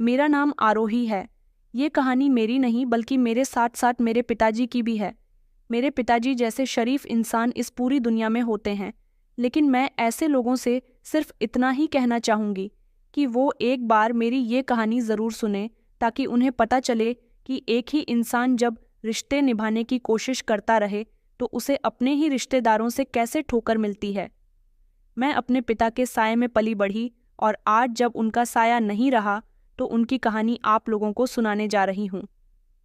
मेरा नाम आरोही है। ये कहानी मेरी नहीं बल्कि मेरे साथ साथ मेरे पिताजी की भी है। मेरे पिताजी जैसे शरीफ इंसान इस पूरी दुनिया में होते हैं, लेकिन मैं ऐसे लोगों से सिर्फ इतना ही कहना चाहूँगी कि वो एक बार मेरी ये कहानी ज़रूर सुने, ताकि उन्हें पता चले कि एक ही इंसान जब रिश्ते निभाने की कोशिश करता रहे तो उसे अपने ही रिश्तेदारों से कैसे ठोकर मिलती है। मैं अपने पिता के साये में पली बढ़ी और आज जब उनका साया नहीं रहा तो उनकी कहानी आप लोगों को सुनाने जा रही हूँ।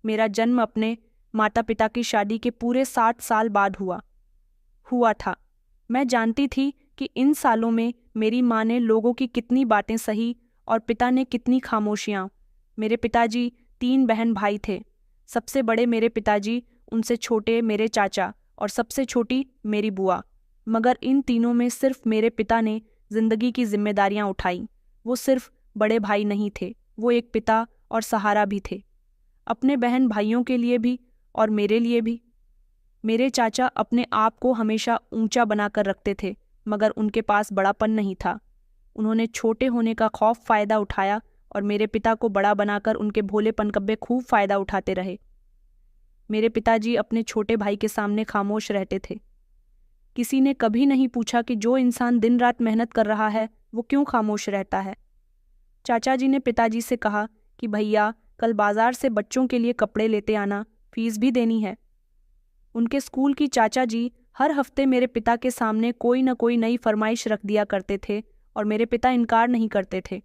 मेरा जन्म अपने माता पिता की शादी के पूरे 60 साल बाद हुआ था। मैं जानती थी कि इन सालों में मेरी माँ ने लोगों की कितनी बातें सही और पिता ने कितनी खामोशियाँ। मेरे पिताजी 3 बहन भाई थे। सबसे बड़े मेरे पिताजी, उनसे छोटे मेरे चाचा और सबसे छोटी मेरी बुआ। मगर इन तीनों में सिर्फ मेरे पिता ने जिंदगी की जिम्मेदारियां उठाई। वो सिर्फ बड़े भाई नहीं थे, वो एक पिता और सहारा भी थे, अपने बहन भाइयों के लिए भी और मेरे लिए भी। मेरे चाचा अपने आप को हमेशा ऊंचा बनाकर रखते थे, मगर उनके पास बड़ापन नहीं था। उन्होंने छोटे होने का खौफ फायदा उठाया और मेरे पिता को बड़ा बनाकर उनके भोलेपन का खूब फायदा उठाते रहे। मेरे पिताजी अपने छोटे भाई के सामने खामोश रहते थे। किसी ने कभी नहीं पूछा कि जो इंसान दिन रात मेहनत कर रहा है वो क्यों खामोश रहता है। चाचा जी ने पिताजी से कहा कि भैया, कल बाजार से बच्चों के लिए कपड़े लेते आना, फीस भी देनी है। उनके स्कूल की चाचा जी हर हफ्ते मेरे पिता के सामने कोई न कोई नई फरमाइश रख दिया करते थे और मेरे पिता इनकार नहीं करते थे,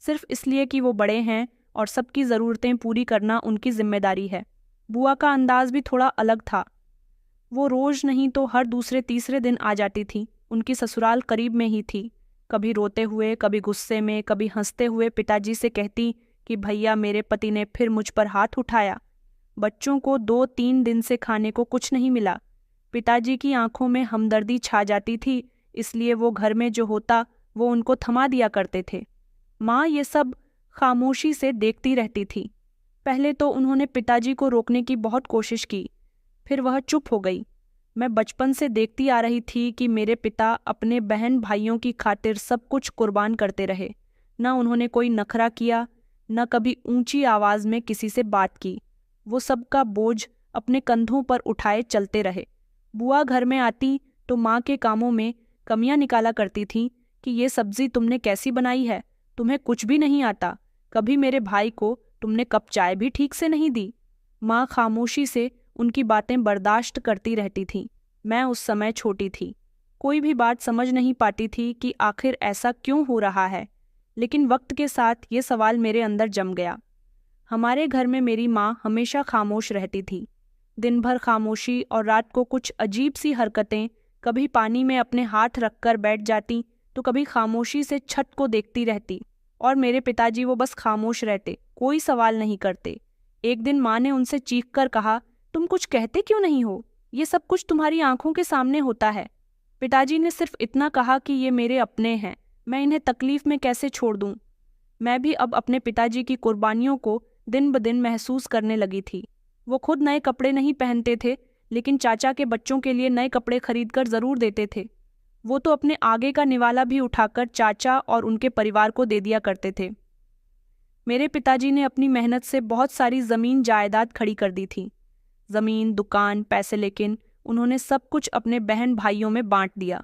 सिर्फ इसलिए कि वो बड़े हैं और सबकी ज़रूरतें पूरी करना उनकी जिम्मेदारी है। बुआ का अंदाज भी थोड़ा अलग था। वो रोज नहीं तो हर दूसरे तीसरे दिन आ जाती थी। उनकी ससुराल करीब में ही थी। कभी रोते हुए, कभी गुस्से में, कभी हंसते हुए पिताजी से कहती कि भैया, मेरे पति ने फिर मुझ पर हाथ उठाया। बच्चों को 2-3 दिन से खाने को कुछ नहीं मिला। पिताजी की आंखों में हमदर्दी छा जाती थी, इसलिए वो घर में जो होता वो उनको थमा दिया करते थे। माँ ये सब खामोशी से देखती रहती थी। पहले तो उन्होंने पिताजी को रोकने की बहुत कोशिश की, फिर वह चुप हो गई। मैं बचपन से देखती आ रही थी कि मेरे पिता अपने बहन भाइयों की खातिर सब कुछ कुर्बान करते रहे। न उन्होंने कोई नखरा किया, न कभी ऊंची आवाज में किसी से बात की। वो सबका बोझ अपने कंधों पर उठाए चलते रहे। बुआ घर में आती तो माँ के कामों में कमियां निकाला करती थी कि ये सब्जी तुमने कैसी बनाई है, तुम्हें कुछ भी नहीं आता। कभी मेरे भाई को तुमने कप चाय भी ठीक से नहीं दी। माँ खामोशी से उनकी बातें बर्दाश्त करती रहती थी। मैं उस समय छोटी थी, कोई भी बात समझ नहीं पाती थी कि आखिर ऐसा क्यों हो रहा है। लेकिन वक्त के साथ ये सवाल मेरे अंदर जम गया। हमारे घर में मेरी माँ हमेशा खामोश रहती थी। दिन भर खामोशी और रात को कुछ अजीब सी हरकतें। कभी पानी में अपने हाथ रखकर बैठ जाती तो कभी खामोशी से छत को देखती रहती। और मेरे पिताजी वो बस खामोश रहते, कोई सवाल नहीं करते। एक दिन माँ ने उनसे चीख कर कहा, तुम कुछ कहते क्यों नहीं हो? ये सब कुछ तुम्हारी आंखों के सामने होता है। पिताजी ने सिर्फ इतना कहा कि ये मेरे अपने हैं, मैं इन्हें तकलीफ में कैसे छोड़ दूं। मैं भी अब अपने पिताजी की कुर्बानियों को दिन ब दिन महसूस करने लगी थी। वो खुद नए कपड़े नहीं पहनते थे, लेकिन चाचा के बच्चों के लिए नए कपड़े खरीदकर जरूर देते थे। वो तो अपने आगे का निवाला भी उठाकर चाचा और उनके परिवार को दे दिया करते थे। मेरे पिताजी ने अपनी मेहनत से बहुत सारी जमीन जायदाद खड़ी कर दी थी। जमीन, दुकान, पैसे, लेकिन उन्होंने सब कुछ अपने बहन भाइयों में बांट दिया।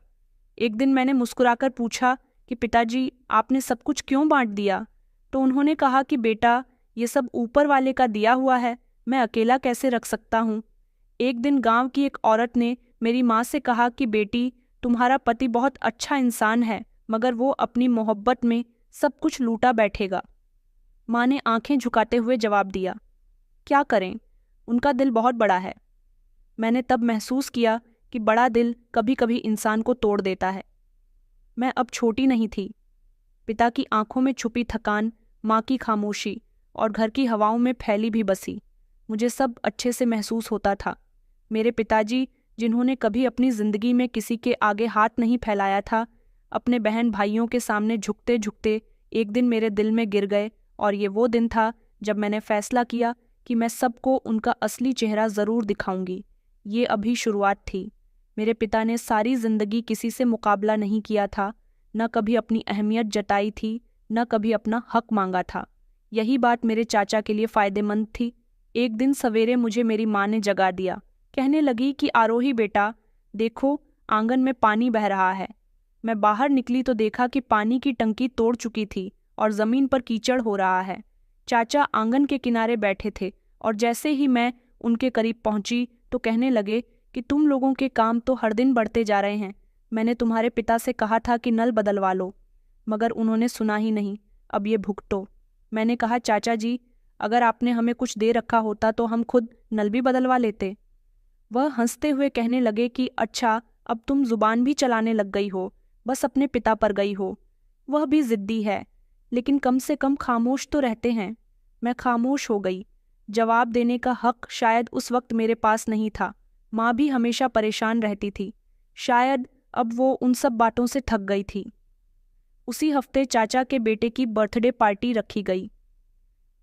एक दिन मैंने मुस्कुराकर पूछा कि पिताजी, आपने सब कुछ क्यों बांट दिया? तो उन्होंने कहा कि बेटा, ये सब ऊपर वाले का दिया हुआ है, मैं अकेला कैसे रख सकता हूँ। एक दिन गांव की एक औरत ने मेरी माँ से कहा कि बेटी, तुम्हारा पति बहुत अच्छा इंसान है, मगर वो अपनी मोहब्बत में सब कुछ लूटा बैठेगा। माँ ने आंखें झुकाते हुए जवाब दिया, क्या करें, उनका दिल बहुत बड़ा है। मैंने तब महसूस किया कि बड़ा दिल कभी कभी इंसान को तोड़ देता है। मैं अब छोटी नहीं थी। पिता की आंखों में छुपी थकान, माँ की खामोशी और घर की हवाओं में फैली भी बसी, मुझे सब अच्छे से महसूस होता था। मेरे पिताजी, जिन्होंने कभी अपनी जिंदगी में किसी के आगे हाथ नहीं फैलाया था, अपने बहन भाइयों के सामने झुकते झुकते एक दिन मेरे दिल में गिर गए। और ये वो दिन था जब मैंने फैसला किया कि मैं सबको उनका असली चेहरा ज़रूर दिखाऊंगी। ये अभी शुरुआत थी। मेरे पिता ने सारी जिंदगी किसी से मुकाबला नहीं किया था, न कभी अपनी अहमियत जताई थी, न कभी अपना हक मांगा था। यही बात मेरे चाचा के लिए फ़ायदेमंद थी। एक दिन सवेरे मुझे मेरी माँ ने जगा दिया। कहने लगी कि आरोही बेटा, देखो आंगन में पानी बह रहा है। मैं बाहर निकली तो देखा कि पानी की टंकी तोड़ चुकी थी और ज़मीन पर कीचड़ हो रहा है। चाचा आंगन के किनारे बैठे थे और जैसे ही मैं उनके करीब पहुंची तो कहने लगे कि तुम लोगों के काम तो हर दिन बढ़ते जा रहे हैं। मैंने तुम्हारे पिता से कहा था कि नल बदलवा लो, मगर उन्होंने सुना ही नहीं। अब ये भुगतो। मैंने कहा, चाचा जी, अगर आपने हमें कुछ दे रखा होता तो हम खुद नल भी बदलवा लेते। वह हंसते हुए कहने लगे कि अच्छा, अब तुम जुबान भी चलाने लग गई हो, बस अपने पिता पर गई हो। वह भी जिद्दी है, लेकिन कम से कम खामोश तो रहते हैं। मैं खामोश हो गई। जवाब देने का हक शायद उस वक्त मेरे पास नहीं था। माँ भी हमेशा परेशान रहती थी। शायद अब वो उन सब बातों से थक गई थी। उसी हफ्ते चाचा के बेटे की बर्थडे पार्टी रखी गई।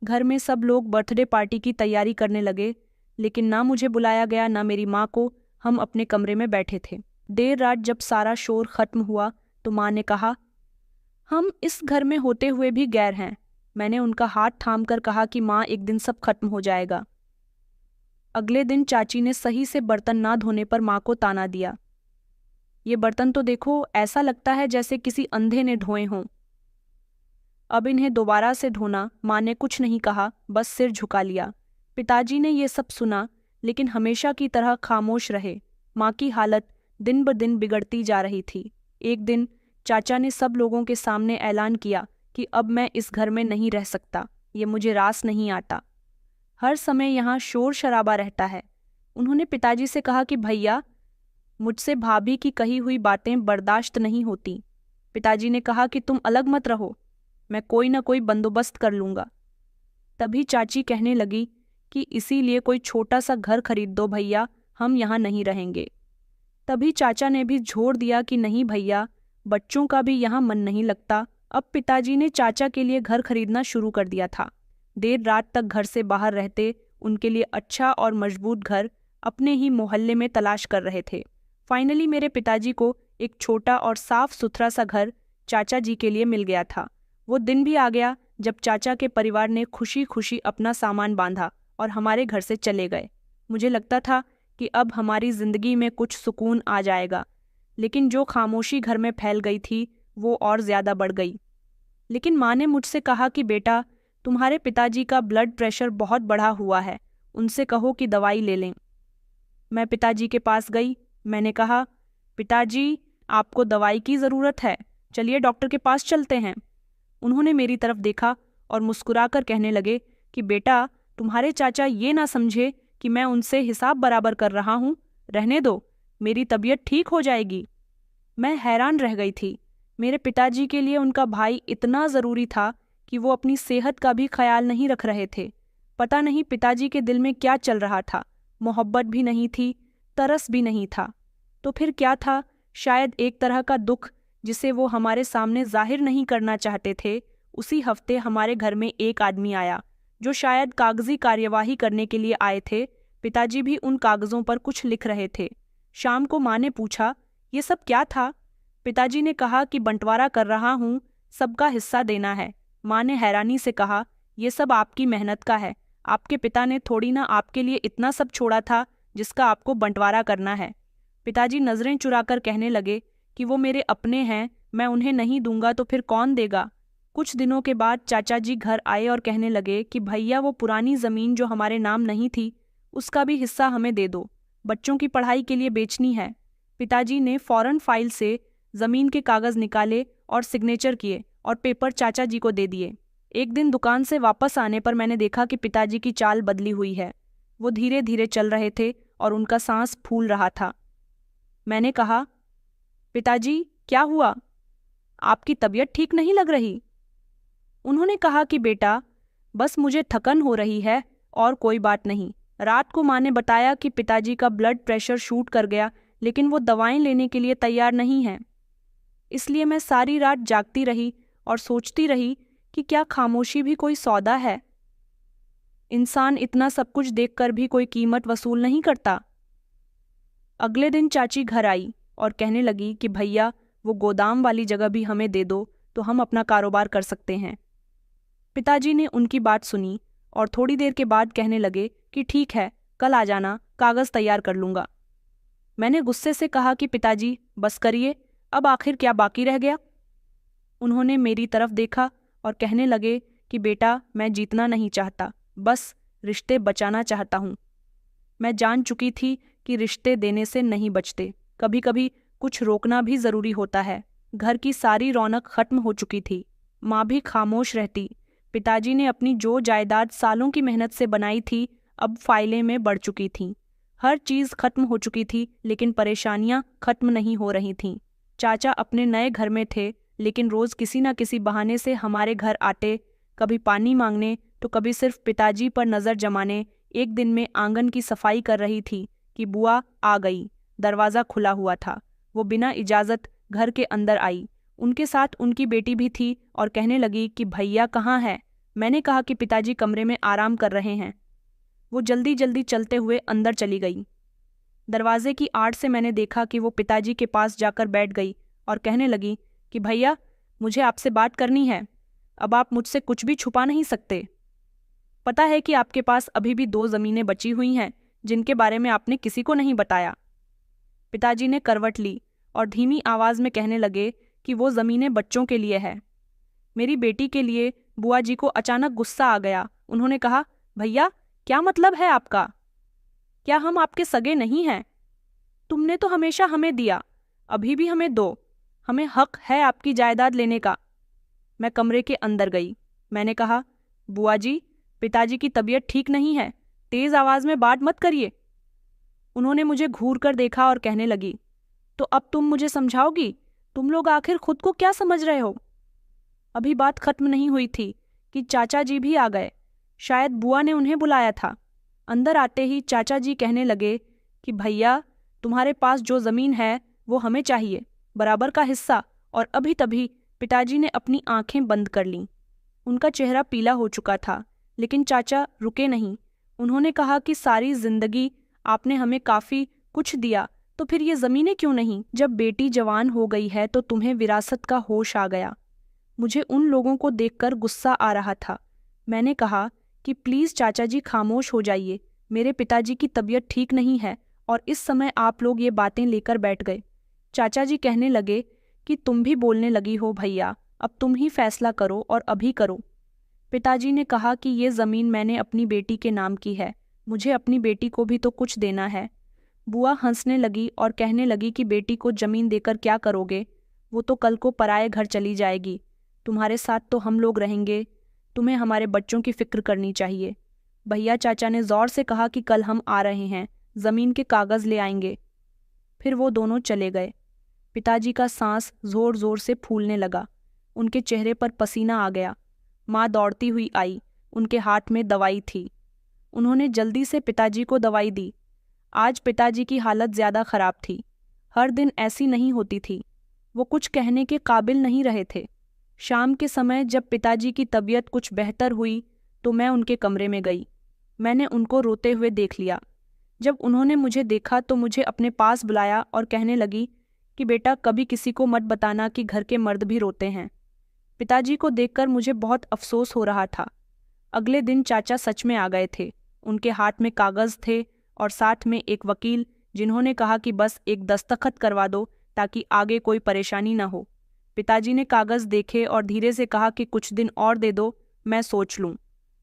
घर में सब लोग बर्थडे पार्टी की तैयारी करने लगे, लेकिन ना मुझे बुलाया गया ना मेरी माँ को। हम अपने कमरे में बैठे थे। देर रात जब सारा शोर खत्म हुआ तो माँ ने कहा, हम इस घर में होते हुए भी गैर हैं। मैंने उनका हाथ थामकर कहा कि माँ, एक दिन सब खत्म हो जाएगा। अगले दिन चाची ने सही से बर्तन ना धोने पर माँ को ताना दिया। ये बर्तन तो देखो, ऐसा लगता है जैसे किसी अंधे ने धोए हों। अब इन्हें दोबारा से धोना। माँ ने कुछ नहीं कहा, बस सिर झुका लिया। पिताजी ने ये सब सुना, लेकिन हमेशा की तरह खामोश रहे। माँ की हालत दिन ब दिन बिगड़ती जा रही थी। एक दिन चाचा ने सब लोगों के सामने ऐलान किया कि अब मैं इस घर में नहीं रह सकता। ये मुझे रास नहीं आता। हर समय यहाँ शोर शराबा रहता है। उन्होंने पिताजी से कहा कि भैया, मुझसे भाभी की कही हुई बातें बर्दाश्त नहीं होती। पिताजी ने कहा कि तुम अलग मत रहो, मैं कोई ना कोई बंदोबस्त कर लूँगा। तभी चाची कहने लगी कि इसीलिए कोई छोटा सा घर खरीद दो भैया, हम यहाँ नहीं रहेंगे। तभी चाचा ने भी जोर दिया कि नहीं भैया, बच्चों का भी यहाँ मन नहीं लगता। अब पिताजी ने चाचा के लिए घर खरीदना शुरू कर दिया था। देर रात तक घर से बाहर रहते उनके लिए अच्छा और मजबूत घर अपने ही मोहल्ले में तलाश कर रहे थे। फाइनली मेरे पिताजी को एक छोटा और साफ सुथरा सा घर चाचा जी के लिए मिल गया था। वो दिन भी आ गया जब चाचा के परिवार ने खुशी खुशी अपना सामान बांधा और हमारे घर से चले गए। मुझे लगता था कि अब हमारी जिंदगी में कुछ सुकून आ जाएगा, लेकिन जो खामोशी घर में फैल गई थी वो और ज़्यादा बढ़ गई। लेकिन माँ ने मुझसे कहा कि बेटा, तुम्हारे पिताजी का ब्लड प्रेशर बहुत बढ़ा हुआ है, उनसे कहो कि दवाई ले लें। मैं पिताजी के पास गई। मैंने कहा, पिताजी, आपको दवाई की ज़रूरत है, चलिए डॉक्टर के पास चलते हैं। उन्होंने मेरी तरफ देखा और मुस्कुराकर कहने लगे कि बेटा, तुम्हारे चाचा ये ना समझे कि मैं उनसे हिसाब बराबर कर रहा हूँ, रहने दो, मेरी तबीयत ठीक हो जाएगी। मैं हैरान रह गई थी। मेरे पिताजी के लिए उनका भाई इतना ज़रूरी था कि वो अपनी सेहत का भी ख्याल नहीं रख रहे थे। पता नहीं पिताजी के दिल में क्या चल रहा था। मोहब्बत भी नहीं थी, तरस भी नहीं था। तो फिर क्या था? शायद एक तरह का दुख जिसे वो हमारे सामने जाहिर नहीं करना चाहते थे। उसी हफ्ते हमारे घर में एक आदमी आया जो शायद कागजी कार्यवाही करने के लिए आए थे। पिताजी भी उन कागजों पर कुछ लिख रहे थे। शाम को माँ ने पूछा, ये सब क्या था? पिताजी ने कहा कि बंटवारा कर रहा हूँ, सबका हिस्सा देना है। माँ ने हैरानी से कहा, ये सब आपकी मेहनत का है। आपके पिता ने थोड़ी ना आपके लिए इतना सब छोड़ा था जिसका आपको बंटवारा करना है। पिताजी नजरें चुराकर कहने लगे कि वो मेरे अपने हैं, मैं उन्हें नहीं दूंगा तो फिर कौन देगा। कुछ दिनों के बाद चाचा जी घर आए और कहने लगे कि भैया, वो पुरानी ज़मीन जो हमारे नाम नहीं थी उसका भी हिस्सा हमें दे दो, बच्चों की पढ़ाई के लिए बेचनी है। पिताजी ने फौरन फाइल से ज़मीन के कागज़ निकाले और सिग्नेचर किए और पेपर चाचा जी को दे दिए। एक दिन दुकान से वापस आने पर मैंने देखा कि पिताजी की चाल बदली हुई है। वो धीरे धीरे चल रहे थे और उनका सांस फूल रहा था। मैंने कहा, पिताजी, क्या हुआ? आपकी तबीयत ठीक नहीं लग रही। उन्होंने कहा कि बेटा, बस मुझे थकन हो रही है और कोई बात नहीं। रात को माँ ने बताया कि पिताजी का ब्लड प्रेशर शूट कर गया, लेकिन वो दवाएं लेने के लिए तैयार नहीं हैं। इसलिए मैं सारी रात जागती रही और सोचती रही कि क्या खामोशी भी कोई सौदा है? इंसान इतना सब कुछ देखकर भी कोई कीमत वसूल नहीं करता। अगले दिन चाची घर आई और कहने लगी कि भैया, वो गोदाम वाली जगह भी हमें दे दो तो हम अपना कारोबार कर सकते हैं। पिताजी ने उनकी बात सुनी और थोड़ी देर के बाद कहने लगे कि ठीक है, कल आ जाना, कागज़ तैयार कर लूँगा। मैंने गुस्से से कहा कि पिताजी बस करिए, अब आखिर क्या बाकी रह गया। उन्होंने मेरी तरफ देखा और कहने लगे कि बेटा, मैं जीतना नहीं चाहता, बस रिश्ते बचाना चाहता हूँ। मैं जान चुकी थी कि रिश्ते देने से नहीं बचते, कभी कभी कुछ रोकना भी ज़रूरी होता है। घर की सारी रौनक खत्म हो चुकी थी। माँ भी खामोश रहती। पिताजी ने अपनी जो जायदाद सालों की मेहनत से बनाई थी, अब फाइलें में बढ़ चुकी थीं। हर चीज़ खत्म हो चुकी थी, लेकिन परेशानियां खत्म नहीं हो रही थीं। चाचा अपने नए घर में थे, लेकिन रोज़ किसी न किसी बहाने से हमारे घर आते, कभी पानी मांगने तो कभी सिर्फ पिताजी पर नज़र जमाने। एक दिन में आंगन की सफाई कर रही थी कि बुआ आ गई। दरवाज़ा खुला हुआ था। वो बिना इजाज़त घर के अंदर आई। उनके साथ उनकी बेटी भी थी और कहने लगी कि भैया कहाँ है। मैंने कहा कि पिताजी कमरे में आराम कर रहे हैं। वो जल्दी जल्दी चलते हुए अंदर चली गई। दरवाजे की आड़ से मैंने देखा कि वो पिताजी के पास जाकर बैठ गई और कहने लगी कि भैया, मुझे आपसे बात करनी है। अब आप मुझसे कुछ भी छुपा नहीं सकते। पता है कि आपके पास अभी भी 2 ज़मीनें बची हुई हैं जिनके बारे में आपने किसी को नहीं बताया। पिताजी ने करवट ली और धीमी आवाज़ में कहने लगे कि वो ज़मीनें बच्चों के लिए है, मेरी बेटी के लिए। बुआ जी को अचानक गुस्सा आ गया। उन्होंने कहा, भैया क्या मतलब है आपका? क्या हम आपके सगे नहीं हैं? तुमने तो हमेशा हमें दिया, अभी भी हमें दो। हमें हक है आपकी जायदाद लेने का। मैं कमरे के अंदर गई। मैंने कहा, बुआ जी, पिताजी की तबीयत ठीक नहीं है, तेज आवाज में बात मत करिए। उन्होंने मुझे घूर कर देखा और कहने लगी, तो अब तुम मुझे समझाओगी? तुम लोग आखिर खुद को क्या समझ रहे हो? अभी बात खत्म नहीं हुई थी कि चाचा जी भी आ गए। शायद बुआ ने उन्हें बुलाया था। अंदर आते ही चाचा जी कहने लगे कि भैया, तुम्हारे पास जो ज़मीन है वो हमें चाहिए, बराबर का हिस्सा। और अभी तभी पिताजी ने अपनी आंखें बंद कर लीं। उनका चेहरा पीला हो चुका था, लेकिन चाचा रुके नहीं। उन्होंने कहा कि सारी जिंदगी आपने हमें काफ़ी कुछ दिया, तो फिर ये ज़मीनें क्यों नहीं? जब बेटी जवान हो गई है तो तुम्हें विरासत का होश आ गया। मुझे उन लोगों को देखकर गुस्सा आ रहा था। मैंने कहा कि प्लीज़ चाचा जी खामोश हो जाइए, मेरे पिताजी की तबीयत ठीक नहीं है और इस समय आप लोग ये बातें लेकर बैठ गए। चाचा जी कहने लगे कि तुम भी बोलने लगी हो भैया, अब तुम ही फैसला करो और अभी करो। पिताजी ने कहा कि ये ज़मीन मैंने अपनी बेटी के नाम की है, मुझे अपनी बेटी को भी तो कुछ देना है। बुआ हंसने लगी और कहने लगी कि बेटी को ज़मीन देकर क्या करोगे? वो तो कल को पराए घर चली जाएगी, तुम्हारे साथ तो हम लोग रहेंगे। तुम्हें हमारे बच्चों की फिक्र करनी चाहिए। भैया, चाचा ने ज़ोर से कहा कि कल हम आ रहे हैं, ज़मीन के कागज़ ले आएंगे। फिर वो दोनों चले गए। पिताजी का सांस ज़ोर ज़ोर से फूलने लगा। उनके चेहरे पर पसीना आ गया। माँ दौड़ती हुई आई, उनके हाथ में दवाई थी। उन्होंने जल्दी से पिताजी को दवाई दी। आज पिताजी की हालत ज़्यादा ख़राब थी। हर दिन ऐसी नहीं होती थी। वो कुछ कहने के काबिल नहीं रहे थे। शाम के समय जब पिताजी की तबीयत कुछ बेहतर हुई तो मैं उनके कमरे में गई। मैंने उनको रोते हुए देख लिया। जब उन्होंने मुझे देखा तो मुझे अपने पास बुलाया और कहने लगी कि बेटा, कभी किसी को मत बताना कि घर के मर्द भी रोते हैं। पिताजी को देखकर मुझे बहुत अफसोस हो रहा था। अगले दिन चाचा सच में आ गए थे। उनके हाथ में कागज़ थे और साथ में एक वकील, जिन्होंने कहा कि बस एक दस्तखत करवा दो ताकि आगे कोई परेशानी ना हो। पिताजी ने कागज़ देखे और धीरे से कहा कि कुछ दिन और दे दो, मैं सोच लूँ।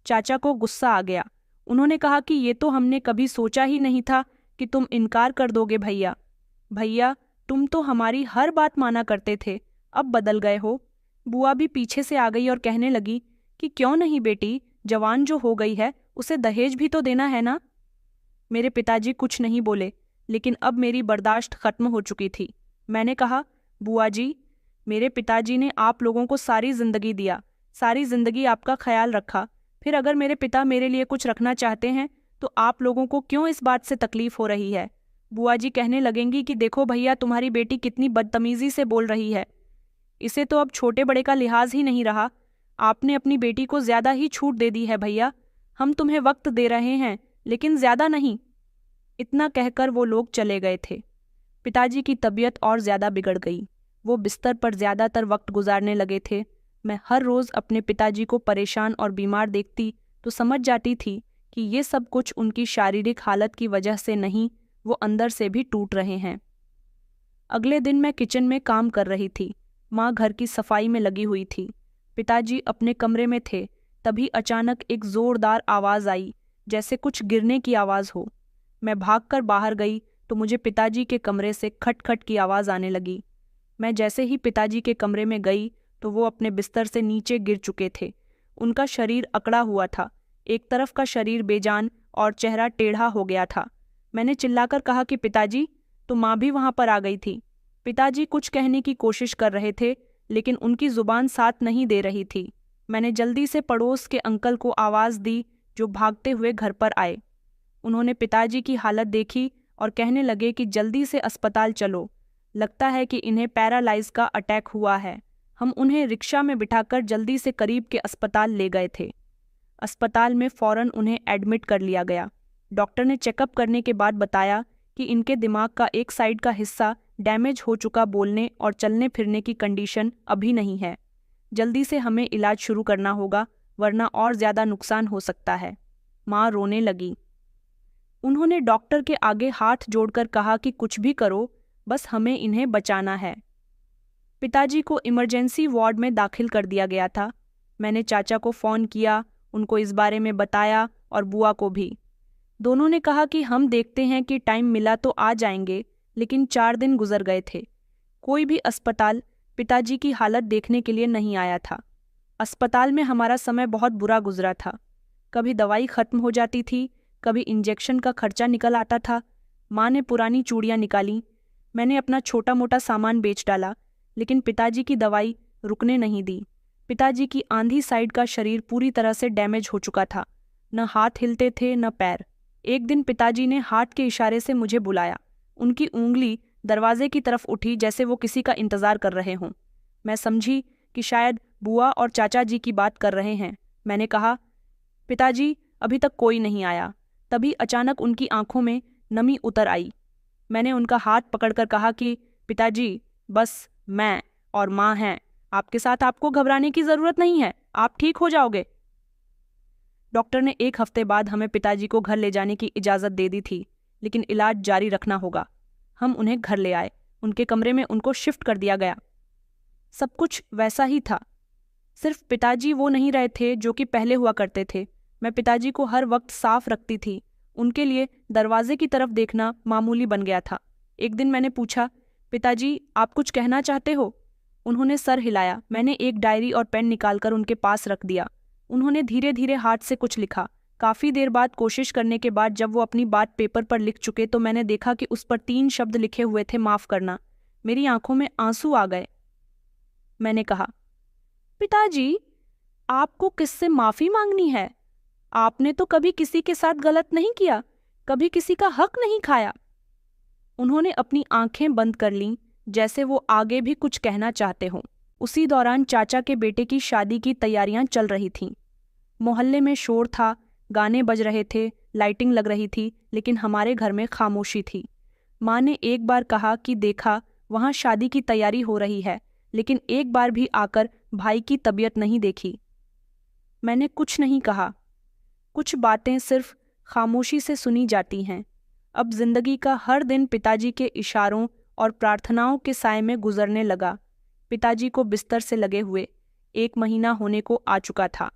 चाचा को गुस्सा आ गया। उन्होंने कहा कि ये तो हमने कभी सोचा ही नहीं था कि तुम इनकार कर दोगे भैया। भैया, तुम तो हमारी हर बात माना करते थे, अब बदल गए हो। बुआ भी पीछे से आ गई और कहने लगी कि क्यों नहीं बेटी, जवान जो हो गई है उसे दहेज भी तो देना है ना। मेरे पिताजी कुछ नहीं बोले, लेकिन अब मेरी बर्दाश्त खत्म हो चुकी थी। मैंने कहा, बुआ जी, मेरे पिताजी ने आप लोगों को सारी जिंदगी दिया, सारी जिंदगी आपका ख्याल रखा। फिर अगर मेरे पिता मेरे लिए कुछ रखना चाहते हैं तो आप लोगों को क्यों इस बात से तकलीफ हो रही है? बुआ जी कहने लगेंगी कि देखो भैया, तुम्हारी बेटी कितनी बदतमीजी से बोल रही है। इसे तो अब छोटे बड़े का लिहाज ही नहीं रहा। आपने अपनी बेटी को ज्यादा ही छूट दे दी है भैया। हम तुम्हें वक्त दे रहे हैं, लेकिन ज्यादा नहीं। इतना कहकर वो लोग चले गए थे। पिताजी की तबीयत और ज्यादा बिगड़ गई। वो बिस्तर पर ज्यादातर वक्त गुजारने लगे थे। मैं हर रोज़ अपने पिताजी को परेशान और बीमार देखती तो समझ जाती थी कि ये सब कुछ उनकी शारीरिक हालत की वजह से नहीं, वो अंदर से भी टूट रहे हैं। अगले दिन मैं किचन में काम कर रही थी। माँ घर की सफाई में लगी हुई थी। पिताजी अपने कमरे में थे। तभी अचानक एक जोरदार आवाज़ आई, जैसे कुछ गिरने की आवाज़ हो। मैं भागकर बाहर गई तो मुझे पिताजी के कमरे से खटखट की आवाज़ आने लगी। मैं जैसे ही पिताजी के कमरे में गई तो वो अपने बिस्तर से नीचे गिर चुके थे। उनका शरीर अकड़ा हुआ था, एक तरफ का शरीर बेजान और चेहरा टेढ़ा हो गया था। मैंने चिल्लाकर कहा कि पिताजी, तो माँ भी वहां पर आ गई थी। पिताजी कुछ कहने की कोशिश कर रहे थे, लेकिन उनकी जुबान साथ नहीं दे रही थी। मैंने जल्दी से पड़ोस के अंकल को आवाज़ दी, जो भागते हुए घर पर आए। उन्होंने पिताजी की हालत देखी और कहने लगे कि जल्दी से अस्पताल चलो, लगता है कि इन्हें पैरालाइज का अटैक हुआ है। हम उन्हें रिक्शा में बिठाकर जल्दी से करीब के अस्पताल ले गए थे। अस्पताल में फौरन उन्हें एडमिट कर लिया गया। डॉक्टर ने चेकअप करने के बाद बताया कि इनके दिमाग का एक साइड का हिस्सा डैमेज हो चुका, बोलने और चलने फिरने की कंडीशन अभी नहीं है। जल्दी से हमें इलाज शुरू करना होगा, वरना और ज़्यादा नुकसान हो सकता है। माँ रोने लगी। उन्होंने डॉक्टर के आगे हाथ जोड़कर कहा कि कुछ भी करो, बस हमें इन्हें बचाना है। पिताजी को इमरजेंसी वार्ड में दाखिल कर दिया गया था। मैंने चाचा को फ़ोन किया, उनको इस बारे में बताया और बुआ को भी। दोनों ने कहा कि हम देखते हैं कि टाइम मिला तो आ जाएंगे, लेकिन 4 दिन गुजर गए थे। कोई भी अस्पताल पिताजी की हालत देखने के लिए नहीं आया था। अस्पताल में हमारा समय बहुत बुरा गुजरा था। कभी दवाई खत्म हो जाती थी, कभी इंजेक्शन का खर्चा निकल आता था। माँ ने पुरानी चूड़ियाँ निकाली। मैंने अपना छोटा मोटा सामान बेच डाला, लेकिन पिताजी की दवाई रुकने नहीं दी। पिताजी की आंधी साइड का शरीर पूरी तरह से डैमेज हो चुका था। न हाथ हिलते थे न पैर। एक दिन पिताजी ने हाथ के इशारे से मुझे बुलाया। उनकी उंगली दरवाजे की तरफ उठी, जैसे वो किसी का इंतजार कर रहे हों। मैं समझी कि शायद बुआ और चाचा जी की बात कर रहे हैं। मैंने कहा, पिताजी, अभी तक कोई नहीं आया। तभी अचानक उनकी आंखों में नमी उतर आई। मैंने उनका हाथ पकड़कर कहा कि पिताजी, बस मैं और माँ हैं आपके साथ, आपको घबराने की ज़रूरत नहीं है, आप ठीक हो जाओगे। डॉक्टर ने 1 हफ्ते बाद हमें पिताजी को घर ले जाने की इजाज़त दे दी थी, लेकिन इलाज जारी रखना होगा। हम उन्हें घर ले आए। उनके कमरे में उनको शिफ्ट कर दिया गया। सब कुछ वैसा ही था, सिर्फ पिताजी वो नहीं रहे थे जो कि पहले हुआ करते थे। मैं पिताजी को हर वक्त साफ रखती थी। उनके लिए दरवाजे की तरफ देखना मामूली बन गया था। एक दिन मैंने पूछा, पिताजी, आप कुछ कहना चाहते हो? उन्होंने सर हिलाया। मैंने एक डायरी और पेन निकालकर उनके पास रख दिया। उन्होंने धीरे धीरे हाथ से कुछ लिखा। काफ़ी देर बाद कोशिश करने के बाद जब वो अपनी बात पेपर पर लिख चुके तो मैंने देखा कि उस पर 3 शब्द लिखे हुए थे, माफ़ करना। मेरी आंखों में आंसू आ गए। मैंने कहा, पिताजी, आपको किससे माफ़ी मांगनी है? आपने तो कभी किसी के साथ गलत नहीं किया, कभी किसी का हक नहीं खाया। उन्होंने अपनी आंखें बंद कर लीं, जैसे वो आगे भी कुछ कहना चाहते हों। उसी दौरान चाचा के बेटे की शादी की तैयारियां चल रही थीं। मोहल्ले में शोर था, गाने बज रहे थे, लाइटिंग लग रही थी, लेकिन हमारे घर में खामोशी थी। माँ ने एक बार कहा कि देखा, वहाँ शादी की तैयारी हो रही है, लेकिन एक बार भी आकर भाई की तबीयत नहीं देखी। मैंने कुछ नहीं कहा। कुछ बातें सिर्फ खामोशी से सुनी जाती हैं। अब जिंदगी का हर दिन पिताजी के इशारों और प्रार्थनाओं के साए में गुजरने लगा। पिताजी को बिस्तर से लगे हुए 1 महीना होने को आ चुका था।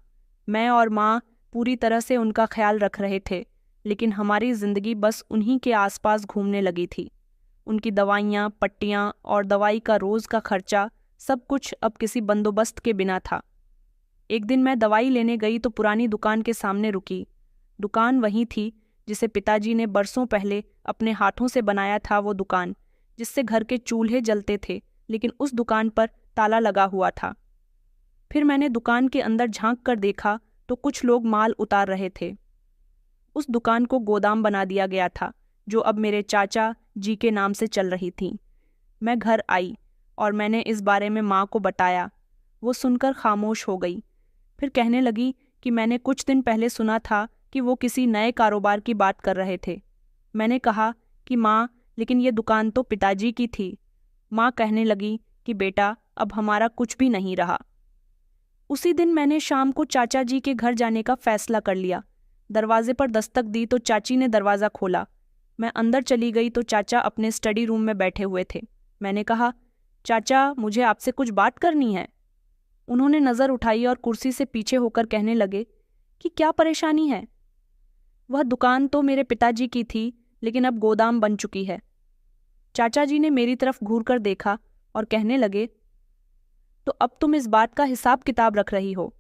मैं और माँ पूरी तरह से उनका ख्याल रख रहे थे, लेकिन हमारी जिंदगी बस उन्हीं के आसपास घूमने लगी थी। उनकी दवाइयाँ, पट्टियाँ और दवाई का रोज़ का खर्चा, सब कुछ अब किसी बंदोबस्त के बिना था। एक दिन मैं दवाई लेने गई तो पुरानी दुकान के सामने रुकी। दुकान वही थी जिसे पिताजी ने बरसों पहले अपने हाथों से बनाया था, वो दुकान जिससे घर के चूल्हे जलते थे, लेकिन उस दुकान पर ताला लगा हुआ था। फिर मैंने दुकान के अंदर झांक कर देखा तो कुछ लोग माल उतार रहे थे। उस दुकान को गोदाम बना दिया गया था, जो अब मेरे चाचा जी के नाम से चल रही थी। मैं घर आई और मैंने इस बारे में माँ को बताया। वो सुनकर खामोश हो गई। फिर कहने लगी कि मैंने कुछ दिन पहले सुना था कि वो किसी नए कारोबार की बात कर रहे थे। मैंने कहा कि माँ, लेकिन ये दुकान तो पिताजी की थी। माँ कहने लगी कि बेटा, अब हमारा कुछ भी नहीं रहा। उसी दिन मैंने शाम को चाचा जी के घर जाने का फैसला कर लिया। दरवाजे पर दस्तक दी तो चाची ने दरवाज़ा खोला। मैं अंदर चली गई तो चाचा अपने स्टडी रूम में बैठे हुए थे। मैंने कहा, चाचा मुझे आपसे कुछ बात करनी है। उन्होंने नज़र उठाई और कुर्सी से पीछे होकर कहने लगे कि क्या परेशानी है। वह दुकान तो मेरे पिताजी की थी, लेकिन अब गोदाम बन चुकी है। चाचा जी ने मेरी तरफ घूरकर देखा और कहने लगे, तो अब तुम इस बात का हिसाब किताब रख रही हो।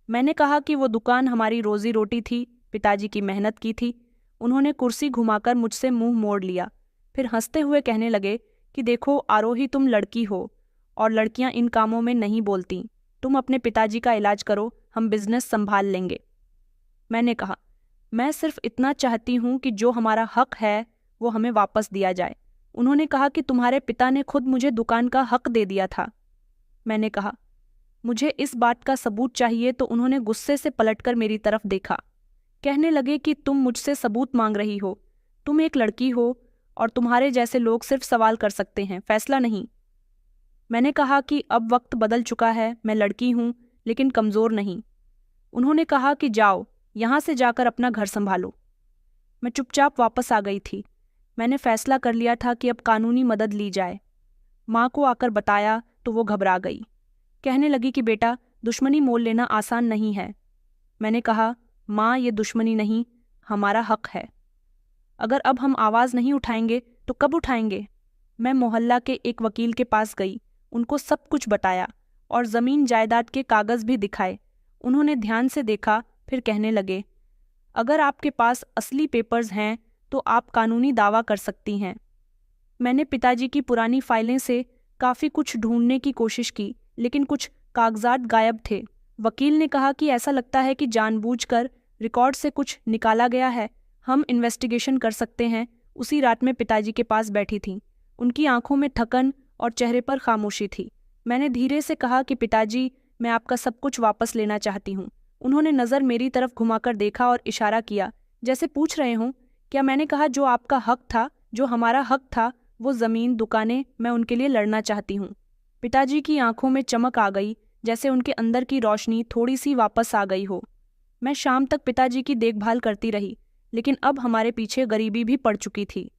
मैंने कहा कि वो दुकान हमारी रोजी रोटी थी, पिताजी की मेहनत की थी। उन्होंने कुर्सी घुमाकर मुझसे मुंह मोड़ लिया, फिर हंसते हुए कहने लगे कि देखो आरोही, तुम लड़की हो और लड़कियां इन कामों में नहीं बोलती। तुम अपने पिताजी का इलाज करो, हम बिजनेस संभाल लेंगे। मैंने कहा, मैं सिर्फ इतना चाहती हूँ कि जो हमारा हक है वो हमें वापस दिया जाए। उन्होंने कहा कि तुम्हारे पिता ने खुद मुझे दुकान का हक दे दिया था। मैंने कहा, मुझे इस बात का सबूत चाहिए। तो उन्होंने गुस्से से पलटकर मेरी तरफ देखा। कहने लगे कि तुम मुझसे सबूत मांग रही हो। तुम एक लड़की हो और तुम्हारे जैसे लोग सिर्फ सवाल कर सकते हैं, फैसला नहीं। मैंने कहा कि अब वक्त बदल चुका है, मैं लड़की हूँ लेकिन कमज़ोर नहीं। उन्होंने कहा कि जाओ, यहाँ से जाकर अपना घर संभालो। मैं चुपचाप वापस आ गई थी। मैंने फैसला कर लिया था कि अब कानूनी मदद ली जाए। माँ को आकर बताया तो वो घबरा गई। कहने लगी कि बेटा, दुश्मनी मोल लेना आसान नहीं है। मैंने कहा, माँ ये दुश्मनी नहीं, हमारा हक है। अगर अब हम आवाज़ नहीं उठाएंगे तो कब उठाएंगे? मैं मोहल्ला के एक वकील के पास गई, उनको सब कुछ बताया और ज़मीन जायदाद के कागज़ भी दिखाए। उन्होंने ध्यान से देखा, फिर कहने लगे, अगर आपके पास असली पेपर्स हैं तो आप कानूनी दावा कर सकती हैं। मैंने पिताजी की पुरानी फाइलें से काफ़ी कुछ ढूंढने की कोशिश की, लेकिन कुछ कागजात गायब थे। वकील ने कहा कि ऐसा लगता है कि जानबूझकर रिकॉर्ड से कुछ निकाला गया है, हम इन्वेस्टिगेशन कर सकते हैं। उसी रात में पिताजी के पास बैठी थी। उनकी आंखों में थकन और चेहरे पर खामोशी थी। मैंने धीरे से कहा कि पिताजी, मैं आपका सब कुछ वापस लेना चाहती हूँ। उन्होंने नज़र मेरी तरफ घुमाकर देखा और इशारा किया, जैसे पूछ रहे हों क्या। मैंने कहा, जो आपका हक था, जो हमारा हक था, वो ज़मीन, दुकानें, मैं उनके लिए लड़ना चाहती हूँ। पिताजी की आंखों में चमक आ गई, जैसे उनके अंदर की रोशनी थोड़ी सी वापस आ गई हो। मैं शाम तक पिताजी की देखभाल करती रही, लेकिन अब हमारे पीछे गरीबी भी पड़ चुकी थी।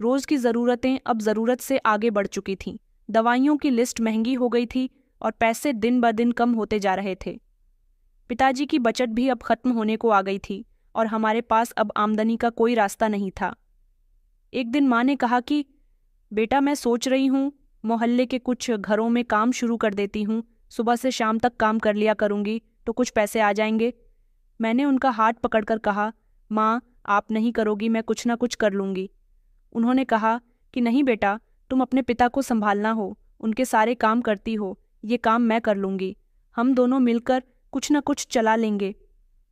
रोज़ की ज़रूरतें अब ज़रूरत से आगे बढ़ चुकी थीं। दवाइयों की लिस्ट महंगी हो गई थी और पैसे दिन ब दिन कम होते जा रहे थे। पिताजी की बचत भी अब ख़त्म होने को आ गई थी और हमारे पास अब आमदनी का कोई रास्ता नहीं था। एक दिन माँ ने कहा कि बेटा, मैं सोच रही हूँ मोहल्ले के कुछ घरों में काम शुरू कर देती हूँ। सुबह से शाम तक काम कर लिया करूँगी तो कुछ पैसे आ जाएंगे। मैंने उनका हाथ पकड़कर कहा, माँ आप नहीं करोगी, मैं कुछ ना कुछ कर लूँगी। उन्होंने कहा कि नहीं बेटा, तुम अपने पिता को संभालना हो, उनके सारे काम करती हो, ये काम मैं कर लूँगी। हम दोनों मिलकर कुछ ना कुछ चला लेंगे।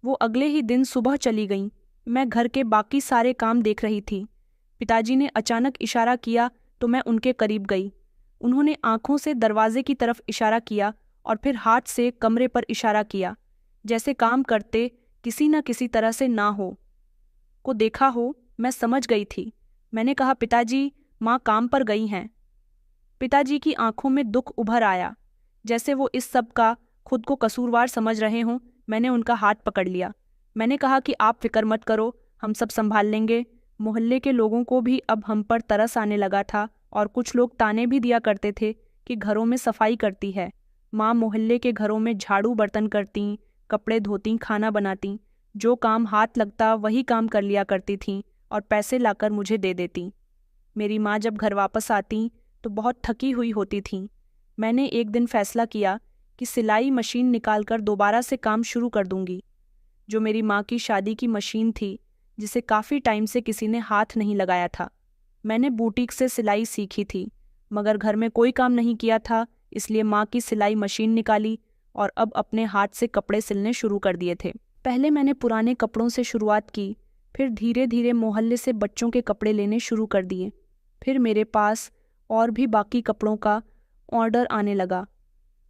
वो अगले ही दिन सुबह चली गईं। मैं घर के बाकी सारे काम देख रही थी। पिताजी ने अचानक इशारा किया तो मैं उनके करीब गई। उन्होंने आंखों से दरवाजे की तरफ इशारा किया और फिर हाथ से कमरे पर इशारा किया, जैसे काम करते किसी न किसी तरह से ना हो को देखा हो। मैं समझ गई थी। मैंने कहा, पिताजी, माँ काम पर गई हैं। पिताजी की आंखों में दुख उभर आया, जैसे वो इस सब का खुद को कसूरवार समझ रहे हों। मैंने उनका हाथ पकड़ लिया। मैंने कहा कि आप फिक्र मत करो, हम सब संभाल लेंगे। मोहल्ले के लोगों को भी अब हम पर तरस आने लगा था और कुछ लोग ताने भी दिया करते थे कि घरों में सफाई करती है। माँ मोहल्ले के घरों में झाड़ू बर्तन करती, कपड़े धोती, खाना बनाती। जो काम हाथ लगता वही काम कर लिया करती थीं और पैसे लाकर मुझे दे देती। मेरी माँ जब घर वापस आती तो बहुत थकी हुई होती थीं। मैंने एक दिन फैसला किया कि सिलाई मशीन निकालकर दोबारा से काम शुरू कर दूंगी। जो मेरी माँ की शादी की मशीन थी, जिसे काफ़ी टाइम से किसी ने हाथ नहीं लगाया था। मैंने बुटीक से सिलाई सीखी थी, मगर घर में कोई काम नहीं किया था, इसलिए माँ की सिलाई मशीन निकाली और अब अपने हाथ से कपड़े सिलने शुरू कर दिए थे। पहले मैंने पुराने कपड़ों से शुरुआत की, फिर धीरे धीरे मोहल्ले से बच्चों के कपड़े लेने शुरू कर दिए। फिर मेरे पास और भी बाकी कपड़ों का ऑर्डर आने लगा।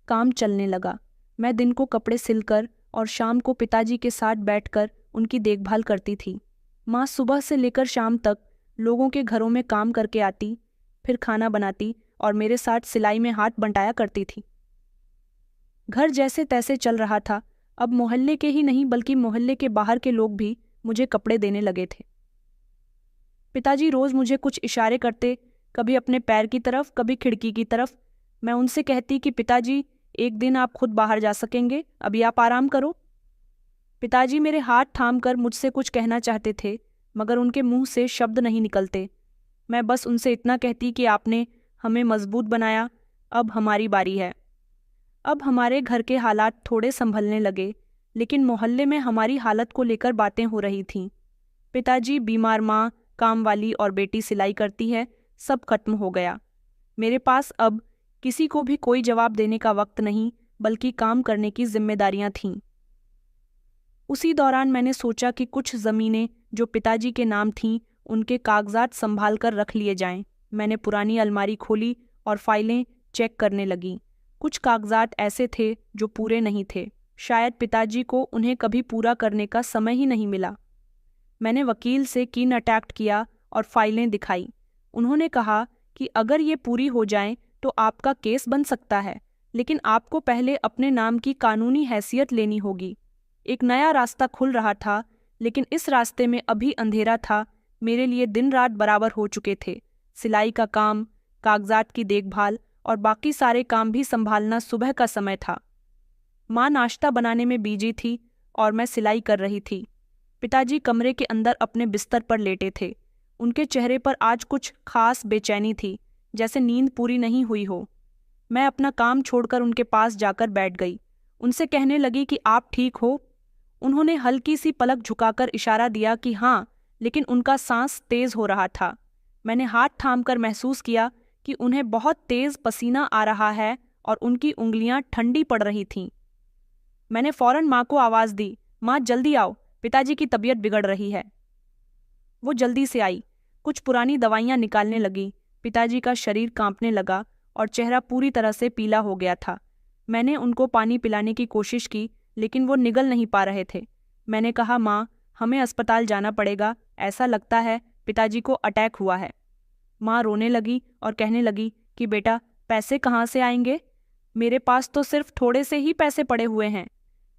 काम चलने लगा। मैं दिन को कपड़े सिलकर और शाम को पिताजी के साथ बैठकर उनकी देखभाल करती थी। माँ सुबह से लेकर शाम तक लोगों के घरों में काम करके आती, फिर खाना बनाती और मेरे साथ सिलाई में हाथ बंटाया करती थी। घर जैसे तैसे चल रहा था। अब मोहल्ले के ही नहीं बल्कि मोहल्ले के बाहर के लोग भी मुझे कपड़े देने लगे थे। पिताजी रोज मुझे कुछ इशारे करते, कभी अपने पैर की तरफ, कभी खिड़की की तरफ। मैं उनसे कहती कि पिताजी, एक दिन आप खुद बाहर जा सकेंगे, अभी आप आराम करो। पिताजी मेरे हाथ थामकर मुझसे कुछ कहना चाहते थे, मगर उनके मुंह से शब्द नहीं निकलते। मैं बस उनसे इतना कहती कि आपने हमें मजबूत बनाया, अब हमारी बारी है। अब हमारे घर के हालात थोड़े संभलने लगे, लेकिन मोहल्ले में हमारी हालत को लेकर बातें हो रही थीं। पिताजी बीमार माँ, काम वाली और बेटी सिलाई करती है, सब खत्म हो गया। मेरे पास अब किसी को भी कोई जवाब देने का वक्त नहीं, बल्कि काम करने की जिम्मेदारियां थीं। उसी दौरान मैंने सोचा कि कुछ ज़मीनें जो पिताजी के नाम थीं, उनके कागजात संभाल कर रख लिए जाएं। मैंने पुरानी अलमारी खोली और फाइलें चेक करने लगी। कुछ कागजात ऐसे थे जो पूरे नहीं थे, शायद पिताजी को उन्हें कभी पूरा करने का समय ही नहीं मिला। मैंने वकील से कीन अटैक्ट किया और फाइलें दिखाई। उन्होंने कहा कि अगर ये पूरी हो जाएं तो आपका केस बन सकता है, लेकिन आपको पहले अपने नाम की कानूनी हैसियत लेनी होगी। एक नया रास्ता खुल रहा था, लेकिन इस रास्ते में अभी अंधेरा था। मेरे लिए दिन रात बराबर हो चुके थे। सिलाई का काम, कागजात की देखभाल और बाकी सारे काम भी संभालना सुबह का समय था। माँ नाश्ता बनाने में बिजी थी और मैं सिलाई कर रही थी। पिताजी कमरे के अंदर अपने बिस्तर पर लेटे थे। उनके चेहरे पर आज कुछ खास बेचैनी थी, जैसे नींद पूरी नहीं हुई हो। मैं अपना काम छोड़कर उनके पास जाकर बैठ गई। उनसे कहने लगी कि आप ठीक हो? उन्होंने हल्की सी पलक झुकाकर इशारा दिया कि हाँ, लेकिन उनका सांस तेज हो रहा था। मैंने हाथ थामकर महसूस किया कि उन्हें बहुत तेज पसीना आ रहा है और उनकी उंगलियां ठंडी पड़ रही थीं। मैंने फौरन माँ को आवाज़ दी, माँ जल्दी आओ, पिताजी की तबीयत बिगड़ रही है। वो जल्दी से आई, कुछ पुरानी दवाइयाँ निकालने लगी। पिताजी का शरीर कांपने लगा और चेहरा पूरी तरह से पीला हो गया था। मैंने उनको पानी पिलाने की कोशिश की, लेकिन वो निगल नहीं पा रहे थे। मैंने कहा, माँ, हमें अस्पताल जाना पड़ेगा, ऐसा लगता है पिताजी को अटैक हुआ है। माँ रोने लगी और कहने लगी कि बेटा, पैसे कहाँ से आएंगे? मेरे पास तो सिर्फ थोड़े से ही पैसे पड़े हुए हैं।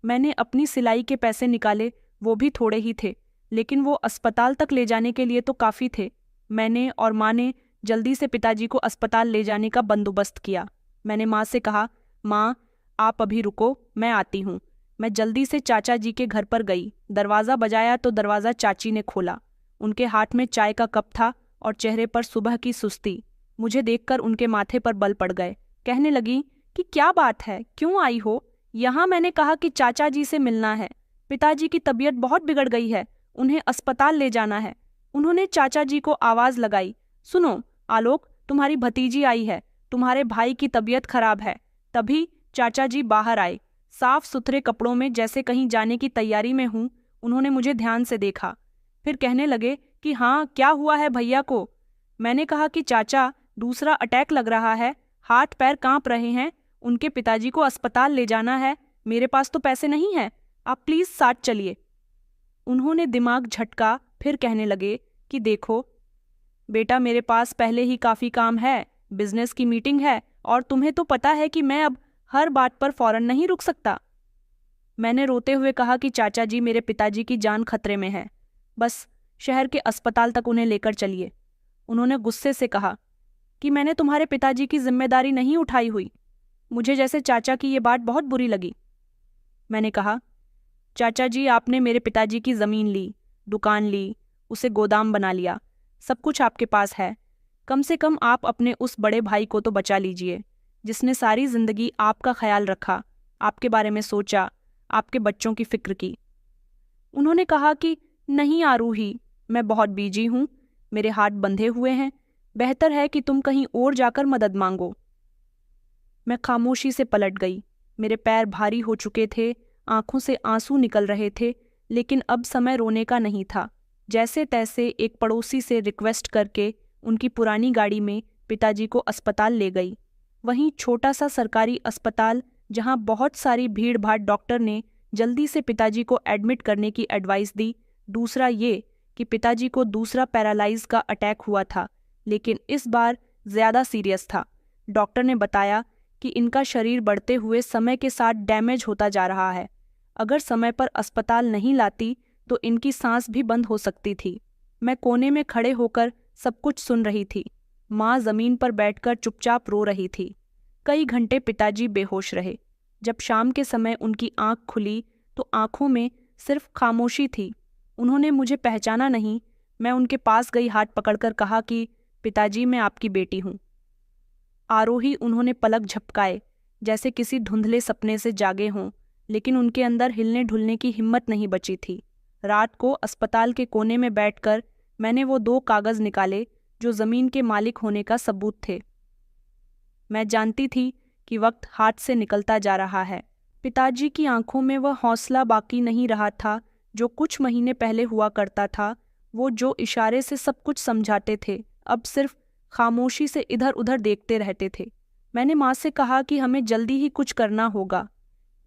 मैंने अपनी सिलाई के पैसे निकाले, वो भी थोड़े ही थे, लेकिन वो अस्पताल तक ले जाने के लिए तो काफ़ी थे। मैंने और माँ ने जल्दी से पिताजी को अस्पताल ले जाने का बंदोबस्त किया। मैंने माँ से कहा, माँ, आप अभी रुको, मैं आती हूँ। मैं जल्दी से चाचा जी के घर पर गई। दरवाज़ा बजाया तो दरवाज़ा चाची ने खोला। उनके हाथ में चाय का कप था और चेहरे पर सुबह की सुस्ती। मुझे देखकर उनके माथे पर बल पड़ गए। कहने लगी कि क्या बात है, क्यों आई हो यहाँ? मैंने कहा कि चाचा जी से मिलना है। पिताजी की तबीयत बहुत बिगड़ गई है, उन्हें अस्पताल ले जाना है। उन्होंने चाचा जी को आवाज़ लगाई, सुनो आलोक, तुम्हारी भतीजी आई है, तुम्हारे भाई की तबीयत खराब है। तभी चाचा जी बाहर आए, साफ सुथरे कपड़ों में, जैसे कहीं जाने की तैयारी में हूँ। उन्होंने मुझे ध्यान से देखा, फिर कहने लगे कि हाँ, क्या हुआ है भैया को? मैंने कहा कि चाचा, दूसरा अटैक लग रहा है, हाथ पैर कांप रहे हैं, उनके पिताजी को अस्पताल ले जाना है। मेरे पास तो पैसे नहीं है, आप प्लीज़ साथ चलिए। उन्होंने दिमाग झटका, फिर कहने लगे कि देखो बेटा, मेरे पास पहले ही काफ़ी काम है, बिजनेस की मीटिंग है, और तुम्हें तो पता है कि मैं अब हर बात पर फौरन नहीं रुक सकता। मैंने रोते हुए कहा कि चाचा जी, मेरे पिताजी की जान खतरे में है, बस शहर के अस्पताल तक उन्हें लेकर चलिए। उन्होंने गुस्से से कहा कि मैंने तुम्हारे पिताजी की जिम्मेदारी नहीं उठाई हुई। मुझे जैसे चाचा की ये बात बहुत बुरी लगी। मैंने कहा, चाचा जी, आपने मेरे पिताजी की ज़मीन ली, दुकान ली, उसे गोदाम बना लिया, सब कुछ आपके पास है। कम से कम आप अपने उस बड़े भाई को तो बचा लीजिए, जिसने सारी ज़िंदगी आपका ख्याल रखा, आपके बारे में सोचा, आपके बच्चों की फिक्र की। उन्होंने कहा कि नहीं आरूही, मैं बहुत बिजी हूँ, मेरे हाथ बंधे हुए हैं, बेहतर है कि तुम कहीं और जाकर मदद मांगो। मैं खामोशी से पलट गई। मेरे पैर भारी हो चुके थे, आंखों से आंसू निकल रहे थे, लेकिन अब समय रोने का नहीं था। जैसे तैसे एक पड़ोसी से रिक्वेस्ट करके उनकी पुरानी गाड़ी में पिताजी को अस्पताल ले गई। वहीं छोटा सा सरकारी अस्पताल, जहां बहुत सारी भीड़ भाड़। डॉक्टर ने जल्दी से पिताजी को एडमिट करने की एडवाइस दी। दूसरा ये कि पिताजी को दूसरा पैरालाइज का अटैक हुआ था, लेकिन इस बार ज़्यादा सीरियस था। डॉक्टर ने बताया कि इनका शरीर बढ़ते हुए समय के साथ डैमेज होता जा रहा है। अगर समय पर अस्पताल नहीं लाती तो इनकी सांस भी बंद हो सकती थी। मैं कोने में खड़े होकर सब कुछ सुन रही थी। माँ जमीन पर बैठकर चुपचाप रो रही थी। कई घंटे पिताजी बेहोश रहे। जब शाम के समय उनकी आंख खुली तो आंखों में सिर्फ खामोशी थी। उन्होंने मुझे पहचाना नहीं। मैं उनके पास गई, हाथ पकड़कर कहा कि पिताजी, मैं आपकी बेटी हूँ। आरोही उन्होंने पलक झपकाए, जैसे किसी धुंधले सपने से जागे हों, लेकिन उनके अंदर हिलने ढुलने की हिम्मत नहीं बची थी। रात को अस्पताल के कोने में बैठकर मैंने वो 2 कागज निकाले जो जमीन के मालिक होने का सबूत थे। मैं जानती थी कि वक्त हाथ से निकलता जा रहा है। पिताजी की आंखों में वह हौसला बाकी नहीं रहा था जो कुछ महीने पहले हुआ करता था। वो जो इशारे से सब कुछ समझाते थे, अब सिर्फ खामोशी से इधर उधर देखते रहते थे। मैंने माँ से कहा कि हमें जल्दी ही कुछ करना होगा।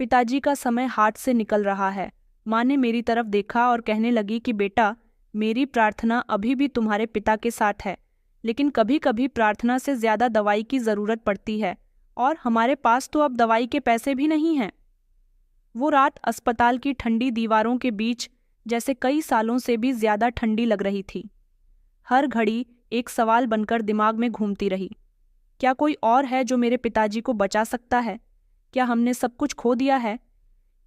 पिताजी का समय हाथ से निकल रहा है। माँ ने मेरी तरफ देखा और कहने लगी कि बेटा, मेरी प्रार्थना अभी भी तुम्हारे पिता के साथ है, लेकिन कभी कभी प्रार्थना से ज्यादा दवाई की जरूरत पड़ती है, और हमारे पास तो अब दवाई के पैसे भी नहीं हैं। वो रात अस्पताल की ठंडी दीवारों के बीच जैसे कई सालों से भी ज्यादा ठंडी लग रही थी। हर घड़ी एक सवाल बनकर दिमाग में घूमती रही। क्या कोई और है जो मेरे पिताजी को बचा सकता है? क्या हमने सब कुछ खो दिया है?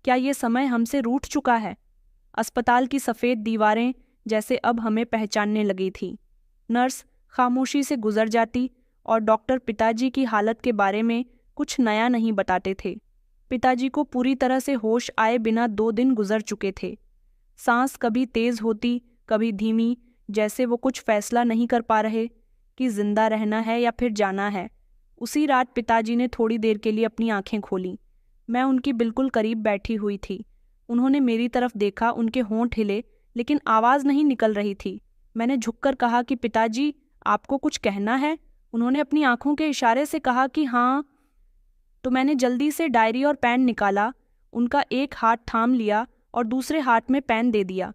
क्या ये समय हमसे रूठ चुका है? अस्पताल की सफ़ेद दीवारें जैसे अब हमें पहचानने लगी थी। नर्स खामोशी से गुजर जाती और डॉक्टर पिताजी की हालत के बारे में कुछ नया नहीं बताते थे। पिताजी को पूरी तरह से होश आए बिना 2 दिन गुजर चुके थे। सांस कभी तेज होती, कभी धीमी, जैसे वो कुछ फैसला नहीं कर पा रहे कि जिंदा रहना है या फिर जाना है। उसी रात पिताजी ने थोड़ी देर के लिए अपनी आंखें खोलीं। मैं उनकी बिल्कुल करीब बैठी हुई थी। उन्होंने मेरी तरफ देखा, उनके होंठ हिले, लेकिन आवाज़ नहीं निकल रही थी। मैंने झुककर कहा कि पिताजी, आपको कुछ कहना है? उन्होंने अपनी आंखों के इशारे से कहा कि हाँ। तो मैंने जल्दी से डायरी और पेन निकाला, उनका एक हाथ थाम लिया और दूसरे हाथ में पेन दे दिया।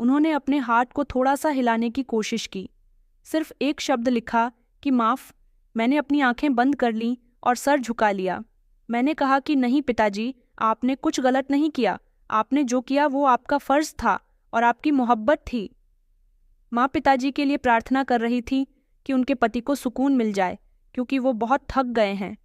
उन्होंने अपने हाथ को थोड़ा सा हिलाने की कोशिश की। सिर्फ एक शब्द लिखा कि माफ़। मैंने अपनी आंखें बंद कर लीं और सर झुका लिया। मैंने कहा कि नहीं पिताजी, आपने कुछ गलत नहीं किया। आपने जो किया वो आपका फ़र्ज़ था और आपकी मोहब्बत थी। माँ पिताजी के लिए प्रार्थना कर रही थी कि उनके पति को सुकून मिल जाए, क्योंकि वो बहुत थक गए हैं।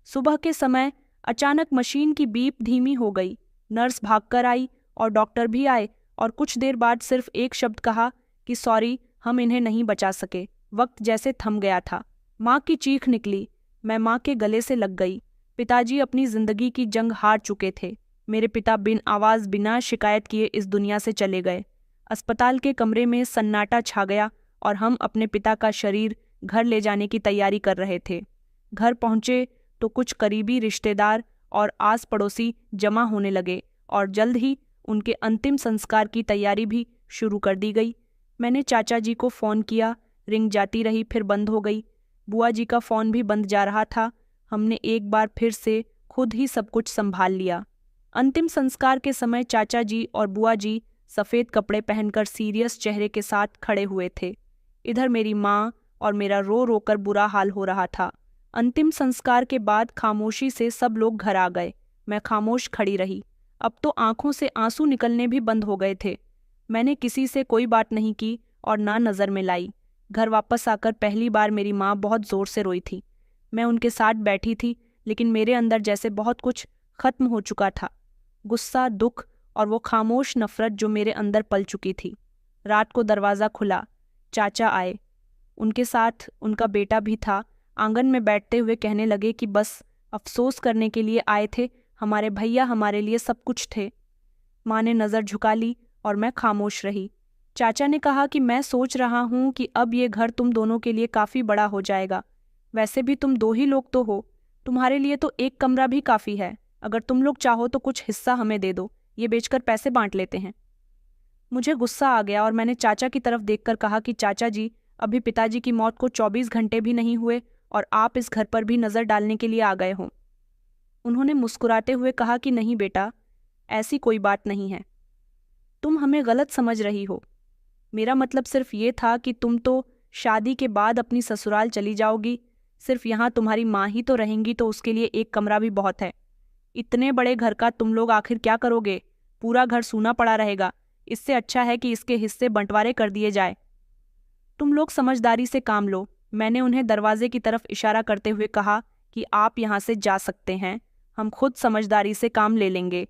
सुबह के समय अचानक मशीन की बीप धीमी हो गई। नर्स भागकर आई और डॉक्टर भी आए और कुछ देर बाद सिर्फ एक शब्द कहा कि सॉरी, हम इन्हें नहीं बचा सके। वक्त जैसे थम गया था। माँ की चीख निकली। मैं माँ के गले से लग गई। पिताजी अपनी जिंदगी की जंग हार चुके थे। मेरे पिता बिन आवाज़, बिना शिकायत किए इस दुनिया से चले गए। अस्पताल के कमरे में सन्नाटा छा गया और हम अपने पिता का शरीर घर ले जाने की तैयारी कर रहे थे। घर पहुंचे तो कुछ करीबी रिश्तेदार और आस पड़ोसी जमा होने लगे और जल्द ही उनके अंतिम संस्कार की तैयारी भी शुरू कर दी गई। मैंने चाचा जी को फ़ोन किया, रिंग जाती रही, फिर बंद हो गई। बुआ जी का फ़ोन भी बंद जा रहा था। हमने एक बार फिर से खुद ही सब कुछ संभाल लिया। अंतिम संस्कार के समय चाचा जी और बुआ जी सफ़ेद कपड़े पहनकर सीरियस चेहरे के साथ खड़े हुए थे। इधर मेरी माँ और मेरा रो रो कर बुरा हाल हो रहा था। अंतिम संस्कार के बाद खामोशी से सब लोग घर आ गए। मैं खामोश खड़ी रही। अब तो आंखों से आंसू निकलने भी बंद हो गए थे। मैंने किसी से कोई बात नहीं की और ना नज़र में लाई। घर वापस आकर पहली बार मेरी माँ बहुत ज़ोर से रोई थी। मैं उनके साथ बैठी थी, लेकिन मेरे अंदर जैसे बहुत कुछ खत्म हो चुका था। गुस्सा, दुख और वो खामोश नफरत जो मेरे अंदर पल चुकी थी। रात को दरवाज़ा खुला। चाचा आए। उनके साथ उनका बेटा भी था। आंगन में बैठते हुए कहने लगे कि बस अफसोस करने के लिए आए थे, हमारे भैया हमारे लिए सब कुछ थे। माँ ने नज़र झुका ली और मैं खामोश रही। चाचा ने कहा कि मैं सोच रहा हूँ कि अब ये घर तुम दोनों के लिए काफ़ी बड़ा हो जाएगा। वैसे भी तुम 2 ही लोग तो हो, तुम्हारे लिए तो एक कमरा भी काफ़ी है। अगर तुम लोग चाहो तो कुछ हिस्सा हमें दे दो, ये बेचकर पैसे बांट लेते हैं। मुझे गुस्सा आ गया और मैंने चाचा की तरफ देखकर कहा कि चाचा जी, अभी पिताजी की मौत को 24 घंटे भी नहीं हुए और आप इस घर पर भी नज़र डालने के लिए आ गए हों। उन्होंने मुस्कुराते हुए कहा कि नहीं बेटा, ऐसी कोई बात नहीं है। तुम हमें गलत समझ रही हो। मेरा मतलब सिर्फ ये था कि तुम तो शादी के बाद अपनी ससुराल चली जाओगी, सिर्फ यहाँ तुम्हारी माँ ही तो रहेंगी तो उसके लिए एक कमरा भी बहुत है। इतने बड़े घर का तुम लोग आखिर क्या करोगे? पूरा घर सूना पड़ा रहेगा। इससे अच्छा है कि इसके हिस्से बंटवारे कर दिए जाए। तुम लोग समझदारी से काम लो। मैंने उन्हें दरवाजे की तरफ इशारा करते हुए कहा कि आप यहाँ से जा सकते हैं, हम खुद समझदारी से काम ले लेंगे।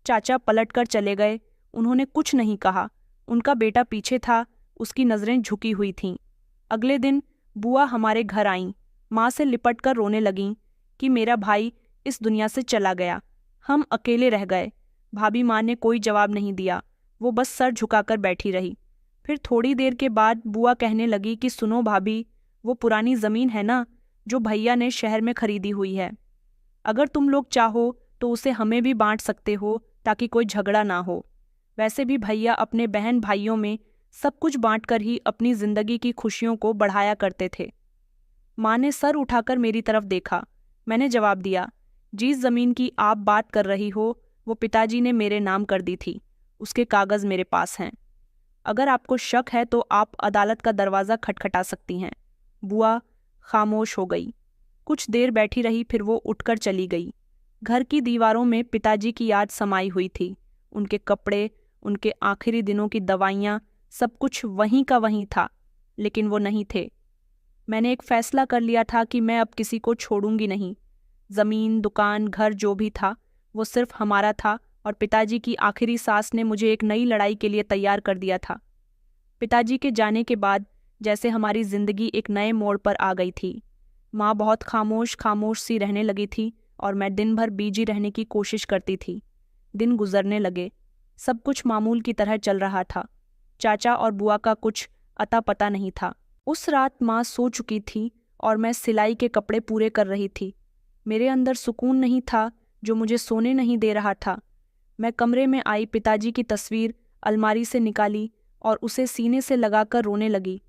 चाचा पलटकर चले गए। उन्होंने कुछ नहीं कहा। उनका बेटा पीछे था, उसकी नज़रें झुकी हुई थीं। अगले दिन बुआ हमारे घर आईं। माँ से लिपटकर रोने लगीं कि मेरा भाई इस दुनिया से चला गया, हम अकेले रह गए। भाभी माँ ने कोई जवाब नहीं दिया, वो बस सर झुकाकर बैठी रही। फिर थोड़ी देर के बाद बुआ कहने लगी कि सुनो भाभी, वो पुरानी ज़मीन है ना जो भैया ने शहर में खरीदी हुई है, अगर तुम लोग चाहो तो उसे हमें भी बांट सकते हो ताकि कोई झगड़ा ना हो। वैसे भी भैया अपने बहन भाइयों में सब कुछ बांटकर ही अपनी जिंदगी की खुशियों को बढ़ाया करते थे। माँ ने सर उठाकर मेरी तरफ देखा। मैंने जवाब दिया, जिस जमीन की आप बात कर रही हो वो पिताजी ने मेरे नाम कर दी थी, उसके कागज मेरे पास हैं। अगर आपको शक है तो आप अदालत का दरवाज़ा खटखटा सकती हैं। बुआ खामोश हो गई। कुछ देर बैठी रही, फिर वो उठकर चली गई। घर की दीवारों में पिताजी की याद समाई हुई थी। उनके कपड़े, उनके आखिरी दिनों की दवाइयाँ, सब कुछ वहीं का वहीं था, लेकिन वो नहीं थे। मैंने एक फैसला कर लिया था कि मैं अब किसी को छोड़ूंगी नहीं। ज़मीन, दुकान, घर जो भी था वो सिर्फ हमारा था, और पिताजी की आखिरी सांस ने मुझे एक नई लड़ाई के लिए तैयार कर दिया था। पिताजी के जाने के बाद जैसे हमारी जिंदगी एक नए मोड़ पर आ गई थी। माँ बहुत खामोश खामोश सी रहने लगी थी और मैं दिन भर बिजी रहने की कोशिश करती थी। दिन गुजरने लगे, सब कुछ मामूल की तरह चल रहा था। चाचा और बुआ का कुछ अता पता नहीं था। उस रात माँ सो चुकी थी और मैं सिलाई के कपड़े पूरे कर रही थी। मेरे अंदर सुकून नहीं था जो मुझे सोने नहीं दे रहा था। मैं कमरे में आई, पिताजी की तस्वीर अलमारी से निकाली और उसे सीने से लगाकर रोने लगी।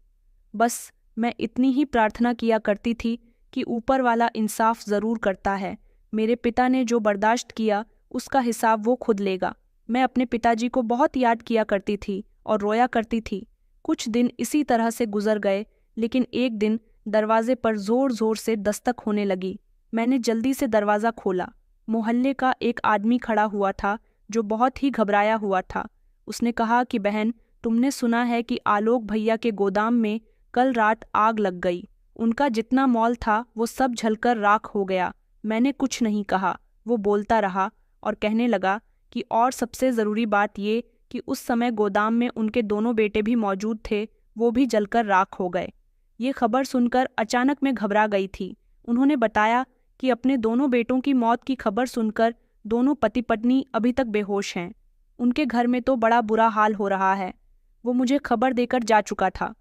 बस मैं इतनी ही प्रार्थना किया करती थी कि ऊपर वाला इंसाफ ज़रूर करता है। मेरे पिता ने जो बर्दाश्त किया उसका हिसाब वो खुद लेगा। मैं अपने पिताजी को बहुत याद किया करती थी और रोया करती थी। कुछ दिन इसी तरह से गुजर गए, लेकिन एक दिन दरवाजे पर ज़ोर ज़ोर से दस्तक होने लगी। मैंने जल्दी से दरवाज़ा खोला। मोहल्ले का एक आदमी खड़ा हुआ था जो बहुत ही घबराया हुआ था। उसने कहा कि बहन, तुमने सुना है कि आलोक भैया के गोदाम में कल रात आग लग गई। उनका जितना मॉल था वो सब जलकर राख हो गया। मैंने कुछ नहीं कहा। वो बोलता रहा और कहने लगा कि और सबसे ज़रूरी बात ये कि उस समय गोदाम में उनके दोनों बेटे भी मौजूद थे, वो भी जलकर राख हो गए। ये खबर सुनकर अचानक मैं घबरा गई थी। उन्होंने बताया कि अपने दोनों बेटों की मौत की खबर सुनकर दोनों पति पत्नी अभी तक बेहोश हैं। उनके घर में तो बड़ा बुरा हाल हो रहा है। वो मुझे खबर देकर जा चुका था।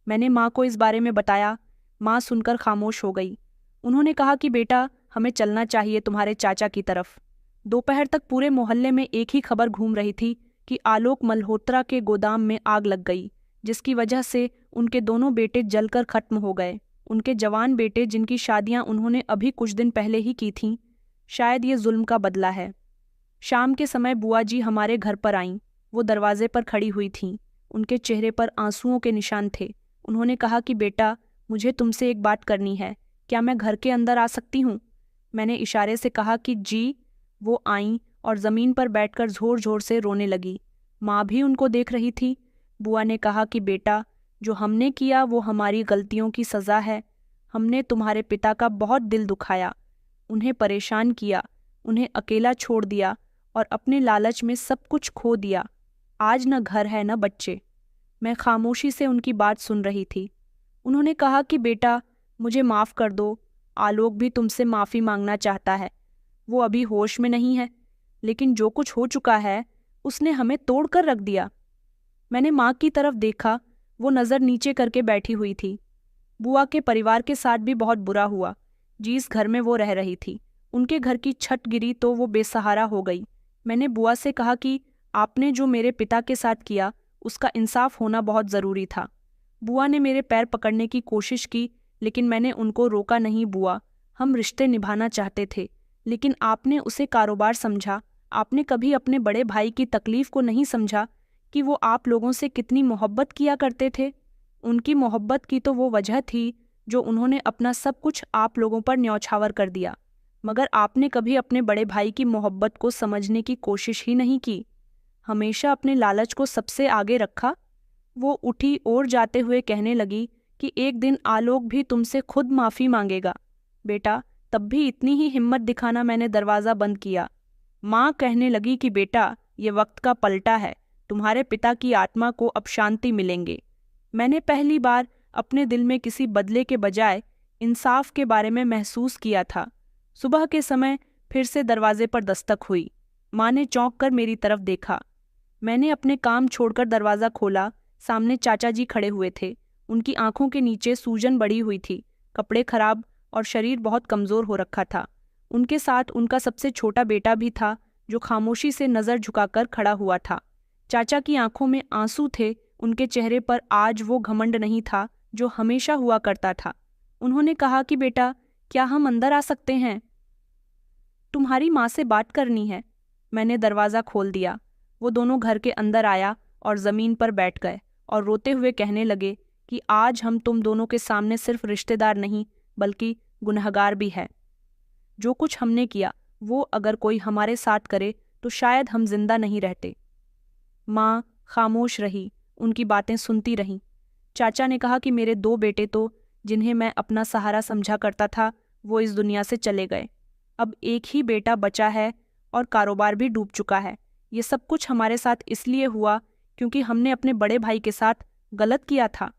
मैंने माँ को इस बारे में बताया। माँ सुनकर खामोश हो गई। उन्होंने कहा कि बेटा, हमें चलना चाहिए तुम्हारे चाचा की तरफ। दोपहर तक पूरे मोहल्ले में एक ही खबर घूम रही थी कि आलोक मल्होत्रा के गोदाम में आग लग गई, जिसकी वजह से उनके दोनों बेटे जलकर खत्म हो गए। उनके जवान बेटे जिनकी शादियां उन्होंने अभी कुछ दिन पहले ही की थीं। शायद ये जुल्म का बदला है। शाम के समय बुआ जी हमारे घर पर आईं। वो दरवाजे पर खड़ी हुई थीं। उनके चेहरे पर आंसुओं के निशान थे। उन्होंने कहा कि बेटा, मुझे तुमसे एक बात करनी है, क्या मैं घर के अंदर आ सकती हूँ? मैंने इशारे से कहा कि जी। वो आईं और ज़मीन पर बैठकर ज़ोर ज़ोर से रोने लगी। माँ भी उनको देख रही थी। बुआ ने कहा कि बेटा, जो हमने किया वो हमारी गलतियों की सज़ा है। हमने तुम्हारे पिता का बहुत दिल दुखाया, उन्हें परेशान किया, उन्हें अकेला छोड़ दिया और अपने लालच में सब कुछ खो दिया। आज न घर है न बच्चे। मैं खामोशी से उनकी बात सुन रही थी। उन्होंने कहा कि बेटा, मुझे माफ़ कर दो। आलोक भी तुमसे माफ़ी मांगना चाहता है। वो अभी होश में नहीं है, लेकिन जो कुछ हो चुका है उसने हमें तोड़ कर रख दिया। मैंने माँ की तरफ देखा। वो नज़र नीचे करके बैठी हुई थी। बुआ के परिवार के साथ भी बहुत बुरा हुआ। जिस घर में वो रह रही थी, उनके घर की छत गिरी तो वो बेसहारा हो गई। मैंने बुआ से कहा कि आपने जो मेरे पिता के साथ किया उसका इंसाफ होना बहुत ज़रूरी था। बुआ ने मेरे पैर पकड़ने की कोशिश की, लेकिन मैंने उनको रोका नहीं। बुआ, हम रिश्ते निभाना चाहते थे, लेकिन आपने उसे कारोबार समझा। आपने कभी अपने बड़े भाई की तकलीफ को नहीं समझा कि वो आप लोगों से कितनी मोहब्बत किया करते थे। उनकी मोहब्बत की तो वो वजह थी जो उन्होंने अपना सब कुछ आप लोगों पर न्यौछावर कर दिया, मगर आपने कभी अपने बड़े भाई की मोहब्बत को समझने की कोशिश ही नहीं की। हमेशा अपने लालच को सबसे आगे रखा। वो उठी और जाते हुए कहने लगी कि एक दिन आलोक भी तुमसे खुद माफ़ी मांगेगा। बेटा, तब भी इतनी ही हिम्मत दिखाना। मैंने दरवाज़ा बंद किया। माँ कहने लगी कि बेटा, ये वक्त का पलटा है, तुम्हारे पिता की आत्मा को अब शांति मिलेंगे। मैंने पहली बार अपने दिल में किसी बदले के बजाय इंसाफ के बारे में महसूस किया था। सुबह के समय फिर से दरवाजे पर दस्तक हुई। माँ ने चौंक कर मेरी तरफ देखा। मैंने अपने काम छोड़कर दरवाज़ा खोला। सामने चाचा जी खड़े हुए थे। उनकी आंखों के नीचे सूजन बढ़ी हुई थी, कपड़े खराब और शरीर बहुत कमज़ोर हो रखा था। उनके साथ उनका सबसे छोटा बेटा भी था, जो खामोशी से नज़र झुकाकर खड़ा हुआ था। चाचा की आंखों में आंसू थे। उनके चेहरे पर आज वो घमंड नहीं था जो हमेशा हुआ करता था। उन्होंने कहा कि बेटा, क्या हम अंदर आ सकते हैं? तुम्हारी माँ से बात करनी है। मैंने दरवाज़ा खोल दिया। वो दोनों घर के अंदर आया और ज़मीन पर बैठ गए और रोते हुए कहने लगे कि आज हम तुम दोनों के सामने सिर्फ रिश्तेदार नहीं बल्कि गुनहगार भी हैं। जो कुछ हमने किया वो अगर कोई हमारे साथ करे तो शायद हम जिंदा नहीं रहते। माँ खामोश रही, उनकी बातें सुनती रहीं। चाचा ने कहा कि मेरे 2 बेटे तो, जिन्हें मैं अपना सहारा समझा करता था, वो इस दुनिया से चले गए। अब एक ही बेटा बचा है और कारोबार भी डूब चुका है। ये सब कुछ हमारे साथ इसलिए हुआ क्योंकि हमने अपने बड़े भाई के साथ गलत किया था।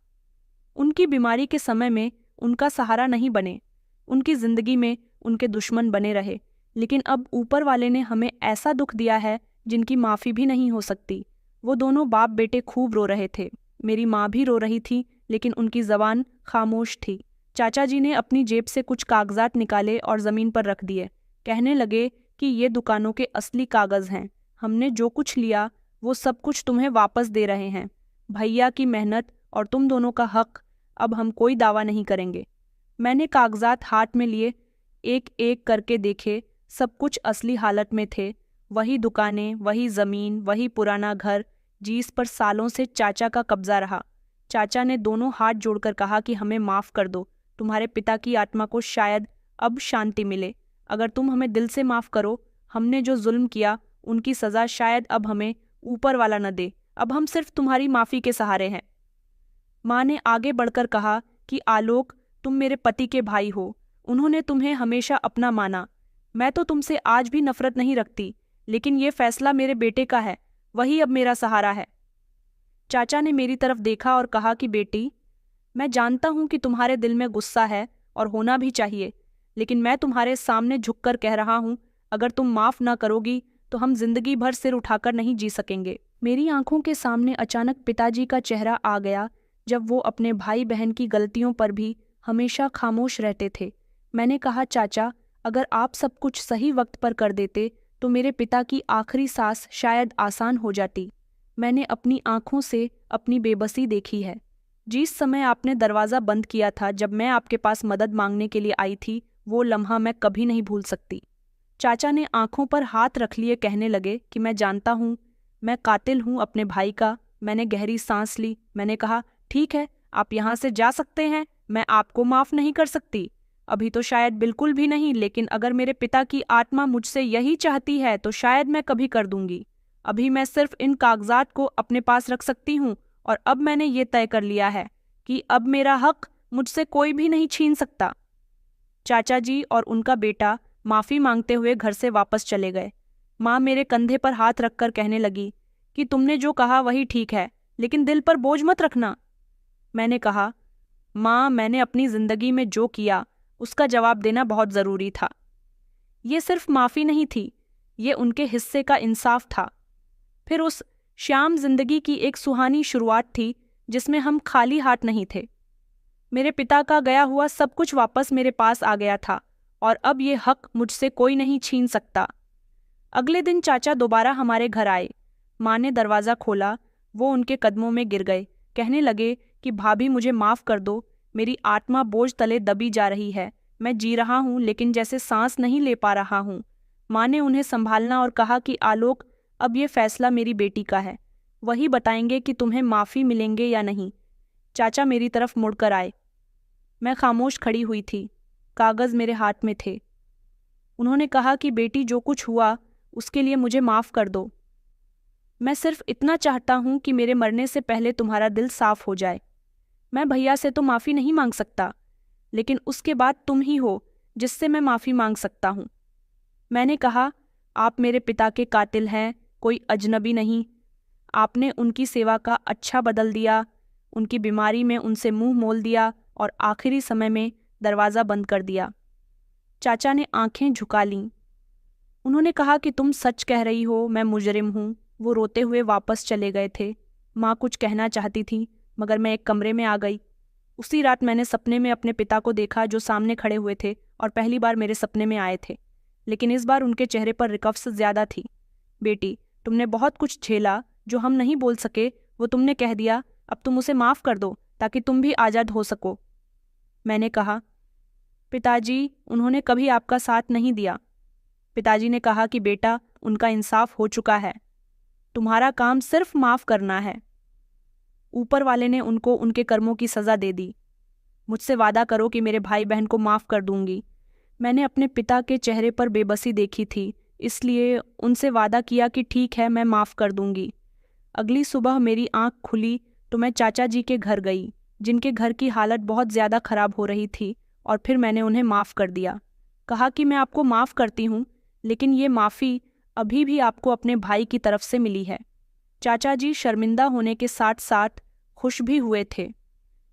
उनकी बीमारी के समय में उनका सहारा नहीं बने, उनकी जिंदगी में उनके दुश्मन बने रहे। लेकिन अब ऊपर वाले ने हमें ऐसा दुख दिया है जिनकी माफ़ी भी नहीं हो सकती। वो दोनों बाप बेटे खूब रो रहे थे। मेरी माँ भी रो रही थी, लेकिन उनकी ज़बान खामोश थी। चाचा जी ने अपनी जेब से कुछ कागजात निकाले और ज़मीन पर रख दिए। कहने लगे कि ये दुकानों के असली कागज़ हैं। हमने जो कुछ लिया वो सब कुछ तुम्हें वापस दे रहे हैं। भैया की मेहनत और तुम दोनों का हक। अब हम कोई दावा नहीं करेंगे। मैंने कागजात हाथ में लिए, एक एक करके देखे। सब कुछ असली हालत में थे। वही दुकानें, वही ज़मीन, वही पुराना घर जिस पर सालों से चाचा का कब्जा रहा। चाचा ने दोनों हाथ जोड़कर कहा कि हमें माफ़ कर दो। तुम्हारे पिता की आत्मा को शायद अब शांति मिले। अगर तुम हमें दिल से माफ़ करो, हमने जो जुल्म किया उनकी सज़ा शायद अब हमें ऊपर वाला न दे। अब हम सिर्फ तुम्हारी माफ़ी के सहारे हैं। माँ ने आगे बढ़कर कहा कि आलोक, तुम मेरे पति के भाई हो। उन्होंने तुम्हें हमेशा अपना माना। मैं तो तुमसे आज भी नफरत नहीं रखती, लेकिन ये फैसला मेरे बेटे का है। वही अब मेरा सहारा है। चाचा ने मेरी तरफ देखा और कहा कि बेटी, मैं जानता हूँ कि तुम्हारे दिल में गुस्सा है और होना भी चाहिए, लेकिन मैं तुम्हारे सामने झुककर कह रहा हूँ, अगर तुम माफ़ ना करोगी तो हम जिंदगी भर सिर उठाकर नहीं जी सकेंगे। मेरी आंखों के सामने अचानक पिताजी का चेहरा आ गया, जब वो अपने भाई बहन की गलतियों पर भी हमेशा खामोश रहते थे। मैंने कहा, चाचा, अगर आप सब कुछ सही वक्त पर कर देते तो मेरे पिता की आखिरी सांस शायद आसान हो जाती। मैंने अपनी आंखों से अपनी बेबसी देखी है। जिस समय आपने दरवाज़ा बंद किया था जब मैं आपके पास मदद मांगने के लिए आई थी, वो लम्हा मैं कभी नहीं भूल सकती। चाचा ने आंखों पर हाथ रख लिए कहने लगे कि मैं जानता हूँ, मैं कातिल हूँ अपने भाई का। मैंने गहरी सांस ली। मैंने कहा, ठीक है, आप यहाँ से जा सकते हैं। मैं आपको माफ़ नहीं कर सकती, अभी तो शायद बिल्कुल भी नहीं, लेकिन अगर मेरे पिता की आत्मा मुझसे यही चाहती है तो शायद मैं कभी कर दूंगी। अभी मैं सिर्फ इन कागजात को अपने पास रख सकती हूँ, और अब मैंने ये तय कर लिया है कि अब मेरा हक मुझसे कोई भी नहीं छीन सकता। चाचा जी और उनका बेटा माफ़ी मांगते हुए घर से वापस चले गए। माँ मेरे कंधे पर हाथ रखकर कहने लगी कि तुमने जो कहा वही ठीक है, लेकिन दिल पर बोझ मत रखना। मैंने कहा, माँ, मैंने अपनी ज़िंदगी में जो किया उसका जवाब देना बहुत ज़रूरी था। ये सिर्फ माफ़ी नहीं थी, ये उनके हिस्से का इंसाफ था। फिर उस श्याम जिंदगी की एक सुहानी शुरुआत थी जिसमें हम खाली हाथ नहीं थे। मेरे पिता का गया हुआ सब कुछ वापस मेरे पास आ गया था, और अब ये हक मुझसे कोई नहीं छीन सकता। अगले दिन चाचा दोबारा हमारे घर आए। माँ ने दरवाज़ा खोला। वो उनके कदमों में गिर गए। कहने लगे कि भाभी, मुझे माफ़ कर दो। मेरी आत्मा बोझ तले दबी जा रही है। मैं जी रहा हूँ, लेकिन जैसे सांस नहीं ले पा रहा हूँ। माँ ने उन्हें संभालना और कहा कि आलोक, अब ये फैसला मेरी बेटी का है। वही बताएंगे कि तुम्हें माफ़ी मिलेंगे या नहीं। चाचा मेरी तरफ मुड़कर आए। मैं खामोश खड़ी हुई थी। कागज़ मेरे हाथ में थे। उन्होंने कहा कि बेटी, जो कुछ हुआ उसके लिए मुझे माफ़ कर दो। मैं सिर्फ इतना चाहता हूँ कि मेरे मरने से पहले तुम्हारा दिल साफ हो जाए। मैं भैया से तो माफ़ी नहीं मांग सकता, लेकिन उसके बाद तुम ही हो जिससे मैं माफ़ी मांग सकता हूँ। मैंने कहा, आप मेरे पिता के कातिल हैं, कोई अजनबी नहीं। आपने उनकी सेवा का अच्छा बदल दिया, उनकी बीमारी में उनसे मुंह मोल दिया और आखिरी समय में दरवाज़ा बंद कर दिया। चाचा ने आंखें झुका लीं। उन्होंने कहा कि तुम सच कह रही हो, मैं मुजरिम हूँ। वो रोते हुए वापस चले गए थे। माँ कुछ कहना चाहती थी, मगर मैं एक कमरे में आ गई। उसी रात मैंने सपने में अपने पिता को देखा, जो सामने खड़े हुए थे और पहली बार मेरे सपने में आए थे। लेकिन इस बार उनके चेहरे पर रिकव्स ज़्यादा थी। बेटी, तुमने बहुत कुछ झेला, जो हम नहीं बोल सके वो तुमने कह दिया। अब तुम उसे माफ़ कर दो ताकि तुम भी आज़ाद हो सको। मैंने कहा, पिताजी, उन्होंने कभी आपका साथ नहीं दिया। पिताजी ने कहा कि बेटा, उनका इंसाफ हो चुका है, तुम्हारा काम सिर्फ माफ़ करना है। ऊपर वाले ने उनको उनके कर्मों की सज़ा दे दी। मुझसे वादा करो कि मेरे भाई बहन को माफ़ कर दूंगी। मैंने अपने पिता के चेहरे पर बेबसी देखी थी, इसलिए उनसे वादा किया कि ठीक है, मैं माफ़ कर दूंगी। अगली सुबह मेरी आंख खुली तो मैं चाचा जी के घर गई, जिनके घर की हालत बहुत ज़्यादा ख़राब हो रही थी, और फिर मैंने उन्हें माफ़ कर दिया। कहा कि मैं आपको माफ़ करती हूँ, लेकिन ये माफ़ी अभी भी आपको अपने भाई की तरफ से मिली है। चाचा जी शर्मिंदा होने के साथ साथ खुश भी हुए थे।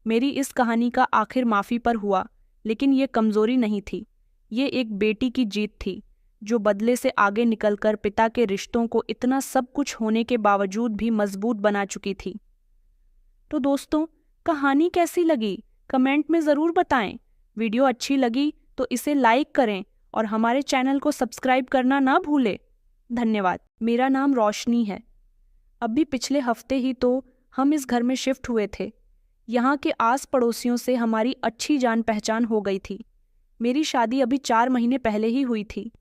मेरी इस कहानी का आखिर माफ़ी पर हुआ, लेकिन ये कमज़ोरी नहीं थी। ये एक बेटी की जीत थी, जो बदले से आगे निकलकर पिता के रिश्तों को इतना सब कुछ होने के बावजूद भी मजबूत बना चुकी थी। तो दोस्तों, कहानी कैसी लगी कमेंट में ज़रूर बताएं। वीडियो अच्छी लगी तो इसे लाइक करें और हमारे चैनल को सब्सक्राइब करना ना भूलें। धन्यवाद। मेरा नाम रोशनी है। अभी पिछले हफ्ते ही तो हम इस घर में शिफ्ट हुए थे। यहाँ के आस पड़ोसियों से हमारी अच्छी जान पहचान हो गई थी। मेरी शादी अभी 4 महीने पहले ही हुई थी।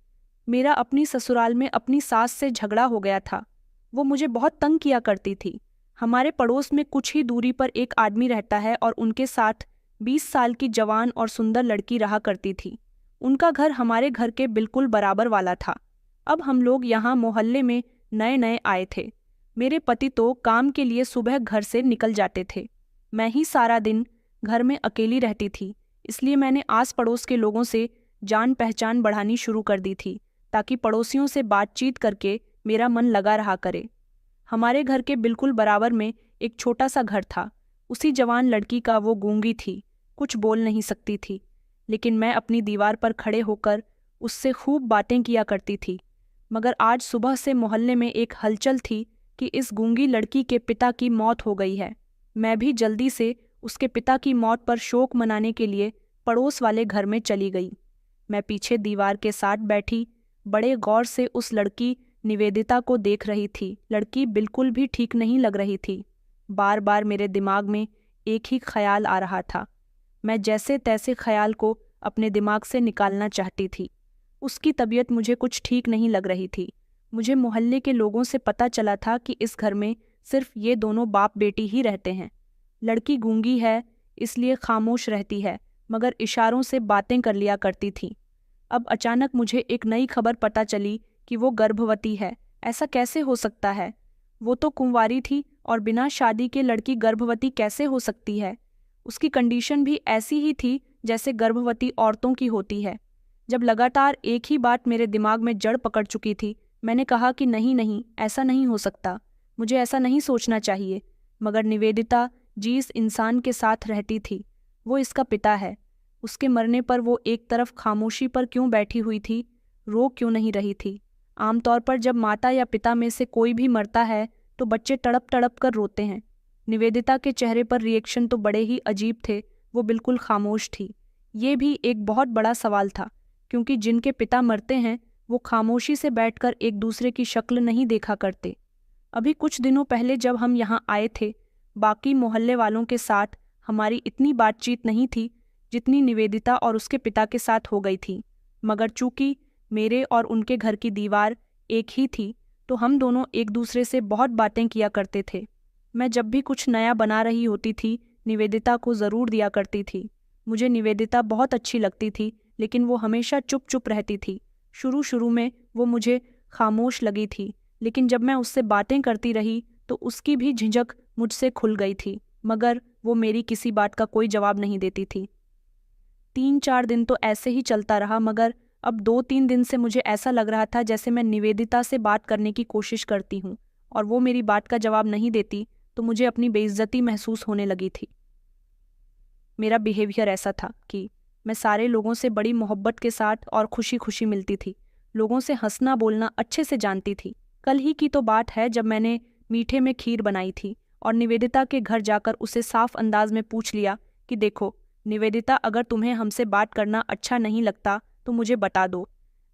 मेरा अपनी ससुराल में अपनी सास से झगड़ा हो गया था। वो मुझे बहुत तंग किया करती थी। हमारे पड़ोस में कुछ ही दूरी पर एक आदमी रहता है और उनके साथ 20 साल की जवान और सुंदर लड़की रहा करती थी। उनका घर हमारे घर के बिल्कुल बराबर वाला था। अब हम लोग यहाँ मोहल्ले में नए नए आए थे। मेरे पति तो काम के लिए सुबह घर से निकल जाते थे। मैं ही सारा दिन घर में अकेली रहती थी, इसलिए मैंने आस पड़ोस के लोगों से जान पहचान बढ़ानी शुरू कर दी थी, ताकि पड़ोसियों से बातचीत करके मेरा मन लगा रहा करे। हमारे घर के बिल्कुल बराबर में एक छोटा सा घर था। उसी जवान लड़की का वो गूंगी थी, कुछ बोल नहीं सकती थी, लेकिन मैं अपनी दीवार पर खड़े होकर उससे खूब बातें किया करती थी। मगर आज सुबह से मोहल्ले में एक हलचल थी कि इस गूंगी लड़की के पिता की मौत हो गई है। मैं भी जल्दी से उसके पिता की मौत पर शोक मनाने के लिए पड़ोस वाले घर में चली गई। मैं पीछे दीवार के साथ बैठी बड़े गौर से उस लड़की निवेदिता को देख रही थी। लड़की बिल्कुल भी ठीक नहीं लग रही थी। बार बार मेरे दिमाग में एक ही ख्याल आ रहा था। मैं जैसे तैसे ख्याल को अपने दिमाग से निकालना चाहती थी। उसकी तबीयत मुझे कुछ ठीक नहीं लग रही थी। मुझे मोहल्ले के लोगों से पता चला था कि इस घर में सिर्फ ये दोनों बाप बेटी ही रहते हैं। लड़की गूंगी है, इसलिए खामोश रहती है, मगर इशारों से बातें कर लिया करती थी। अब अचानक मुझे एक नई खबर पता चली कि वो गर्भवती है। ऐसा कैसे हो सकता है? वो तो कुंवारी थी और बिना शादी के लड़की गर्भवती कैसे हो सकती है? उसकी कंडीशन भी ऐसी ही थी जैसे गर्भवती औरतों की होती है। जब लगातार एक ही बात मेरे दिमाग में जड़ पकड़ चुकी थी, मैंने कहा कि नहीं नहीं, ऐसा नहीं हो सकता, मुझे ऐसा नहीं सोचना चाहिए। मगर निवेदिता जिस इंसान के साथ रहती थी, वो इसका पिता है। उसके मरने पर वो एक तरफ खामोशी पर क्यों बैठी हुई थी, रो क्यों नहीं रही थी? आमतौर पर जब माता या पिता में से कोई भी मरता है तो बच्चे तड़प तड़प कर रोते हैं। निवेदिता के चेहरे पर रिएक्शन तो बड़े ही अजीब थे। वो बिल्कुल खामोश थी। ये भी एक बहुत बड़ा सवाल था, क्योंकि जिनके पिता मरते हैं वो खामोशी से बैठकर एक दूसरे की शक्ल नहीं देखा करते। अभी कुछ दिनों पहले जब हम यहाँ आए थे, बाकी मोहल्ले वालों के साथ हमारी इतनी बातचीत नहीं थी जितनी निवेदिता और उसके पिता के साथ हो गई थी। मगर चूंकि मेरे और उनके घर की दीवार एक ही थी, तो हम दोनों एक दूसरे से बहुत बातें किया करते थे। मैं जब भी कुछ नया बना रही होती थी, निवेदिता को ज़रूर दिया करती थी। मुझे निवेदिता बहुत अच्छी लगती थी, लेकिन वो हमेशा चुप चुप रहती थी। शुरू शुरू में वो मुझे खामोश लगी थी, लेकिन जब मैं उससे बातें करती रही तो उसकी भी झिझक मुझसे खुल गई थी, मगर वो मेरी किसी बात का कोई जवाब नहीं देती थी। 3-4 दिन तो ऐसे ही चलता रहा, मगर अब 2-3 दिन से मुझे ऐसा लग रहा था जैसे मैं निवेदिता से बात करने की कोशिश करती हूँ और वो मेरी बात का जवाब नहीं देती, तो मुझे अपनी बेइज्जती महसूस होने लगी थी। मेरा बिहेवियर ऐसा था कि मैं सारे लोगों से बड़ी मोहब्बत के साथ और खुशी खुशी मिलती थी, लोगों से हंसना बोलना अच्छे से जानती थी। कल ही की तो बात है जब मैंने मीठे में खीर बनाई थी और निवेदिता के घर जाकर उसे साफ अंदाज में पूछ लिया कि देखो निवेदिता, अगर तुम्हें हमसे बात करना अच्छा नहीं लगता तो मुझे बता दो।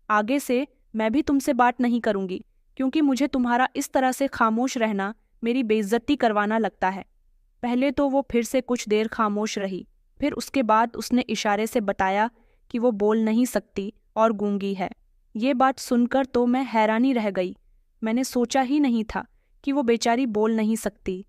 आगे से मैं भी तुमसे बात नहीं करूंगी, क्योंकि मुझे तुम्हारा इस तरह से खामोश रहना मेरी बेइज्जती करवाना लगता है। पहले तो वो फिर से कुछ देर खामोश रही, फिर उसके बाद उसने इशारे से बताया कि वो बोल नहीं सकती और गूंगी है। ये बात सुनकर तो मैं हैरानी रह गई। मैंने सोचा ही नहीं था कि वो बेचारी बोल नहीं सकती।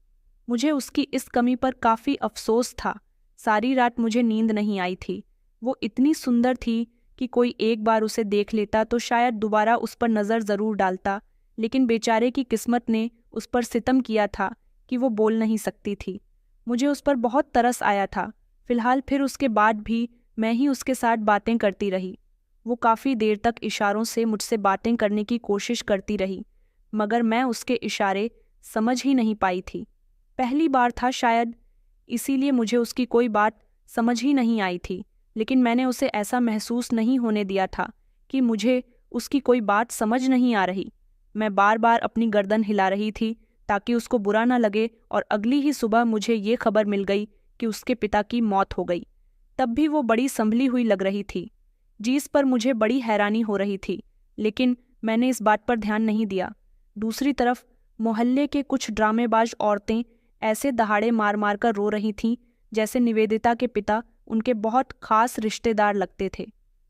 मुझे उसकी इस कमी पर काफ़ी अफसोस था। सारी रात मुझे नींद नहीं आई थी। वो इतनी सुंदर थी कि कोई एक बार उसे देख लेता तो शायद दोबारा उस पर नज़र ज़रूर डालता, लेकिन बेचारे की किस्मत ने उस पर सितम किया था कि वो बोल नहीं सकती थी। मुझे उस पर बहुत तरस आया था। फिलहाल फिर उसके बाद भी मैं ही उसके साथ बातें करती रही। वो काफ़ी देर तक इशारों से मुझसे बातें करने की कोशिश करती रही, मगर मैं उसके इशारे समझ ही नहीं पाई थी। पहली बार था शायद, इसीलिए मुझे उसकी कोई बात समझ ही नहीं आई थी, लेकिन मैंने उसे ऐसा महसूस नहीं होने दिया था कि मुझे उसकी कोई बात समझ नहीं आ रही। मैं बार बार अपनी गर्दन हिला रही थी ताकि उसको बुरा ना लगे, और अगली ही सुबह मुझे ये खबर मिल गई कि उसके पिता की मौत हो गई। तब भी वो बड़ी संभली हुई लग रही थी, जिस पर मुझे बड़ी हैरानी हो रही थी, लेकिन मैंने इस बात पर ध्यान नहीं दिया। दूसरी तरफ मोहल्ले के कुछ ड्रामेबाज औरतें ऐसे दहाड़े मार मार कर रो रही थीं जैसे निवेदिता के पिता उनके बहुत खास रिश्तेदार लगते थे।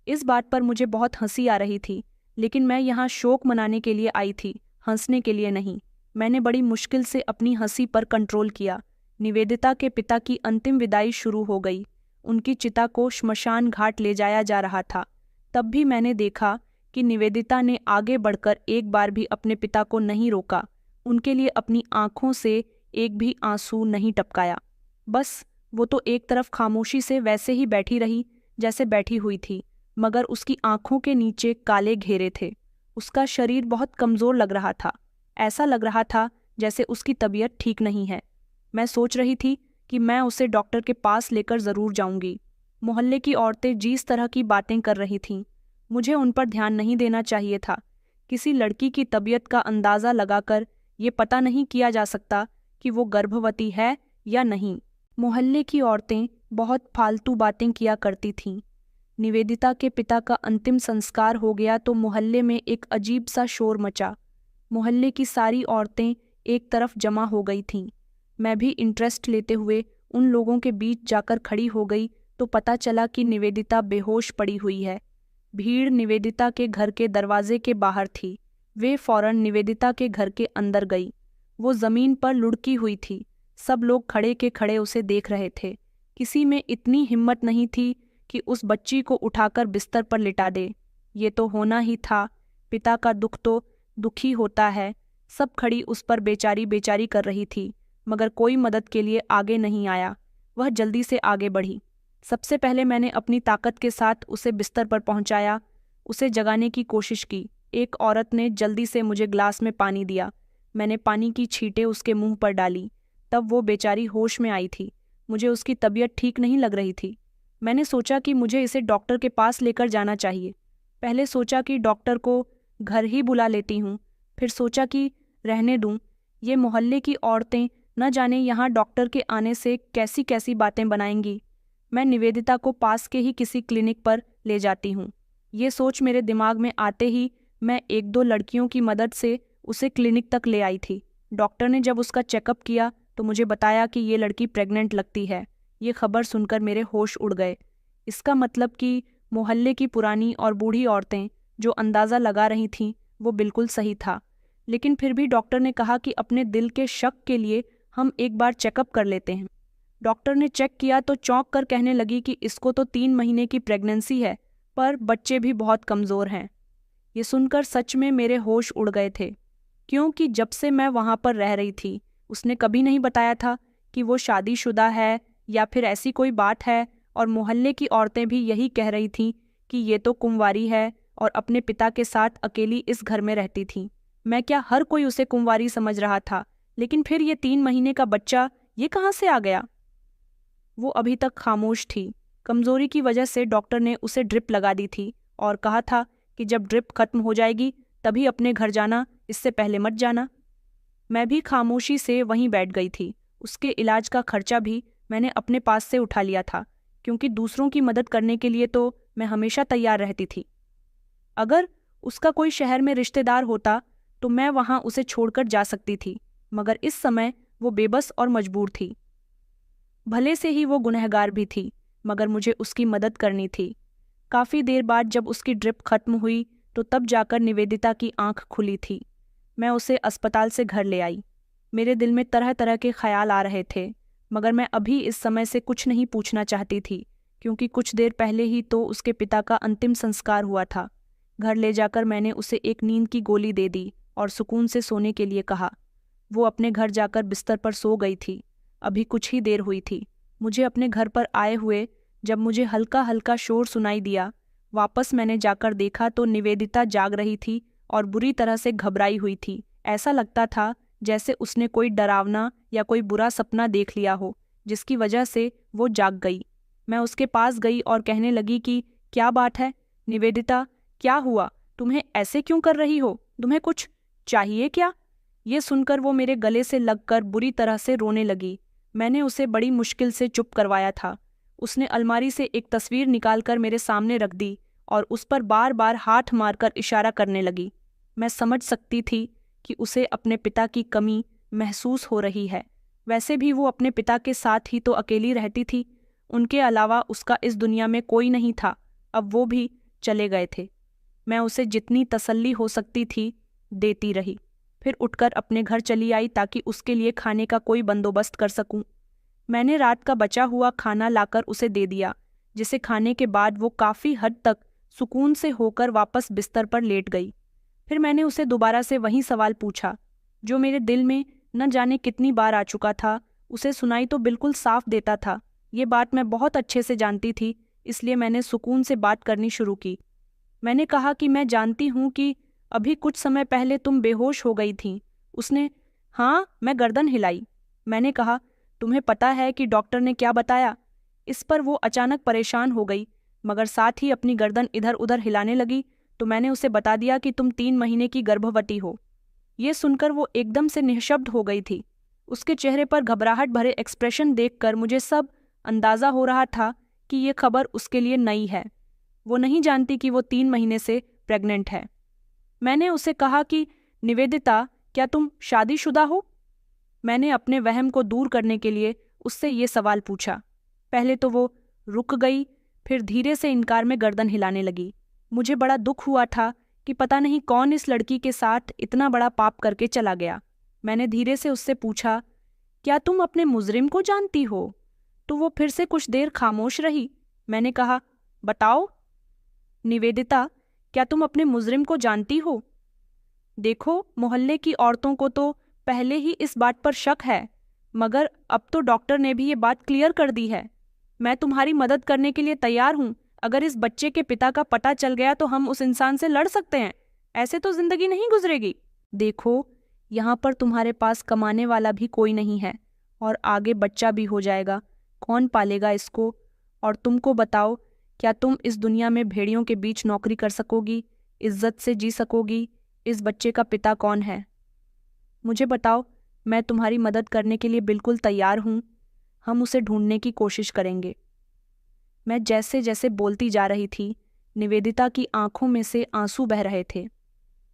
इस बात पर मुझे बहुत हंसी आ रही थी, लेकिन मैं यहाँ शोक मनाने के लिए आई थी, हंसने के लिए नहीं। मैंने बड़ी मुश्किल से अपनी हंसी पर कंट्रोल किया। निवेदिता के पिता की अंतिम विदाई शुरू हो गई। उनकी चिता को श्मशान घाट ले जाया जा रहा था। तब भी मैंने देखा कि निवेदिता ने आगे बढ़कर एक बार भी अपने पिता को नहीं रोका, उनके लिए अपनी आंखों से एक भी आंसू नहीं टपकाया। बस वो तो एक तरफ खामोशी से वैसे ही बैठी रही जैसे बैठी हुई थी, मगर उसकी आंखों के नीचे काले घेरे थे। उसका शरीर बहुत कमज़ोर लग रहा था। ऐसा लग रहा था जैसे उसकी तबीयत ठीक नहीं है। मैं सोच रही थी कि मैं उसे डॉक्टर के पास लेकर ज़रूर जाऊंगी। मोहल्ले की औरतें जिस तरह की बातें कर रही थीं, मुझे उन पर ध्यान नहीं देना चाहिए था। किसी लड़की की तबीयत का अंदाज़ा लगाकर ये पता नहीं किया जा सकता कि वो गर्भवती है या नहीं। मोहल्ले की औरतें बहुत फालतू बातें किया करती थीं। निवेदिता के पिता का अंतिम संस्कार हो गया तो मोहल्ले में एक अजीब सा शोर मचा। मोहल्ले की सारी औरतें एक तरफ जमा हो गई थीं। मैं भी इंटरेस्ट लेते हुए उन लोगों के बीच जाकर खड़ी हो गई तो पता चला कि निवेदिता बेहोश पड़ी हुई है। भीड़ निवेदिता के घर के दरवाजे के बाहर थी। वे फौरन निवेदिता के घर के अंदर गई। वो ज़मीन पर लुढ़की हुई थी। सब लोग खड़े के खड़े उसे देख रहे थे। किसी में इतनी हिम्मत नहीं थी कि उस बच्ची को उठाकर बिस्तर पर लिटा दे। ये तो होना ही था। पिता का दुख तो दुखी होता है। सब खड़ी उस पर बेचारी बेचारी कर रही थी, मगर कोई मदद के लिए आगे नहीं आया। वह जल्दी से आगे बढ़ी। सबसे पहले मैंने अपनी ताकत के साथ उसे बिस्तर पर पहुंचाया, उसे जगाने की कोशिश की। एक औरत ने जल्दी से मुझे ग्लास में पानी दिया। मैंने पानी की छींटें उसके मुंह पर डाली। तब वो बेचारी होश में आई थी। मुझे उसकी तबीयत ठीक नहीं लग रही थी। मैंने सोचा कि मुझे इसे डॉक्टर के पास लेकर जाना चाहिए। पहले सोचा कि डॉक्टर को घर ही बुला लेती हूँ, फिर सोचा कि रहने दूँ। ये मोहल्ले की औरतें न जाने यहाँ डॉक्टर के आने से कैसी कैसी बातें बनाएंगी। मैं निवेदिता को पास के ही किसी क्लिनिक पर ले जाती हूँ। ये सोच मेरे दिमाग में आते ही मैं 1-2 लड़कियों की मदद से उसे क्लिनिक तक ले आई थी। डॉक्टर ने जब उसका चेकअप किया तो मुझे बताया कि ये लड़की प्रेग्नेंट लगती है। ये खबर सुनकर मेरे होश उड़ गए। इसका मतलब कि मोहल्ले की पुरानी और बूढ़ी औरतें जो अंदाज़ा लगा रही थीं वो बिल्कुल सही था। लेकिन फिर भी डॉक्टर ने कहा कि अपने दिल के शक के लिए हम एक बार चेकअप कर लेते हैं। डॉक्टर ने चेक किया तो चौंक कर कहने लगी कि इसको तो 3 महीने की प्रेगनेंसी है, पर बच्चे भी बहुत कमज़ोर हैं। ये सुनकर सच में मेरे होश उड़ गए थे, क्योंकि जब से मैं वहाँ पर रह रही थी उसने कभी नहीं बताया था कि वो शादीशुदा है या फिर ऐसी कोई बात है। और मोहल्ले की औरतें भी यही कह रही थीं कि ये तो कुंवारी है और अपने पिता के साथ अकेली इस घर में रहती थी। मैं क्या, हर कोई उसे कुंवारी समझ रहा था, लेकिन फिर ये 3 महीने का बच्चा ये कहाँ से आ गया? वो अभी तक खामोश थी। कमजोरी की वजह से डॉक्टर ने उसे ड्रिप लगा दी थी और कहा था कि जब ड्रिप खत्म हो जाएगी तभी अपने घर जाना, इससे पहले मत जाना। मैं भी खामोशी से वहीं बैठ गई थी। उसके इलाज का खर्चा भी मैंने अपने पास से उठा लिया था, क्योंकि दूसरों की मदद करने के लिए तो मैं हमेशा तैयार रहती थी। अगर उसका कोई शहर में रिश्तेदार होता तो मैं वहां उसे छोड़कर जा सकती थी, मगर इस समय वो बेबस और मजबूर थी। भले से ही वो गुनहगार भी थी, मगर मुझे उसकी मदद करनी थी। काफ़ी देर बाद जब उसकी ड्रिप खत्म हुई तो तब जाकर निवेदिता की आंख खुली थी। मैं उसे अस्पताल से घर ले आई। मेरे दिल में तरह तरह के ख्याल आ रहे थे, मगर मैं अभी इस समय से कुछ नहीं पूछना चाहती थी, क्योंकि कुछ देर पहले ही तो उसके पिता का अंतिम संस्कार हुआ था। घर ले जाकर मैंने उसे एक नींद की गोली दे दी और सुकून से सोने के लिए कहा। वो अपने घर जाकर बिस्तर पर सो गई थी। अभी कुछ ही देर हुई थी मुझे अपने घर पर आए हुए, जब मुझे हल्का हल्का शोर सुनाई दिया। वापस मैंने जाकर देखा तो निवेदिता जाग रही थी और बुरी तरह से घबराई हुई थी। ऐसा लगता था जैसे उसने कोई डरावना या कोई बुरा सपना देख लिया हो, जिसकी वजह से वो जाग गई। मैं उसके पास गई और कहने लगी कि क्या बात है निवेदिता, क्या हुआ? तुम्हें ऐसे क्यों कर रही हो? तुम्हें कुछ चाहिए क्या? ये सुनकर वो मेरे गले से लगकर बुरी तरह से रोने लगी। मैंने उसे बड़ी मुश्किल से चुप करवाया था। उसने अलमारी से एक तस्वीर निकालकर मेरे सामने रख दी और उस पर बार बार हाथ मारकर इशारा करने लगी। मैं समझ सकती थी कि उसे अपने पिता की कमी महसूस हो रही है। वैसे भी वो अपने पिता के साथ ही तो अकेली रहती थी। उनके अलावा उसका इस दुनिया में कोई नहीं था। अब वो भी चले गए थे। मैं उसे जितनी तसल्ली हो सकती थी देती रही, फिर उठकर अपने घर चली आई ताकि उसके लिए खाने का कोई बंदोबस्त कर सकूं। मैंने रात का बचा हुआ खाना लाकर उसे दे दिया, जिसे खाने के बाद वो काफ़ी हद तक सुकून से होकर वापस बिस्तर पर लेट गई। फिर मैंने उसे दोबारा से वही सवाल पूछा, जो मेरे दिल में न जाने कितनी बार आ चुका था। उसे सुनाई तो बिल्कुल साफ देता था। ये बात मैं बहुत अच्छे से जानती थी, इसलिए मैंने सुकून से बात करनी शुरू की। मैंने कहा कि मैं जानती हूँ कि अभी कुछ समय पहले तुम बेहोश हो गई थीं। उसने हाँ, मैं गर्दन हिलाई। मैंने कहा, तुम्हें पता है कि डॉक्टर ने क्या बताया? इस पर वो अचानक परेशान हो गई, मगर साथ ही अपनी गर्दन इधर उधर हिलाने लगी। तो मैंने उसे बता दिया कि तुम 3 महीने की गर्भवती हो। ये सुनकर वो एकदम से निःशब्द हो गई थी। उसके चेहरे पर घबराहट भरे एक्सप्रेशन देखकर मुझे सब अंदाजा हो रहा था कि ये खबर उसके लिए नई है। वो नहीं जानती कि वो 3 महीने से प्रेग्नेंट है। मैंने उसे कहा कि निवेदिता, क्या तुम शादीशुदा हो? मैंने अपने वहम को दूर करने के लिए उससे ये सवाल पूछा। पहले तो वो रुक गई, फिर धीरे से इनकार में गर्दन हिलाने लगी। मुझे बड़ा दुख हुआ था कि पता नहीं कौन इस लड़की के साथ इतना बड़ा पाप करके चला गया। मैंने धीरे से उससे पूछा, क्या तुम अपने मुजरिम को जानती हो? तो वो फिर से कुछ देर खामोश रही। मैंने कहा, बताओ निवेदिता, क्या तुम अपने मुजरिम को जानती हो? देखो, मोहल्ले की औरतों को तो पहले ही इस बात पर शक है, मगर अब तो डॉक्टर ने भी ये बात क्लियर कर दी है। मैं तुम्हारी मदद करने के लिए तैयार हूँ। अगर इस बच्चे के पिता का पता चल गया तो हम उस इंसान से लड़ सकते हैं। ऐसे तो जिंदगी नहीं गुजरेगी। देखो, यहाँ पर तुम्हारे पास कमाने वाला भी कोई नहीं है और आगे बच्चा भी हो जाएगा। कौन पालेगा इसको? और तुमको बताओ, क्या तुम इस दुनिया में भेड़ियों के बीच नौकरी कर सकोगी? इज्जत से जी सकोगी? इस बच्चे का पिता कौन है? मुझे बताओ, मैं तुम्हारी मदद करने के लिए बिल्कुल तैयार हूँ। हम उसे ढूंढने की कोशिश करेंगे। मैं जैसे जैसे बोलती जा रही थी, निवेदिता की आंखों में से आंसू बह रहे थे।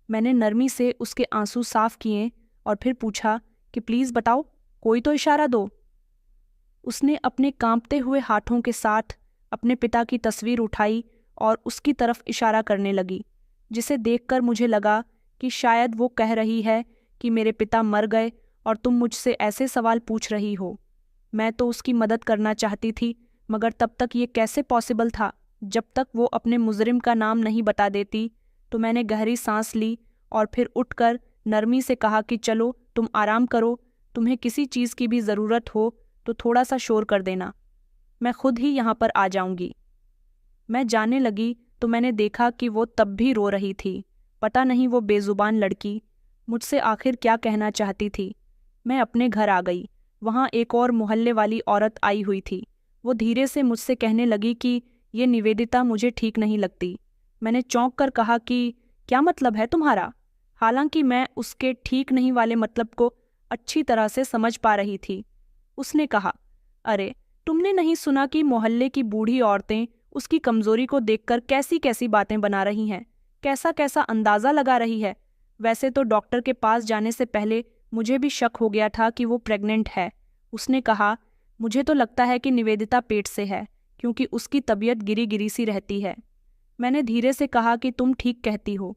मैंने नरमी से उसके आंसू साफ किए और फिर पूछा कि प्लीज़ बताओ, कोई तो इशारा दो। उसने अपने कांपते हुए हाथों के साथ अपने पिता की तस्वीर उठाई और उसकी तरफ इशारा करने लगी, जिसे देखकर मुझे लगा कि शायद वो कह रही है कि मेरे पिता मर गए और तुम मुझसे ऐसे सवाल पूछ रही हो। मैं तो उसकी मदद करना चाहती थी, मगर तब तक ये कैसे पॉसिबल था जब तक वो अपने मुजरिम का नाम नहीं बता देती। तो मैंने गहरी सांस ली और फिर उठकर नरमी से कहा कि चलो तुम आराम करो, तुम्हें किसी चीज़ की भी ज़रूरत हो तो थोड़ा सा शोर कर देना, मैं खुद ही यहाँ पर आ जाऊंगी। मैं जाने लगी तो मैंने देखा कि वो तब भी रो रही थी। पता नहीं वो बेजुबान लड़की मुझसे आखिर क्या कहना चाहती थी। मैं अपने घर आ गई। वहाँ एक और मोहल्ले वाली औरत आई हुई थी। वो धीरे से मुझसे कहने लगी कि ये निवेदिता मुझे ठीक नहीं लगती। मैंने चौंक कर कहा कि क्या मतलब है तुम्हारा? हालांकि मैं उसके ठीक नहीं वाले मतलब को अच्छी तरह से समझ पा रही थी। उसने कहा, अरे तुमने नहीं सुना कि मोहल्ले की बूढ़ी औरतें उसकी कमजोरी को देखकर कैसी कैसी बातें बना रही हैं, कैसा कैसा अंदाजा लगा रही है। वैसे तो डॉक्टर के पास जाने से पहले मुझे भी शक हो गया था कि वो प्रेग्नेंट है। उसने कहा, मुझे तो लगता है कि निवेदिता पेट से है, क्योंकि उसकी तबीयत गिरी गिरी सी रहती है। मैंने धीरे से कहा कि तुम ठीक कहती हो।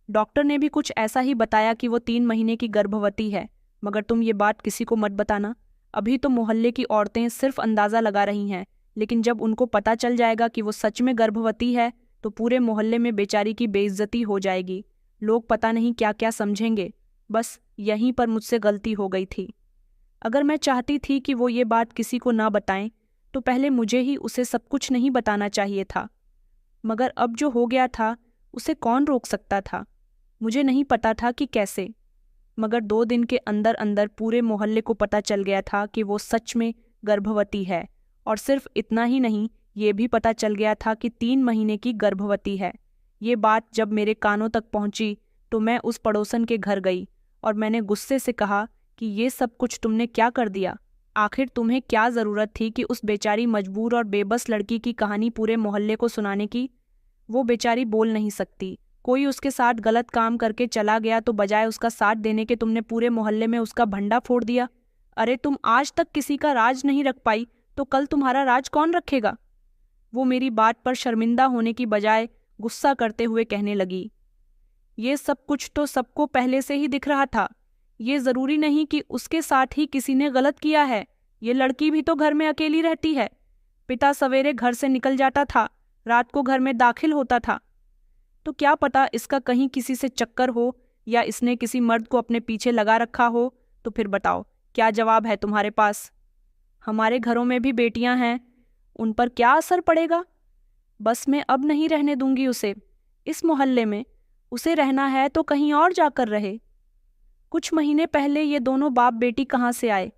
डॉक्टर ने भी कुछ ऐसा ही बताया कि वो 3 महीने की गर्भवती है, मगर तुम ये बात किसी को मत बताना। अभी तो मोहल्ले की औरतें सिर्फ अंदाजा लगा रही हैं, लेकिन जब उनको पता चल जाएगा कि वो सच में गर्भवती है तो पूरे मोहल्ले में बेचारी की बेइज्जती हो जाएगी। लोग पता नहीं क्या क्या समझेंगे। बस यहीं पर मुझसे गलती हो गई थी। अगर मैं चाहती थी कि वो ये बात किसी को ना बताएं तो पहले मुझे ही उसे सब कुछ नहीं बताना चाहिए था। मगर अब जो हो गया था उसे कौन रोक सकता था? मुझे नहीं पता था कि कैसे, मगर 2 दिन के अंदर अंदर पूरे मोहल्ले को पता चल गया था कि वो सच में गर्भवती है। और सिर्फ इतना ही नहीं, ये भी पता चल गया था कि 3 महीने की गर्भवती है। ये बात जब मेरे कानों तक पहुंची तो मैं उस पड़ोसन के घर गई और मैंने गुस्से से कहा कि ये सब कुछ तुमने क्या कर दिया? आखिर तुम्हें क्या ज़रूरत थी कि उस बेचारी मजबूर और बेबस लड़की की कहानी पूरे मोहल्ले को सुनाने की? वो बेचारी बोल नहीं सकती। कोई उसके साथ गलत काम करके चला गया तो बजाय उसका साथ देने के तुमने पूरे मोहल्ले में उसका भंडा फोड़ दिया। अरे तुम आज तक किसी का राज नहीं रख पाई तो कल तुम्हारा राज कौन रखेगा? वो मेरी बात पर शर्मिंदा होने की बजाय गुस्सा करते हुए कहने लगी, ये सब कुछ तो सबको पहले से ही दिख रहा था। ये जरूरी नहीं कि उसके साथ ही किसी ने गलत किया है। ये लड़की भी तो घर में अकेली रहती है। पिता सवेरे घर से निकल जाता था, रात को घर में दाखिल होता था। तो क्या पता इसका कहीं किसी से चक्कर हो या इसने किसी मर्द को अपने पीछे लगा रखा हो। तो फिर बताओ, क्या जवाब है तुम्हारे पास? हमारे घरों में भी बेटियां हैं, उन पर क्या असर पड़ेगा? बस मैं अब नहीं रहने दूंगी उसे इस मोहल्ले में। उसे रहना है तो कहीं और जाकर रहे। कुछ महीने पहले ये दोनों बाप बेटी कहाँ से आए,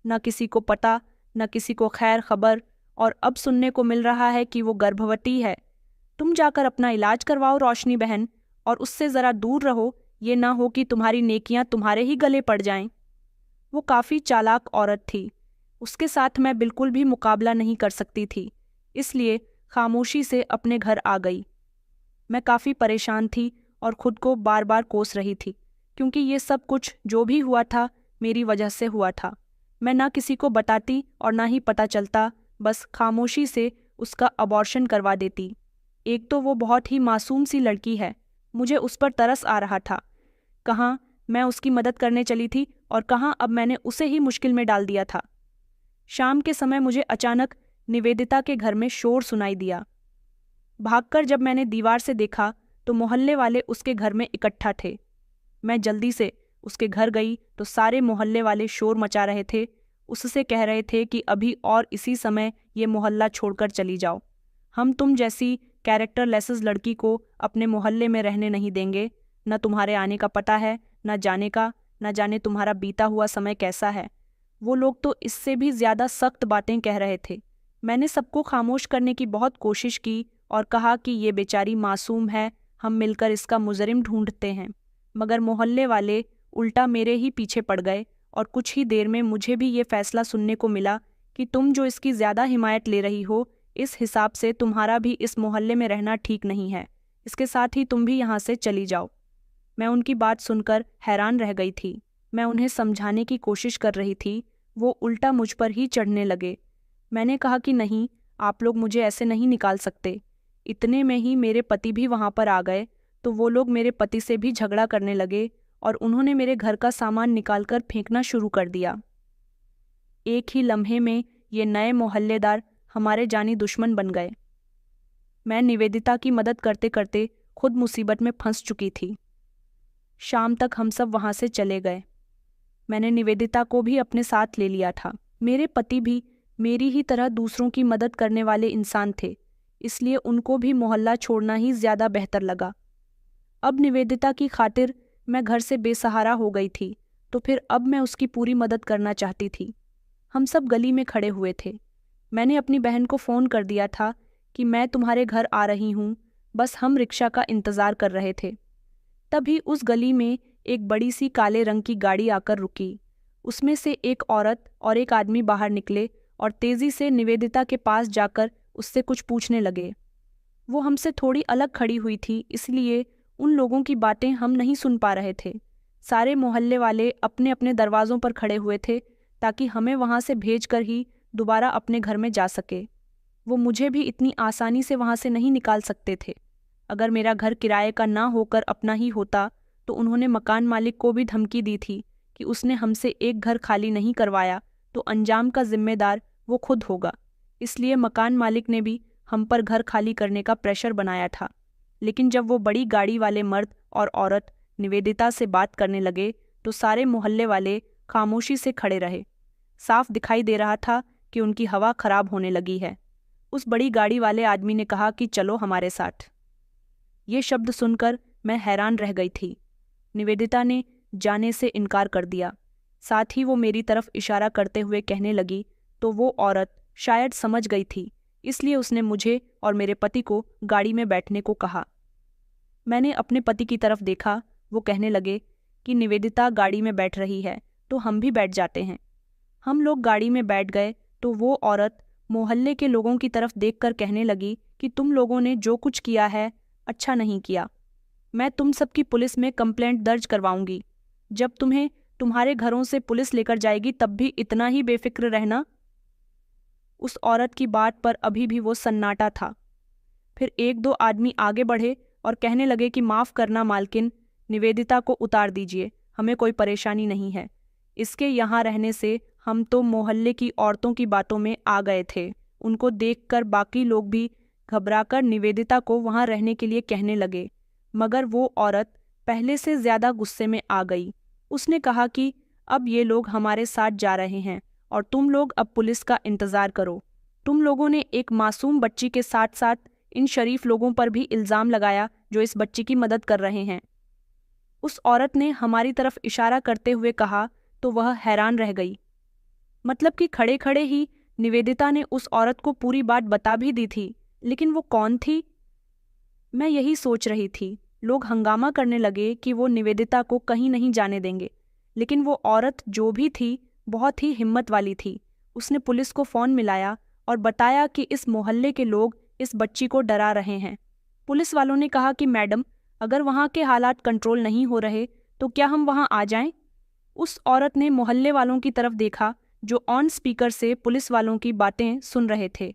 न किसी को पता, न किसी को खैर खबर, और अब सुनने को मिल रहा है कि वो गर्भवती है। तुम जाकर अपना इलाज करवाओ रोशनी बहन, और उससे ज़रा दूर रहो, ये ना हो कि तुम्हारी नेकियां तुम्हारे ही गले पड़ जाएं। वो काफ़ी चालाक औरत थी। उसके साथ मैं बिल्कुल भी मुकाबला नहीं कर सकती थी, इसलिए खामोशी से अपने घर आ गई। मैं काफ़ी परेशान थी और खुद को बार बार कोस रही थी, क्योंकि ये सब कुछ जो भी हुआ था मेरी वजह से हुआ था। मैं ना किसी को बताती और ना ही पता चलता, बस खामोशी से उसका अबॉर्शन करवा देती। एक तो वो बहुत ही मासूम सी लड़की है, मुझे उस पर तरस आ रहा था। कहाँ मैं उसकी मदद करने चली थी और कहाँ अब मैंने उसे ही मुश्किल में डाल दिया था। शाम के समय मुझे अचानक निवेदिता के घर में शोर सुनाई दिया। भागकर जब मैंने दीवार से देखा तो मोहल्ले वाले उसके घर में इकट्ठा थे। मैं जल्दी से उसके घर गई तो सारे मोहल्ले वाले शोर मचा रहे थे। उससे कह रहे थे कि अभी और इसी समय ये मोहल्ला छोड़कर चली जाओ। हम तुम जैसी कैरेक्टर लेसेस लड़की को अपने मोहल्ले में रहने नहीं देंगे। न तुम्हारे आने का पता है, न जाने का, न जाने तुम्हारा बीता हुआ समय कैसा है। वो लोग तो इससे भी ज़्यादा सख्त बातें कह रहे थे। मैंने सबको खामोश करने की बहुत कोशिश की और कहा कि ये बेचारी मासूम है, हम मिलकर इसका मुजरिम ढूंढते हैं। मगर मोहल्ले वाले उल्टा मेरे ही पीछे पड़ गए और कुछ ही देर में मुझे भी ये फैसला सुनने को मिला कि तुम जो इसकी ज़्यादा हिमायत ले रही हो, इस हिसाब से तुम्हारा भी इस मोहल्ले में रहना ठीक नहीं है। इसके साथ ही तुम भी यहाँ से चली जाओ। मैं उनकी बात सुनकर हैरान रह गई थी। मैं उन्हें समझाने की कोशिश कर रही थी, वो उल्टा मुझ पर ही चढ़ने लगे। मैंने कहा कि नहीं, आप लोग मुझे ऐसे नहीं निकाल सकते। इतने में ही मेरे पति भी वहाँ पर आ गए, तो वो लोग मेरे पति से भी झगड़ा करने लगे और उन्होंने मेरे घर का सामान निकालकर फेंकना शुरू कर दिया। एक ही लम्हे में ये नए मोहल्लेदार हमारे जानी दुश्मन बन गए। मैं निवेदिता की मदद करते करते खुद मुसीबत में फंस चुकी थी। शाम तक हम सब वहाँ से चले गए। मैंने निवेदिता को भी अपने साथ ले लिया था। मेरे पति भी मेरी ही तरह दूसरों की मदद करने वाले इंसान थे, इसलिए उनको भी मोहल्ला छोड़ना ही ज़्यादा बेहतर लगा। अब निवेदिता की खातिर मैं घर से बेसहारा हो गई थी, तो फिर अब मैं उसकी पूरी मदद करना चाहती थी। हम सब गली में खड़े हुए थे। मैंने अपनी बहन को फ़ोन कर दिया था कि मैं तुम्हारे घर आ रही हूँ, बस हम रिक्शा का इंतज़ार कर रहे थे। तभी उस गली में एक बड़ी सी काले रंग की गाड़ी आकर रुकी। उसमें से एक औरत और एक आदमी बाहर निकले और तेज़ी से निवेदिता के पास जाकर उससे कुछ पूछने लगे। वो हमसे थोड़ी अलग खड़ी हुई थी, इसलिए उन लोगों की बातें हम नहीं सुन पा रहे थे। सारे मोहल्ले वाले अपने अपने दरवाज़ों पर खड़े हुए थे ताकि हमें वहाँ से भेजकर ही दोबारा अपने घर में जा सके। वो मुझे भी इतनी आसानी से वहाँ से नहीं निकाल सकते थे। अगर मेरा घर किराए का ना होकर अपना ही होता तो उन्होंने मकान मालिक को भी धमकी दी थी कि उसने हमसे एक घर खाली नहीं करवाया तो अंजाम का जिम्मेदार वो खुद होगा। इसलिए मकान मालिक ने भी हम पर घर खाली करने का प्रेशर बनाया था। लेकिन जब वो बड़ी गाड़ी वाले मर्द और औरत निवेदिता से बात करने लगे तो सारे मोहल्ले वाले खामोशी से खड़े रहे। साफ दिखाई दे रहा था कि उनकी हवा खराब होने लगी है। उस बड़ी गाड़ी वाले आदमी ने कहा कि चलो हमारे साथ। ये शब्द सुनकर मैं हैरान रह गई थी। निवेदिता ने जाने से इनकार कर दिया। साथ ही वो मेरी तरफ इशारा करते हुए कहने लगी, तो वो औरत शायद समझ गई थी, इसलिए उसने मुझे और मेरे पति को गाड़ी में बैठने को कहा। मैंने अपने पति की तरफ देखा। वो कहने लगे कि निवेदिता गाड़ी में बैठ रही है तो हम भी बैठ जाते हैं। हम लोग गाड़ी में बैठ गए तो वो औरत मोहल्ले के लोगों की तरफ देखकर कहने लगी कि तुम लोगों ने जो कुछ किया है अच्छा नहीं किया। मैं तुम सबकी पुलिस में कंप्लेंट दर्ज करवाऊंगी। जब तुम्हें तुम्हारे घरों से पुलिस लेकर जाएगी तब भी इतना ही बेफिक्र रहना। उस औरत की बात पर अभी भी वो सन्नाटा था। फिर एक दो आदमी आगे बढ़े और कहने लगे कि माफ़ करना मालकिन, निवेदिता को उतार दीजिए, हमें कोई परेशानी नहीं है। इसके यहाँ रहने से हम तो मोहल्ले की औरतों की बातों में आ गए थे। उनको देखकर बाकी लोग भी घबराकर निवेदिता को वहाँ रहने के लिए कहने लगे, मगर वो औरत पहले से ज़्यादा गुस्से में आ गई। उसने कहा कि अब ये लोग हमारे साथ जा रहे हैं और तुम लोग अब पुलिस का इंतज़ार करो। तुम लोगों ने एक मासूम बच्ची के साथ साथ इन शरीफ लोगों पर भी इल्ज़ाम लगाया जो इस बच्ची की मदद कर रहे हैं। उस औरत ने हमारी तरफ इशारा करते हुए कहा तो वह हैरान रह गई। मतलब कि खड़े खड़े ही निवेदिता ने उस औरत को पूरी बात बता भी दी थी, लेकिन वो कौन थी? मैं यही सोच रही थी। लोग हंगामा करने लगे कि वो निवेदिता को कहीं नहीं जाने देंगे, लेकिन वो औरत जो भी थी बहुत ही हिम्मत वाली थी। उसने पुलिस को फ़ोन मिलाया और बताया कि इस मोहल्ले के लोग इस बच्ची को डरा रहे हैं। पुलिस वालों ने कहा कि मैडम, अगर वहाँ के हालात कंट्रोल नहीं हो रहे तो क्या हम वहाँ आ जाएं? उस औरत ने मोहल्ले वालों की तरफ देखा जो ऑन स्पीकर से पुलिस वालों की बातें सुन रहे थे।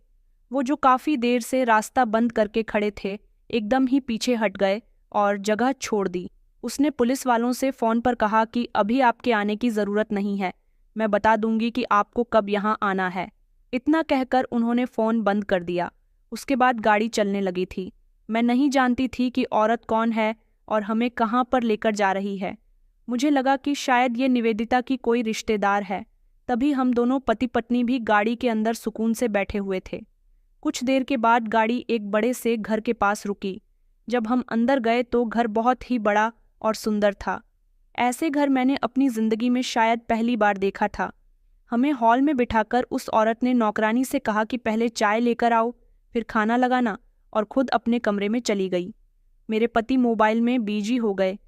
वो जो काफ़ी देर से रास्ता बंद करके खड़े थे एकदम ही पीछे हट गए और जगह छोड़ दी। उसने पुलिस वालों से फ़ोन पर कहा कि अभी आपके आने की ज़रूरत नहीं है, मैं बता दूंगी कि आपको कब यहाँ आना है। इतना कहकर उन्होंने फ़ोन बंद कर दिया। उसके बाद गाड़ी चलने लगी थी। मैं नहीं जानती थी कि औरत कौन है और हमें कहाँ पर लेकर जा रही है। मुझे लगा कि शायद ये निवेदिता की कोई रिश्तेदार है। तभी हम दोनों पति पत्नी भी गाड़ी के अंदर सुकून से बैठे हुए थे। कुछ देर के बाद गाड़ी एक बड़े से घर के पास रुकी। जब हम अंदर गए तो घर बहुत ही बड़ा और सुंदर था। ऐसे घर मैंने अपनी ज़िंदगी में शायद पहली बार देखा था। हमें हॉल में बिठाकर उस औरत ने नौकरानी से कहा कि पहले चाय लेकर आओ, फिर खाना लगाना, और खुद अपने कमरे में चली गई। मेरे पति मोबाइल में बिजी हो गए।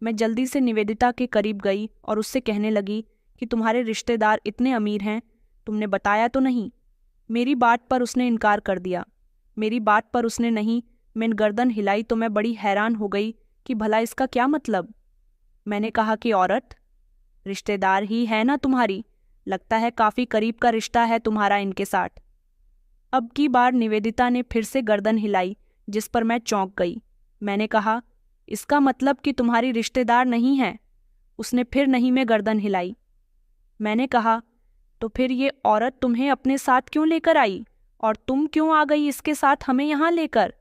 मैं जल्दी से निवेदिता के करीब गई और उससे कहने लगी कि तुम्हारे रिश्तेदार इतने अमीर हैं, तुमने बताया तो नहीं? मेरी बात पर उसने इनकार कर दिया। मेरी बात पर उसने नहीं मैंने गर्दन हिलाई तो मैं बड़ी हैरान हो गई कि भला इसका क्या मतलब। मैंने कहा कि औरत, रिश्तेदार ही है ना तुम्हारी, लगता है काफ़ी करीब का रिश्ता है तुम्हारा इनके साथ। अब की बार निवेदिता ने फिर से गर्दन हिलाई, जिस पर मैं चौंक गई। मैंने कहा, इसका मतलब कि तुम्हारी रिश्तेदार नहीं है। उसने फिर नहीं में गर्दन हिलाई। मैंने कहा, तो फिर ये औरत तुम्हें अपने साथ क्यों लेकर आई, और तुम क्यों आ गई इसके साथ हमें यहाँ लेकर?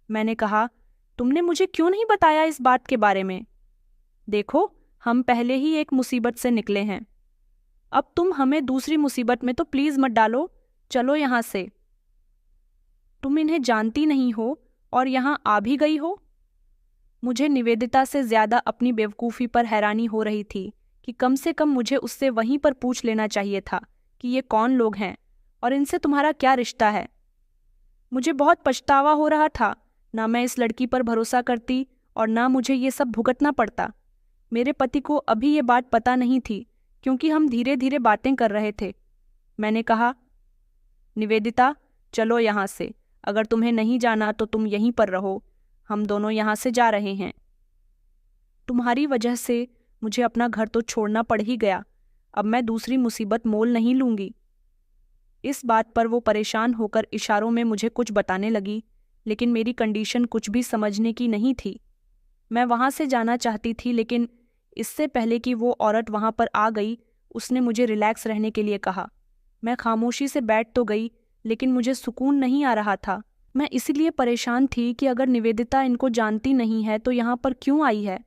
मैंने कहा, तुमने मुझे क्यों नहीं बताया इस बात के बारे में? देखो, हम पहले ही एक मुसीबत से निकले हैं, अब तुम हमें दूसरी मुसीबत में तो प्लीज मत डालो। चलो यहाँ से। तुम इन्हें जानती नहीं हो और यहाँ आ भी गई हो। मुझे निवेदिता से ज्यादा अपनी बेवकूफ़ी पर हैरानी हो रही थी कि कम से कम मुझे उससे वहीं पर पूछ लेना चाहिए था कि ये कौन लोग हैं और इनसे तुम्हारा क्या रिश्ता है। मुझे बहुत पछतावा हो रहा था, ना मैं इस लड़की पर भरोसा करती और ना मुझे ये सब भुगतना पड़ता। मेरे पति को अभी ये बात पता नहीं थी क्योंकि हम धीरे धीरे बातें कर रहे थे। मैंने कहा, निवेदिता, चलो यहाँ से। अगर तुम्हें नहीं जाना तो तुम यहीं पर रहो, हम दोनों यहाँ से जा रहे हैं। तुम्हारी वजह से मुझे अपना घर तो छोड़ना पड़ ही गया, अब मैं दूसरी मुसीबत मोल नहीं लूंगी। इस बात पर वो परेशान होकर इशारों में मुझे कुछ बताने लगी, लेकिन मेरी कंडीशन कुछ भी समझने की नहीं थी। मैं वहाँ से जाना चाहती थी, लेकिन इससे पहले कि वो औरत वहाँ पर आ गई, उसने मुझे रिलैक्स रहने के लिए कहा। मैं खामोशी से बैठ तो गई, लेकिन मुझे सुकून नहीं आ रहा था। मैं इसीलिए परेशान थी कि अगर निवेदिता इनको जानती नहीं है तो यहाँ पर क्यों आई है।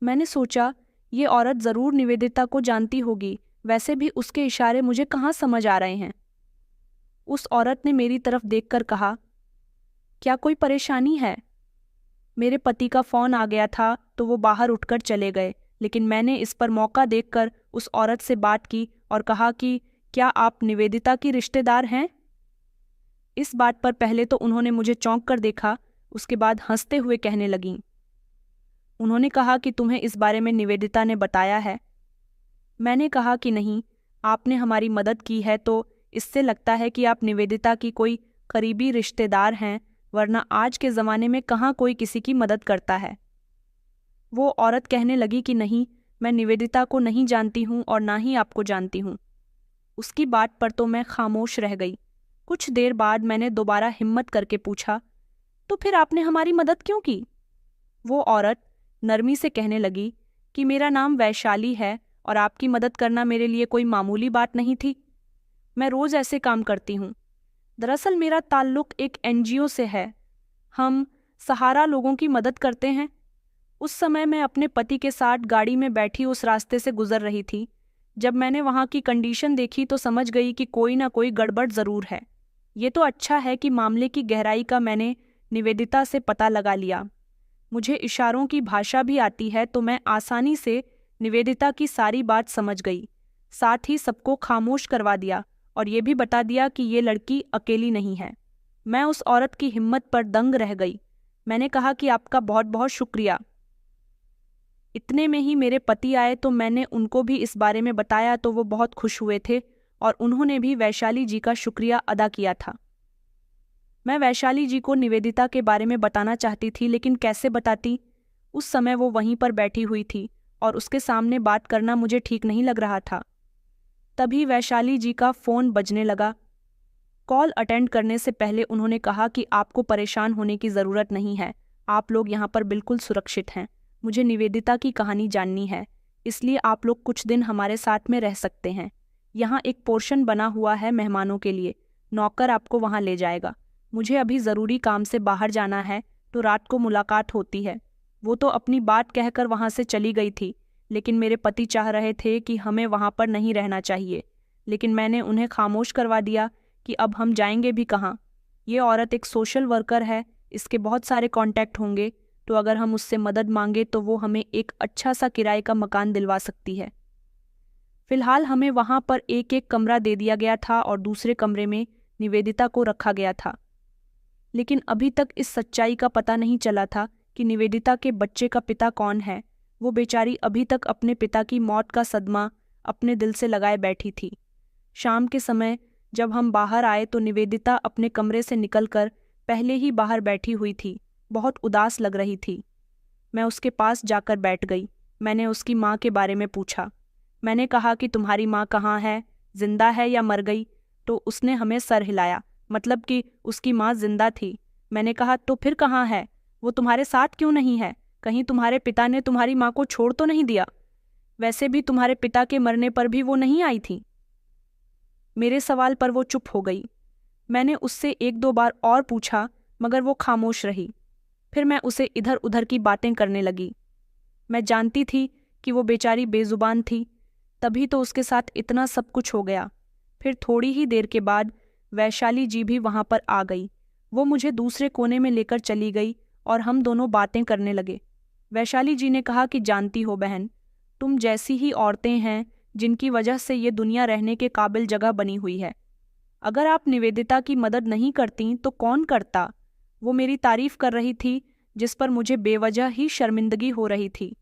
मैंने सोचा, ये औरत ज़रूर निवेदिता को जानती होगी, वैसे भी उसके इशारे मुझे कहाँ समझ आ रहे हैं। उस औरत ने मेरी तरफ देखकर कहा, क्या कोई परेशानी है? मेरे पति का फ़ोन आ गया था तो वो बाहर उठकर चले गए, लेकिन मैंने इस पर मौका देखकर उस औरत से बात की और कहा कि क्या आप निवेदिता की रिश्तेदार हैं? इस बात पर पहले तो उन्होंने मुझे चौंक कर देखा, उसके बाद हंसते हुए कहने लगीं। उन्होंने कहा कि तुम्हें इस बारे में निवेदिता ने बताया है? मैंने कहा कि नहीं, आपने हमारी मदद की है तो इससे लगता है कि आप निवेदिता की कोई करीबी रिश्तेदार हैं, वरना आज के ज़माने में कहाँ कोई किसी की मदद करता है। वो औरत कहने लगी कि नहीं, मैं निवेदिता को नहीं जानती हूँ और ना ही आपको जानती हूँ। उसकी बात पर तो मैं खामोश रह गई। कुछ देर बाद मैंने दोबारा हिम्मत करके पूछा, तो फिर आपने हमारी मदद क्यों की? वो औरत नरमी से कहने लगी कि मेरा नाम वैशाली है और आपकी मदद करना मेरे लिए कोई मामूली बात नहीं थी। मैं रोज़ ऐसे काम करती हूँ। दरअसल मेरा ताल्लुक़ एक NGO से है। हम सहारा लोगों की मदद करते हैं। उस समय मैं अपने पति के साथ गाड़ी में बैठी उस रास्ते से गुजर रही थी। जब मैंने वहाँ की कंडीशन देखी तो समझ गई कि कोई ना कोई गड़बड़ ज़रूर है। ये तो अच्छा है कि मामले की गहराई का मैंने निवेदिता से पता लगा लिया। मुझे इशारों की भाषा भी आती है तो मैं आसानी से निवेदिता की सारी बात समझ गई। साथ ही सबको खामोश करवा दिया और ये भी बता दिया कि ये लड़की अकेली नहीं है। मैं उस औरत की हिम्मत पर दंग रह गई। मैंने कहा कि आपका बहुत बहुत शुक्रिया। इतने में ही मेरे पति आए तो मैंने उनको भी इस बारे में बताया तो वो बहुत खुश हुए थे और उन्होंने भी वैशाली जी का शुक्रिया अदा किया था। मैं वैशाली जी को निवेदिता के बारे में बताना चाहती थी, लेकिन कैसे बताती? उस समय वो वहीं पर बैठी हुई थी और उसके सामने बात करना मुझे ठीक नहीं लग रहा था। तभी वैशाली जी का फ़ोन बजने लगा। कॉल अटेंड करने से पहले उन्होंने कहा कि आपको परेशान होने की ज़रूरत नहीं है, आप लोग यहाँ पर बिल्कुल सुरक्षित हैं। मुझे निवेदिता की कहानी जाननी है, इसलिए आप लोग कुछ दिन हमारे साथ में रह सकते हैं। यहाँ एक पोर्शन बना हुआ है मेहमानों के लिए, नौकर आपको वहाँ ले जाएगा। मुझे अभी ज़रूरी काम से बाहर जाना है तो रात को मुलाकात होती है। वो तो अपनी बात कहकर वहाँ से चली गई थी, लेकिन मेरे पति चाह रहे थे कि हमें वहाँ पर नहीं रहना चाहिए, लेकिन मैंने उन्हें खामोश करवा दिया कि अब हम जाएंगे भी कहाँ। ये औरत एक सोशल वर्कर है, इसके बहुत सारे कॉन्टैक्ट होंगे, तो अगर हम उससे मदद मांगे तो वो हमें एक अच्छा सा किराए का मकान दिलवा सकती है। फिलहाल हमें वहाँ पर एक एक कमरा दे दिया गया था और दूसरे कमरे में निवेदिता को रखा गया था। लेकिन अभी तक इस सच्चाई का पता नहीं चला था कि निवेदिता के बच्चे का पिता कौन है। वो बेचारी अभी तक अपने पिता की मौत का सदमा अपने दिल से लगाए बैठी थी। शाम के समय जब हम बाहर आए तो निवेदिता अपने कमरे से निकलकर पहले ही बाहर बैठी हुई थी, बहुत उदास लग रही थी। मैं उसके पास जाकर बैठ गई। मैंने उसकी माँ के बारे में पूछा। मैंने कहा कि तुम्हारी माँ कहाँ है, जिंदा है या मर गई? तो उसने हमें सर हिलाया, मतलब कि उसकी माँ जिंदा थी। मैंने कहा, तो फिर कहाँ है? वो तुम्हारे साथ क्यों नहीं है? कहीं तुम्हारे पिता ने तुम्हारी माँ को छोड़ तो नहीं दिया? वैसे भी तुम्हारे पिता के मरने पर भी वो नहीं आई थी। मेरे सवाल पर वो चुप हो गई। मैंने उससे एक दो बार और पूछा मगर वो खामोश रही। फिर मैं उसे इधर उधर की बातें करने लगी। मैं जानती थी कि वो बेचारी बेजुबान थी, तभी तो उसके साथ इतना सब कुछ हो गया। फिर थोड़ी ही देर के बाद वैशाली जी भी वहां पर आ गई। वो मुझे दूसरे कोने में लेकर चली गई और हम दोनों बातें करने लगे। वैशाली जी ने कहा कि जानती हो बहन, तुम जैसी ही औरतें हैं जिनकी वजह से ये दुनिया रहने के काबिल जगह बनी हुई है। अगर आप निवेदिता की मदद नहीं करती तो कौन करता? वो मेरी तारीफ कर रही थी, जिस पर मुझे बेवजह ही शर्मिंदगी हो रही थी।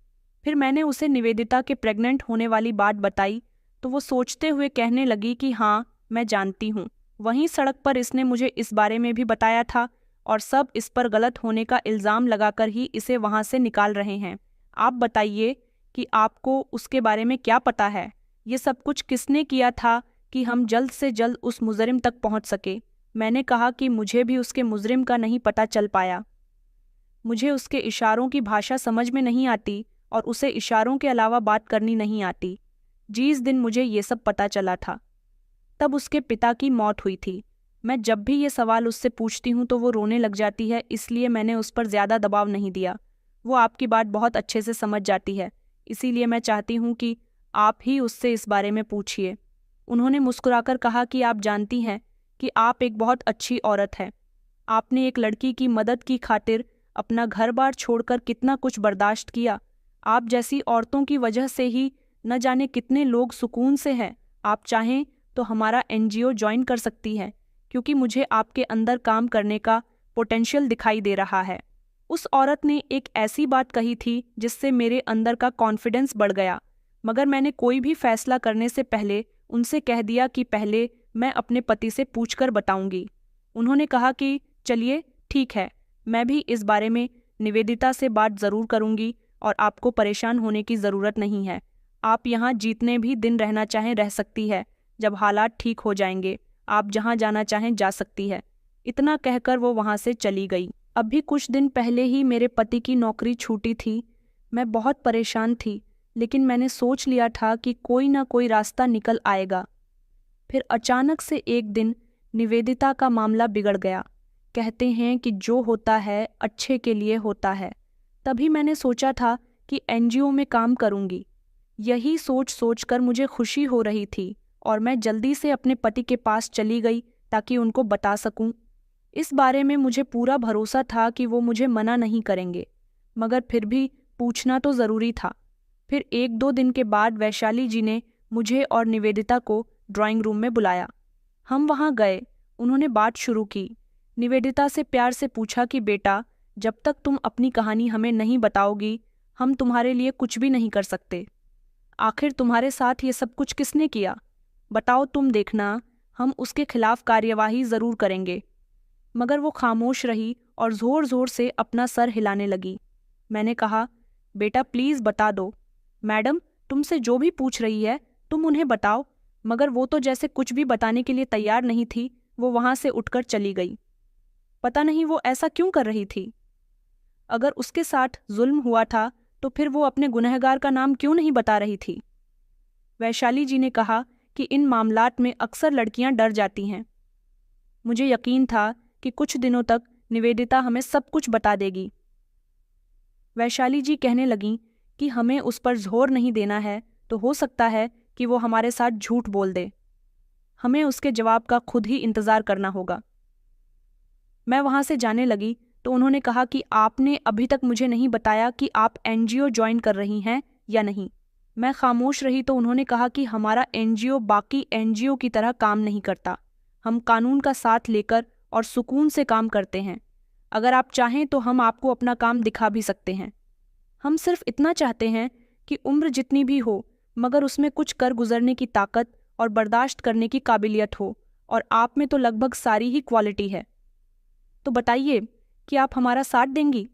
फिर मैंने उसे निवेदिता के प्रेग्नेंट होने वाली बात बताई तो वो सोचते हुए कहने लगी कि हाँ, मैं जानती हूँ। वहीं सड़क पर इसने मुझे इस बारे में भी बताया था और सब इस पर गलत होने का इल्ज़ाम लगाकर ही इसे वहाँ से निकाल रहे हैं। आप बताइए कि आपको उसके बारे में क्या पता है? ये सब कुछ किसने किया था कि हम जल्द से जल्द उस मुजरिम तक पहुँच सके? मैंने कहा कि मुझे भी उसके मुजरिम का नहीं पता चल पाया। मुझे उसके इशारों की भाषा समझ में नहीं आती और उसे इशारों के अलावा बात करनी नहीं आती। जिस दिन मुझे ये सब पता चला था तब उसके पिता की मौत हुई थी। मैं जब भी ये सवाल उससे पूछती हूँ तो वो रोने लग जाती है, इसलिए मैंने उस पर ज़्यादा दबाव नहीं दिया। वो आपकी बात बहुत अच्छे से समझ जाती है, इसीलिए मैं चाहती हूँ कि आप ही उससे इस बारे में पूछिए। उन्होंने मुस्कुराकर कहा कि आप जानती हैं कि आप एक बहुत अच्छी औरत हैं। आपने एक लड़की की मदद की खातिर अपना घर बार छोड़कर कितना कुछ बर्दाश्त किया। आप जैसी औरतों की वजह से ही न जाने कितने लोग सुकून से हैं। आप चाहें तो हमारा एनजीओ ज्वाइन कर सकती हैं, क्योंकि मुझे आपके अंदर काम करने का पोटेंशियल दिखाई दे रहा है। उस औरत ने एक ऐसी बात कही थी जिससे मेरे अंदर का कॉन्फिडेंस बढ़ गया, मगर मैंने कोई भी फैसला करने से पहले उनसे कह दिया कि पहले मैं अपने पति से पूछकर बताऊंगी। उन्होंने कहा कि चलिए ठीक है, मैं भी इस बारे में निवेदिता से बात ज़रूर करूंगी और आपको परेशान होने की ज़रूरत नहीं है। आप यहाँ जितने भी दिन रहना चाहें रह सकती है। जब हालात ठीक हो जाएंगे आप जहाँ जाना चाहें जा सकती है। इतना कहकर वो वहाँ से चली गई। अभी कुछ दिन पहले ही मेरे पति की नौकरी छूटी थी। मैं बहुत परेशान थी, लेकिन मैंने सोच लिया था कि कोई ना कोई रास्ता निकल आएगा। फिर अचानक से एक दिन निवेदिता का मामला बिगड़ गया। कहते हैं कि जो होता है अच्छे के लिए होता है। तभी मैंने सोचा था कि एनजीओ में काम करूंगी। यही सोच सोचकर मुझे खुशी हो रही थी और मैं जल्दी से अपने पति के पास चली गई ताकि उनको बता सकूं। इस बारे में मुझे पूरा भरोसा था कि वो मुझे मना नहीं करेंगे, मगर फिर भी पूछना तो ज़रूरी था। फिर एक दो दिन के बाद वैशाली जी ने मुझे और निवेदिता को ड्राइंग रूम में बुलाया। हम वहाँ गए। उन्होंने बात शुरू की। निवेदिता से प्यार से पूछा कि बेटा, जब तक तुम अपनी कहानी हमें नहीं बताओगी हम तुम्हारे लिए कुछ भी नहीं कर सकते। आखिर तुम्हारे साथ ये सब कुछ किसने किया? बताओ, तुम देखना, हम उसके खिलाफ कार्यवाही ज़रूर करेंगे। मगर वो खामोश रही और ज़ोर ज़ोर से अपना सर हिलाने लगी। मैंने कहा, बेटा प्लीज़ बता दो। मैडम, तुमसे जो भी पूछ रही है तुम उन्हें बताओ। मगर वो तो जैसे कुछ भी बताने के लिए तैयार नहीं थी। वो वहाँ से उठकर चली गई। पता नहीं वो ऐसा क्यों कर रही थी। अगर उसके साथ जुल्म हुआ था तो फिर वो अपने गुनहगार का नाम क्यों नहीं बता रही थी? वैशाली जी ने कहा कि इन मामलात में अक्सर लड़कियां डर जाती हैं। मुझे यकीन था कि कुछ दिनों तक निवेदिता हमें सब कुछ बता देगी। वैशाली जी कहने लगीं कि हमें उस पर जोर नहीं देना है, तो हो सकता है कि वो हमारे साथ झूठ बोल दे। हमें उसके जवाब का खुद ही इंतज़ार करना होगा। मैं वहाँ से जाने लगी तो उन्होंने कहा कि आपने अभी तक मुझे नहीं बताया कि आप एनजीओ ज्वाइन कर रही हैं या नहीं। मैं खामोश रही तो उन्होंने कहा कि हमारा एनजीओ बाकी एनजीओ की तरह काम नहीं करता। हम कानून का साथ लेकर और सुकून से काम करते हैं। अगर आप चाहें तो हम आपको अपना काम दिखा भी सकते हैं। हम सिर्फ इतना चाहते हैं कि उम्र जितनी भी हो मगर उसमें कुछ कर गुजरने की ताकत और बर्दाश्त करने की काबिलियत हो, और आप में तो लगभग सारी ही क्वालिटी है। तो बताइए कि आप हमारा साथ देंगी?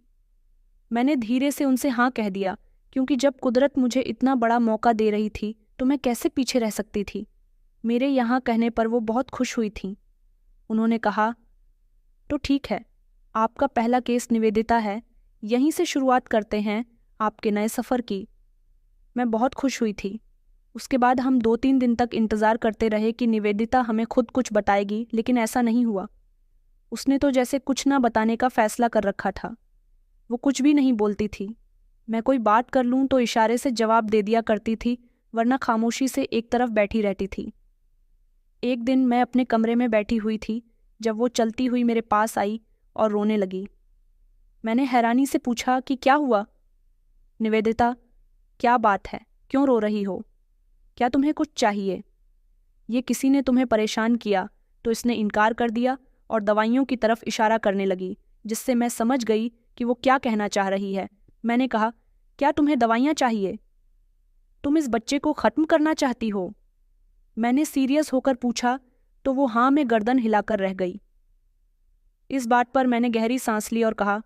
मैंने धीरे से उनसे हाँ कह दिया, क्योंकि जब कुदरत मुझे इतना बड़ा मौका दे रही थी तो मैं कैसे पीछे रह सकती थी। मेरे यहाँ कहने पर वो बहुत खुश हुई थीं। उन्होंने कहा, तो ठीक है, आपका पहला केस निवेदिता है, यहीं से शुरुआत करते हैं आपके नए सफ़र की। मैं बहुत खुश हुई थी। उसके बाद हम 2-3 दिन तक इंतज़ार करते रहे कि निवेदिता हमें खुद कुछ बताएगी, लेकिन ऐसा नहीं हुआ। उसने तो जैसे कुछ ना बताने का फैसला कर रखा था। वो कुछ भी नहीं बोलती थी। मैं कोई बात कर लूँ तो इशारे से जवाब दे दिया करती थी, वरना खामोशी से एक तरफ बैठी रहती थी। एक दिन मैं अपने कमरे में बैठी हुई थी जब वो चलती हुई मेरे पास आई और रोने लगी। मैंने हैरानी से पूछा कि क्या हुआ? निवेदिता, क्या बात है? क्यों रो रही हो? क्या तुम्हें कुछ चाहिए? ये किसी ने तुम्हें परेशान किया तो इसने इनकार कर दिया और दवाइयों की तरफ इशारा करने लगी, जिससे मैं समझ गई कि वो क्या कहना चाह रही है। मैंने कहा, क्या तुम्हें दवाइयाँ चाहिए? तुम इस बच्चे को ख़त्म करना चाहती हो? मैंने सीरियस होकर पूछा तो वो हाँ में गर्दन हिलाकर रह गई। इस बात पर मैंने गहरी सांस ली और कहा,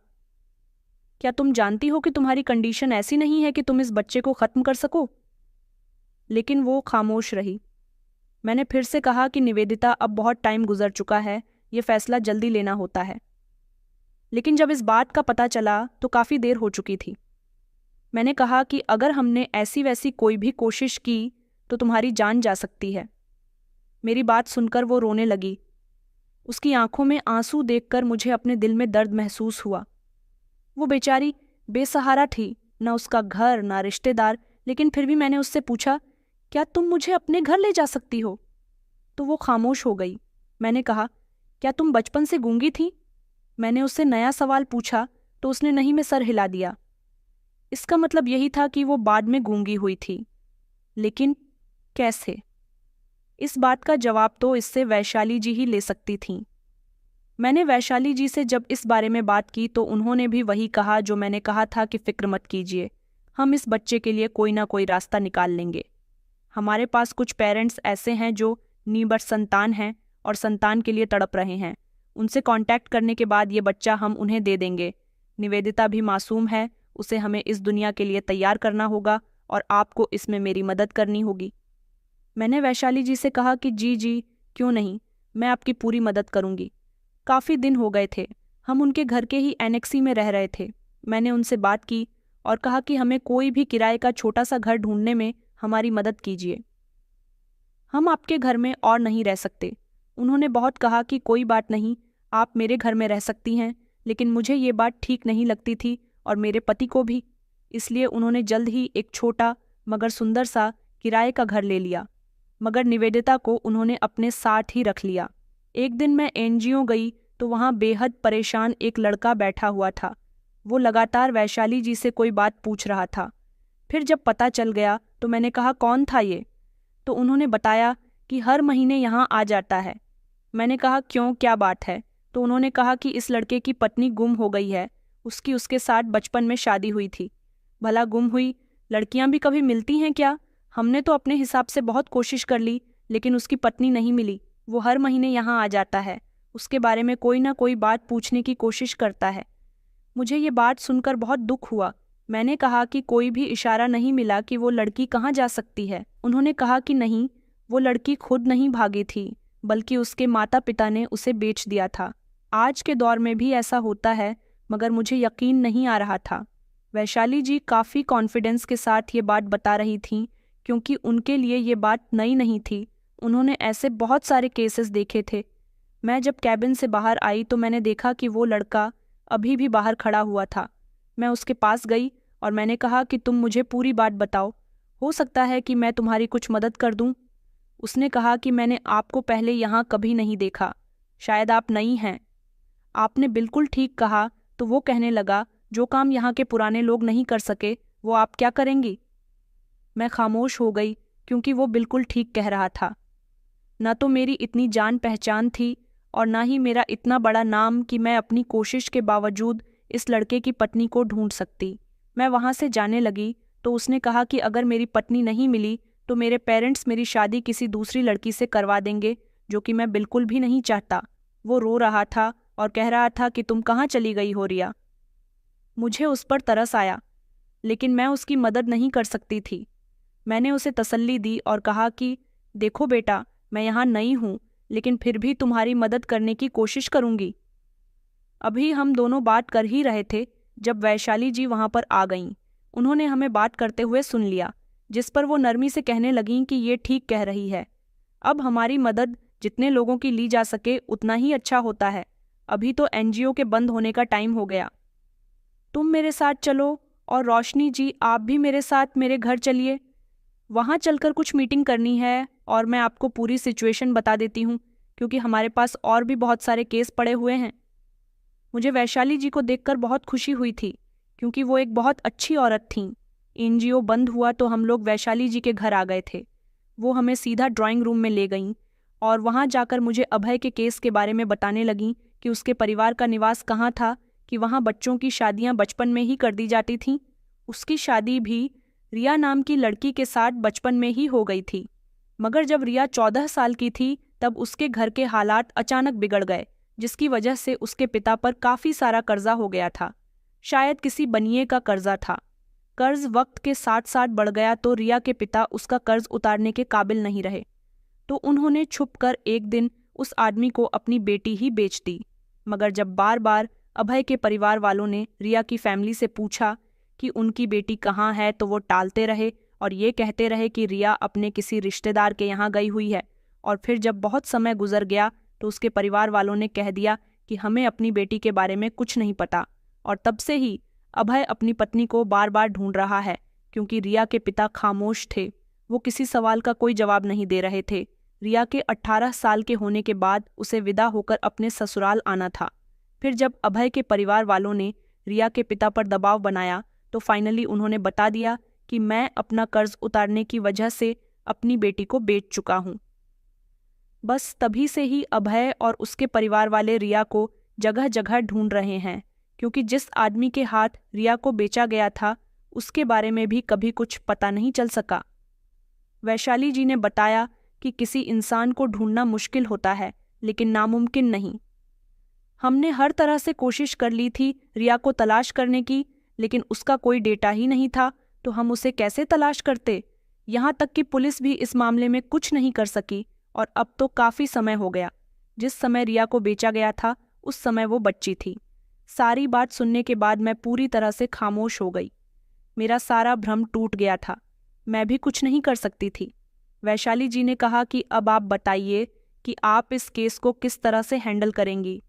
क्या तुम जानती हो कि तुम्हारी कंडीशन ऐसी नहीं है कि तुम इस बच्चे को ख़त्म कर सको? लेकिन वो खामोश रही। मैंने फिर से कहा कि निवेदिता, अब बहुत टाइम गुजर चुका है, ये फैसला जल्दी लेना होता है। लेकिन जब इस बात का पता चला तो काफ़ी देर हो चुकी थी। मैंने कहा कि अगर हमने ऐसी वैसी कोई भी कोशिश की तो तुम्हारी जान जा सकती है। मेरी बात सुनकर वो रोने लगी। उसकी आंखों में आंसू देखकर मुझे अपने दिल में दर्द महसूस हुआ। वो बेचारी बेसहारा थी, न उसका घर न रिश्तेदार, लेकिन फिर भी मैंने उससे पूछा, क्या तुम मुझे अपने घर ले जा सकती हो? तो वो खामोश हो गई। मैंने कहा, क्या तुम बचपन से गूंगी थी? मैंने उससे नया सवाल पूछा तो उसने नहीं में सर हिला दिया। इसका मतलब यही था कि वो बाद में गूंगी हुई थी। लेकिन कैसे? इस बात का जवाब तो इससे वैशाली जी ही ले सकती थीं। मैंने वैशाली जी से जब इस बारे में बात की तो उन्होंने भी वही कहा जो मैंने कहा था कि फिक्र मत कीजिए, हम इस बच्चे के लिए कोई ना कोई रास्ता निकाल लेंगे। हमारे पास कुछ पेरेंट्स ऐसे हैं जो नीबड़ संतान हैं और संतान के लिए तड़प रहे हैं। उनसे कांटेक्ट करने के बाद ये बच्चा हम उन्हें दे देंगे। निवेदिता भी मासूम है, उसे हमें इस दुनिया के लिए तैयार करना होगा और आपको इसमें मेरी मदद करनी होगी। मैंने वैशाली जी से कहा कि जी, क्यों नहीं, मैं आपकी पूरी मदद करूंगी। काफ़ी दिन हो गए थे, हम उनके घर के ही एनेक्सी में रह रहे थे। मैंने उनसे बात की और कहा कि हमें कोई भी किराए का छोटा सा घर ढूंढने में हमारी मदद कीजिए। हम आपके घर में और नहीं रह सकते। उन्होंने बहुत कहा कि कोई बात नहीं, आप मेरे घर में रह सकती हैं, लेकिन मुझे ये बात ठीक नहीं लगती थी और मेरे पति को भी। इसलिए उन्होंने जल्द ही एक छोटा मगर सुंदर सा किराए का घर ले लिया, मगर निवेदिता को उन्होंने अपने साथ ही रख लिया। एक दिन मैं एनजीओ गई तो वहाँ बेहद परेशान एक लड़का बैठा हुआ था। वो लगातार वैशाली जी से कोई बात पूछ रहा था। फिर जब पता चल गया तो मैंने कहा, कौन था ये? तो उन्होंने बताया कि हर महीने यहाँ आ जाता है। मैंने कहा, क्यों, क्या बात है? तो उन्होंने कहा कि इस लड़के की पत्नी गुम हो गई है, उसके साथ बचपन में शादी हुई थी। भला गुम हुई लड़कियां भी कभी मिलती हैं क्या? हमने तो अपने हिसाब से बहुत कोशिश कर ली, लेकिन उसकी पत्नी नहीं मिली। वो हर महीने यहाँ आ जाता है, उसके बारे में कोई ना कोई बात पूछने की कोशिश करता है। मुझे ये बात सुनकर बहुत दुख हुआ। मैंने कहा कि कोई भी इशारा नहीं मिला कि वो लड़की कहाँ जा सकती है। उन्होंने कहा कि नहीं, वो लड़की खुद नहीं भागी थी, बल्कि उसके माता पिता ने उसे बेच दिया था। आज के दौर में भी ऐसा होता है, मगर मुझे यकीन नहीं आ रहा था। वैशाली जी काफ़ी कॉन्फिडेंस के साथ ये बात बता रही थीं, क्योंकि उनके लिए ये बात नई नहीं थी। उन्होंने ऐसे बहुत सारे केसेस देखे थे। मैं जब कैबिन से बाहर आई तो मैंने देखा कि वो लड़का अभी भी बाहर खड़ा हुआ था। मैं उसके पास गई और मैंने कहा कि तुम मुझे पूरी बात बताओ, हो सकता है कि मैं तुम्हारी कुछ मदद कर दूं। उसने कहा कि मैंने आपको पहले यहाँ कभी नहीं देखा, शायद आप नई हैं। आपने बिल्कुल ठीक कहा। तो वो कहने लगा, जो काम यहाँ के पुराने लोग नहीं कर सके वो आप क्या करेंगी? मैं खामोश हो गई, क्योंकि वो बिल्कुल ठीक कह रहा था। न तो मेरी इतनी जान पहचान थी और न ही मेरा इतना बड़ा नाम कि मैं अपनी कोशिश के बावजूद इस लड़के की पत्नी को ढूंढ सकती। मैं वहाँ से जाने लगी तो उसने कहा कि अगर मेरी पत्नी नहीं मिली तो मेरे पेरेंट्स मेरी शादी किसी दूसरी लड़की से करवा देंगे, जो कि मैं बिल्कुल भी नहीं चाहता। वो रो रहा था और कह रहा था कि तुम कहाँ चली गई हो रिया। मुझे उस पर तरस आया, लेकिन मैं उसकी मदद नहीं कर सकती थी। मैंने उसे तसल्ली दी और कहा कि देखो बेटा, मैं यहाँ नई हूँ, लेकिन फिर भी तुम्हारी मदद करने की कोशिश करूँगी। अभी हम दोनों बात कर ही रहे थे जब वैशाली जी वहाँ पर आ गईं। उन्होंने हमें बात करते हुए सुन लिया। जिस पर वो नरमी से कहने लगीं कि ये ठीक कह रही है। अब हमारी मदद जितने लोगों की ली जा सके उतना ही अच्छा होता है। अभी तो एनजीओ के बंद होने का टाइम हो गया। तुम मेरे साथ चलो और रोशनी जी आप भी मेरे साथ मेरे घर चलिए। वहाँ चलकर कुछ मीटिंग करनी है और मैं आपको पूरी सिचुएशन बता देती हूँ, क्योंकि हमारे पास और भी बहुत सारे केस पड़े हुए हैं। मुझे वैशाली जी को देखकर बहुत खुशी हुई थी, क्योंकि वो एक बहुत अच्छी औरत थीं। एनजीओ बंद हुआ तो हम लोग वैशाली जी के घर आ गए थे। वो हमें सीधा ड्राइंग रूम में ले गईं और वहाँ जाकर मुझे अभय के केस के बारे में बताने लगीं कि उसके परिवार का निवास कहाँ था, कि वहाँ बच्चों की शादियाँ बचपन में ही कर दी जाती थीं। उसकी शादी भी रिया नाम की लड़की के साथ बचपन में ही हो गई थी, मगर जब रिया 14 साल की थी तब उसके घर के हालात अचानक बिगड़ गए, जिसकी वजह से उसके पिता पर काफ़ी सारा कर्जा हो गया था। शायद किसी बनिए का कर्जा था। कर्ज वक्त के साथ साथ बढ़ गया तो रिया के पिता उसका कर्ज उतारने के काबिल नहीं रहे, तो उन्होंने छुपकर एक दिन उस आदमी को अपनी बेटी ही बेच दी। मगर जब बार बार अभय के परिवार वालों ने रिया की फैमिली से पूछा कि उनकी बेटी कहाँ है, तो वो टालते रहे और ये कहते रहे कि रिया अपने किसी रिश्तेदार के यहाँ गई हुई है। और फिर जब बहुत समय गुजर गया तो उसके परिवार वालों ने कह दिया कि हमें अपनी बेटी के बारे में कुछ नहीं पता। और तब से ही अभय अपनी पत्नी को बार बार ढूंढ रहा है, क्योंकि रिया के पिता खामोश थे। वो किसी सवाल का कोई जवाब नहीं दे रहे थे। रिया के 18 साल के होने के बाद उसे विदा होकर अपने ससुराल आना था। फिर जब अभय के परिवार वालों ने रिया के पिता पर दबाव बनाया तो फाइनली उन्होंने बता दिया कि मैं अपना कर्ज उतारने की वजह से अपनी बेटी को बेच चुका हूँ। बस तभी से ही अभय और उसके परिवार वाले रिया को जगह जगह ढूंढ रहे हैं, क्योंकि जिस आदमी के हाथ रिया को बेचा गया था उसके बारे में भी कभी कुछ पता नहीं चल सका। वैशाली जी ने बताया कि किसी इंसान को ढूंढना मुश्किल होता है, लेकिन नामुमकिन नहीं। हमने हर तरह से कोशिश कर ली थी रिया को तलाश करने की, लेकिन उसका कोई डेटा ही नहीं था, तो हम उसे कैसे तलाश करते। यहाँ तक कि पुलिस भी इस मामले में कुछ नहीं कर सकी। और अब तो काफ़ी समय हो गया। जिस समय रिया को बेचा गया था उस समय वो बच्ची थी। सारी बात सुनने के बाद मैं पूरी तरह से खामोश हो गई। मेरा सारा भ्रम टूट गया था। मैं भी कुछ नहीं कर सकती थी। वैशाली जी ने कहा कि अब आप बताइए कि आप इस केस को किस तरह से हैंडल करेंगी।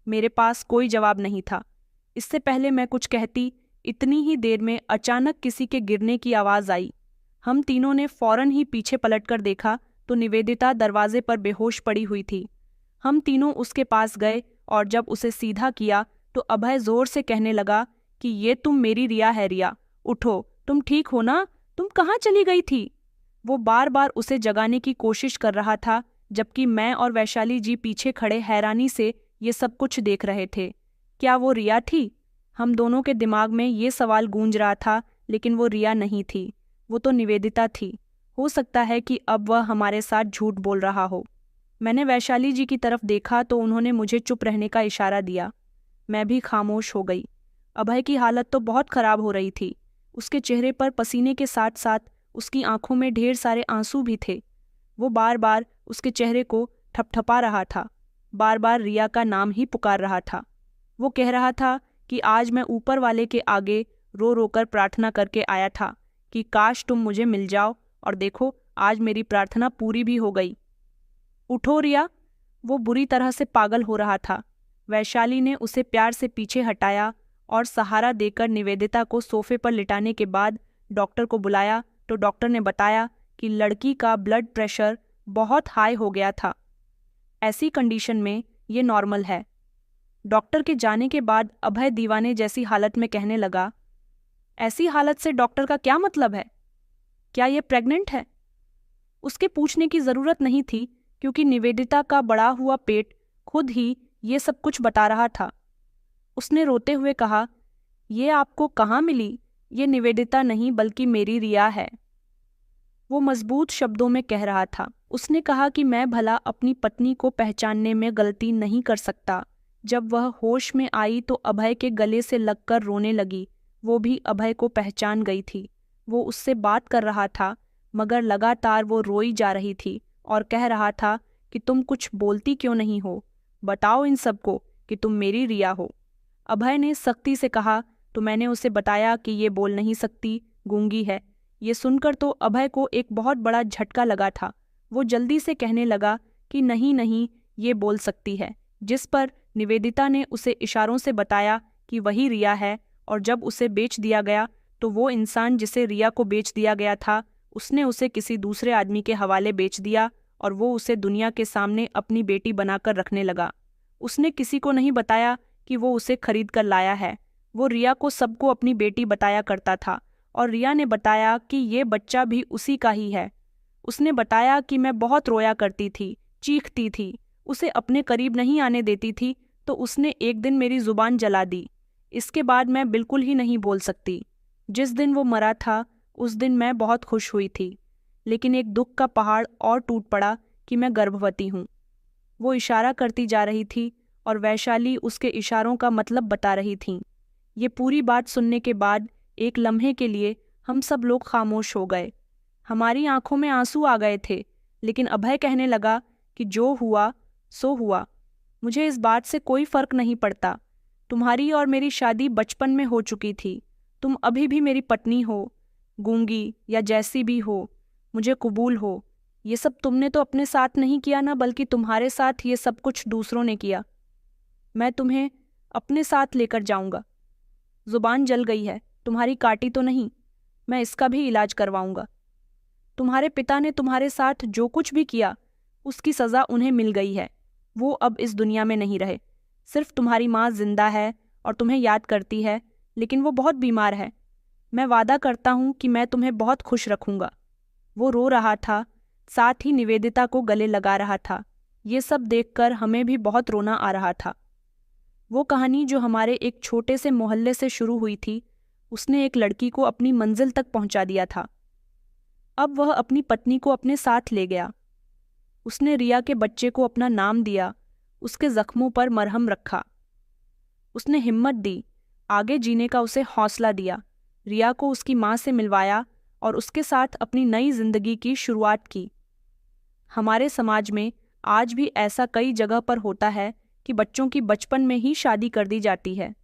मेरे पास कोई जवाब नहीं था। इससे पहले मैं कुछ कहती, इतनी ही देर में अचानक किसी के गिरने की आवाज़ आई। हम तीनों ने फौरन ही पीछे पलटकर देखा तो निवेदिता दरवाजे पर बेहोश पड़ी हुई थी। हम तीनों उसके पास गए और जब उसे सीधा किया तो अभय जोर से कहने लगा कि ये तुम मेरी रिया है। रिया, उठो, तुम ठीक हो ना? तुम कहाँ चली गई थी? वो बार बार उसे जगाने की कोशिश कर रहा था, जबकि मैं और वैशाली जी पीछे खड़े हैरानी से ये सब कुछ देख रहे थे। क्या वो रिया थी? हम दोनों के दिमाग में ये सवाल गूंज रहा था, लेकिन वो रिया नहीं थी, वो तो निवेदिता थी। हो सकता है कि अब वह हमारे साथ झूठ बोल रहा हो। मैंने वैशाली जी की तरफ देखा तो उन्होंने मुझे चुप रहने का इशारा दिया। मैं भी खामोश हो गई। अभय की हालत तो बहुत खराब हो रही थी। उसके चेहरे पर पसीने के साथ साथ उसकी आंखों में ढेर सारे आंसू भी थे। वो बार बार उसके चेहरे को ठपठपा रहा था, बार बार रिया का नाम ही पुकार रहा था। वो कह रहा था कि आज मैं ऊपर वाले के आगे रो रो कर प्रार्थना करके आया था कि काश तुम मुझे मिल जाओ, और देखो आज मेरी प्रार्थना पूरी भी हो गई। उठो रिया। वो बुरी तरह से पागल हो रहा था। वैशाली ने उसे प्यार से पीछे हटाया और सहारा देकर निवेदिता को सोफे पर लिटाने के बाद डॉक्टर को बुलाया तो डॉक्टर ने बताया कि लड़की का ब्लड प्रेशर बहुत हाई हो गया था। ऐसी कंडीशन में ये नॉर्मल है। डॉक्टर के जाने के बाद अभय दीवाने जैसी हालत में कहने लगा, ऐसी हालत से डॉक्टर का क्या मतलब है? क्या ये प्रेग्नेंट है? उसके पूछने की ज़रूरत नहीं थी, क्योंकि निवेदिता का बढ़ा हुआ पेट खुद ही ये सब कुछ बता रहा था। उसने रोते हुए कहा, ये आपको कहाँ मिली? ये निवेदिता नहीं बल्कि मेरी रिया है। वो मजबूत शब्दों में कह रहा था। उसने कहा कि मैं भला अपनी पत्नी को पहचानने में गलती नहीं कर सकता। जब वह होश में आई तो अभय के गले से लगकर रोने लगी। वो भी अभय को पहचान गई थी। वो उससे बात कर रहा था, मगर लगातार वो रोई जा रही थी और कह रहा था कि तुम कुछ बोलती क्यों नहीं हो? बताओ इन सबको कि तुम मेरी रिया हो। अभय ने सख्ती से कहा तो मैंने उसे बताया कि ये बोल नहीं सकती, गूंगी है, ये सुनकर तो अभय को एक बहुत बड़ा झटका लगा था। वो जल्दी से कहने लगा कि नहीं नहीं, ये बोल सकती है। जिस पर निवेदिता ने उसे इशारों से बताया कि वही रिया है, और जब उसे बेच दिया गया तो वो इंसान जिसे रिया को बेच दिया गया था, उसने उसे किसी दूसरे आदमी के हवाले बेच दिया और वो उसे दुनिया के सामने अपनी बेटी बनाकर रखने लगा। उसने किसी को नहीं बताया कि वो उसे खरीद कर लाया है। वो रिया को सबको अपनी बेटी बताया करता था और रिया ने बताया कि ये बच्चा भी उसी का ही है। उसने बताया कि मैं बहुत रोया करती थी, चीखती थी, उसे अपने करीब नहीं आने देती थी, तो उसने एक दिन मेरी जुबान जला दी। इसके बाद मैं बिल्कुल ही नहीं बोल सकती। जिस दिन वो मरा था उस दिन मैं बहुत खुश हुई थी, लेकिन एक दुख का पहाड़ और टूट पड़ा कि मैं गर्भवती हूँ। वो इशारा करती जा रही थी और वैशाली उसके इशारों का मतलब बता रही थीं। ये पूरी बात सुनने के बाद एक लम्हे के लिए हम सब लोग खामोश हो गए। हमारी आंखों में आंसू आ गए थे, लेकिन अभय कहने लगा कि जो हुआ सो हुआ। मुझे इस बात से कोई फर्क नहीं पड़ता। तुम्हारी और मेरी शादी बचपन में हो चुकी थी। तुम अभी भी मेरी पत्नी हो, गूंगी या जैसी भी हो, मुझे कबूल हो। ये सब तुमने तो अपने साथ नहीं किया ना, बल्कि तुम्हारे साथ ये सब कुछ दूसरों ने किया। मैं तुम्हें अपने साथ लेकर जाऊंगा। जुबान जल गई है, तुम्हारी काटी तो नहीं? मैं इसका भी इलाज करवाऊंगा। तुम्हारे पिता ने तुम्हारे साथ जो कुछ भी किया उसकी सज़ा उन्हें मिल गई है। वो अब इस दुनिया में नहीं रहे। सिर्फ तुम्हारी माँ जिंदा है और तुम्हें याद करती है, लेकिन वो बहुत बीमार है। मैं वादा करता हूँ कि मैं तुम्हें बहुत खुश रखूंगा। वो रो रहा था, साथ ही निवेदिता को गले लगा रहा था। ये सब देखकर हमें भी बहुत रोना आ रहा था। वो कहानी जो हमारे एक छोटे से मोहल्ले से शुरू हुई थी, उसने एक लड़की को अपनी मंजिल तक पहुंचा दिया था। अब वह अपनी पत्नी को अपने साथ ले गया। उसने रिया के बच्चे को अपना नाम दिया, उसके जख्मों पर मरहम रखा, उसने हिम्मत दी, आगे जीने का उसे हौसला दिया, रिया को उसकी माँ से मिलवाया और उसके साथ अपनी नई जिंदगी की शुरुआत की। हमारे समाज में आज भी ऐसा कई जगह पर होता है कि बच्चों की बचपन में ही शादी कर दी जाती है।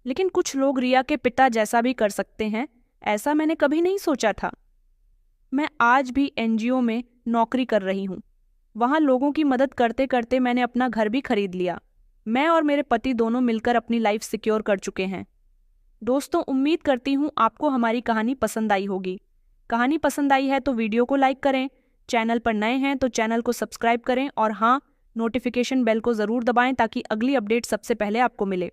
लेकिन कुछ लोग रिया के पिता जैसा भी कर सकते हैं, ऐसा मैंने कभी नहीं सोचा था। मैं आज भी एनजीओ में नौकरी कर रही हूँ। वहाँ लोगों की मदद करते करते मैंने अपना घर भी खरीद लिया। मैं और मेरे पति दोनों मिलकर अपनी लाइफ सिक्योर कर चुके हैं। दोस्तों, उम्मीद करती हूँ आपको हमारी कहानी पसंद आई होगी। कहानी पसंद आई है तो वीडियो को लाइक करें, चैनल पर नए हैं तो चैनल को सब्सक्राइब करें और हाँ, नोटिफिकेशन बेल को ज़रूर दबाएं ताकि अगली अपडेट सबसे पहले आपको मिले।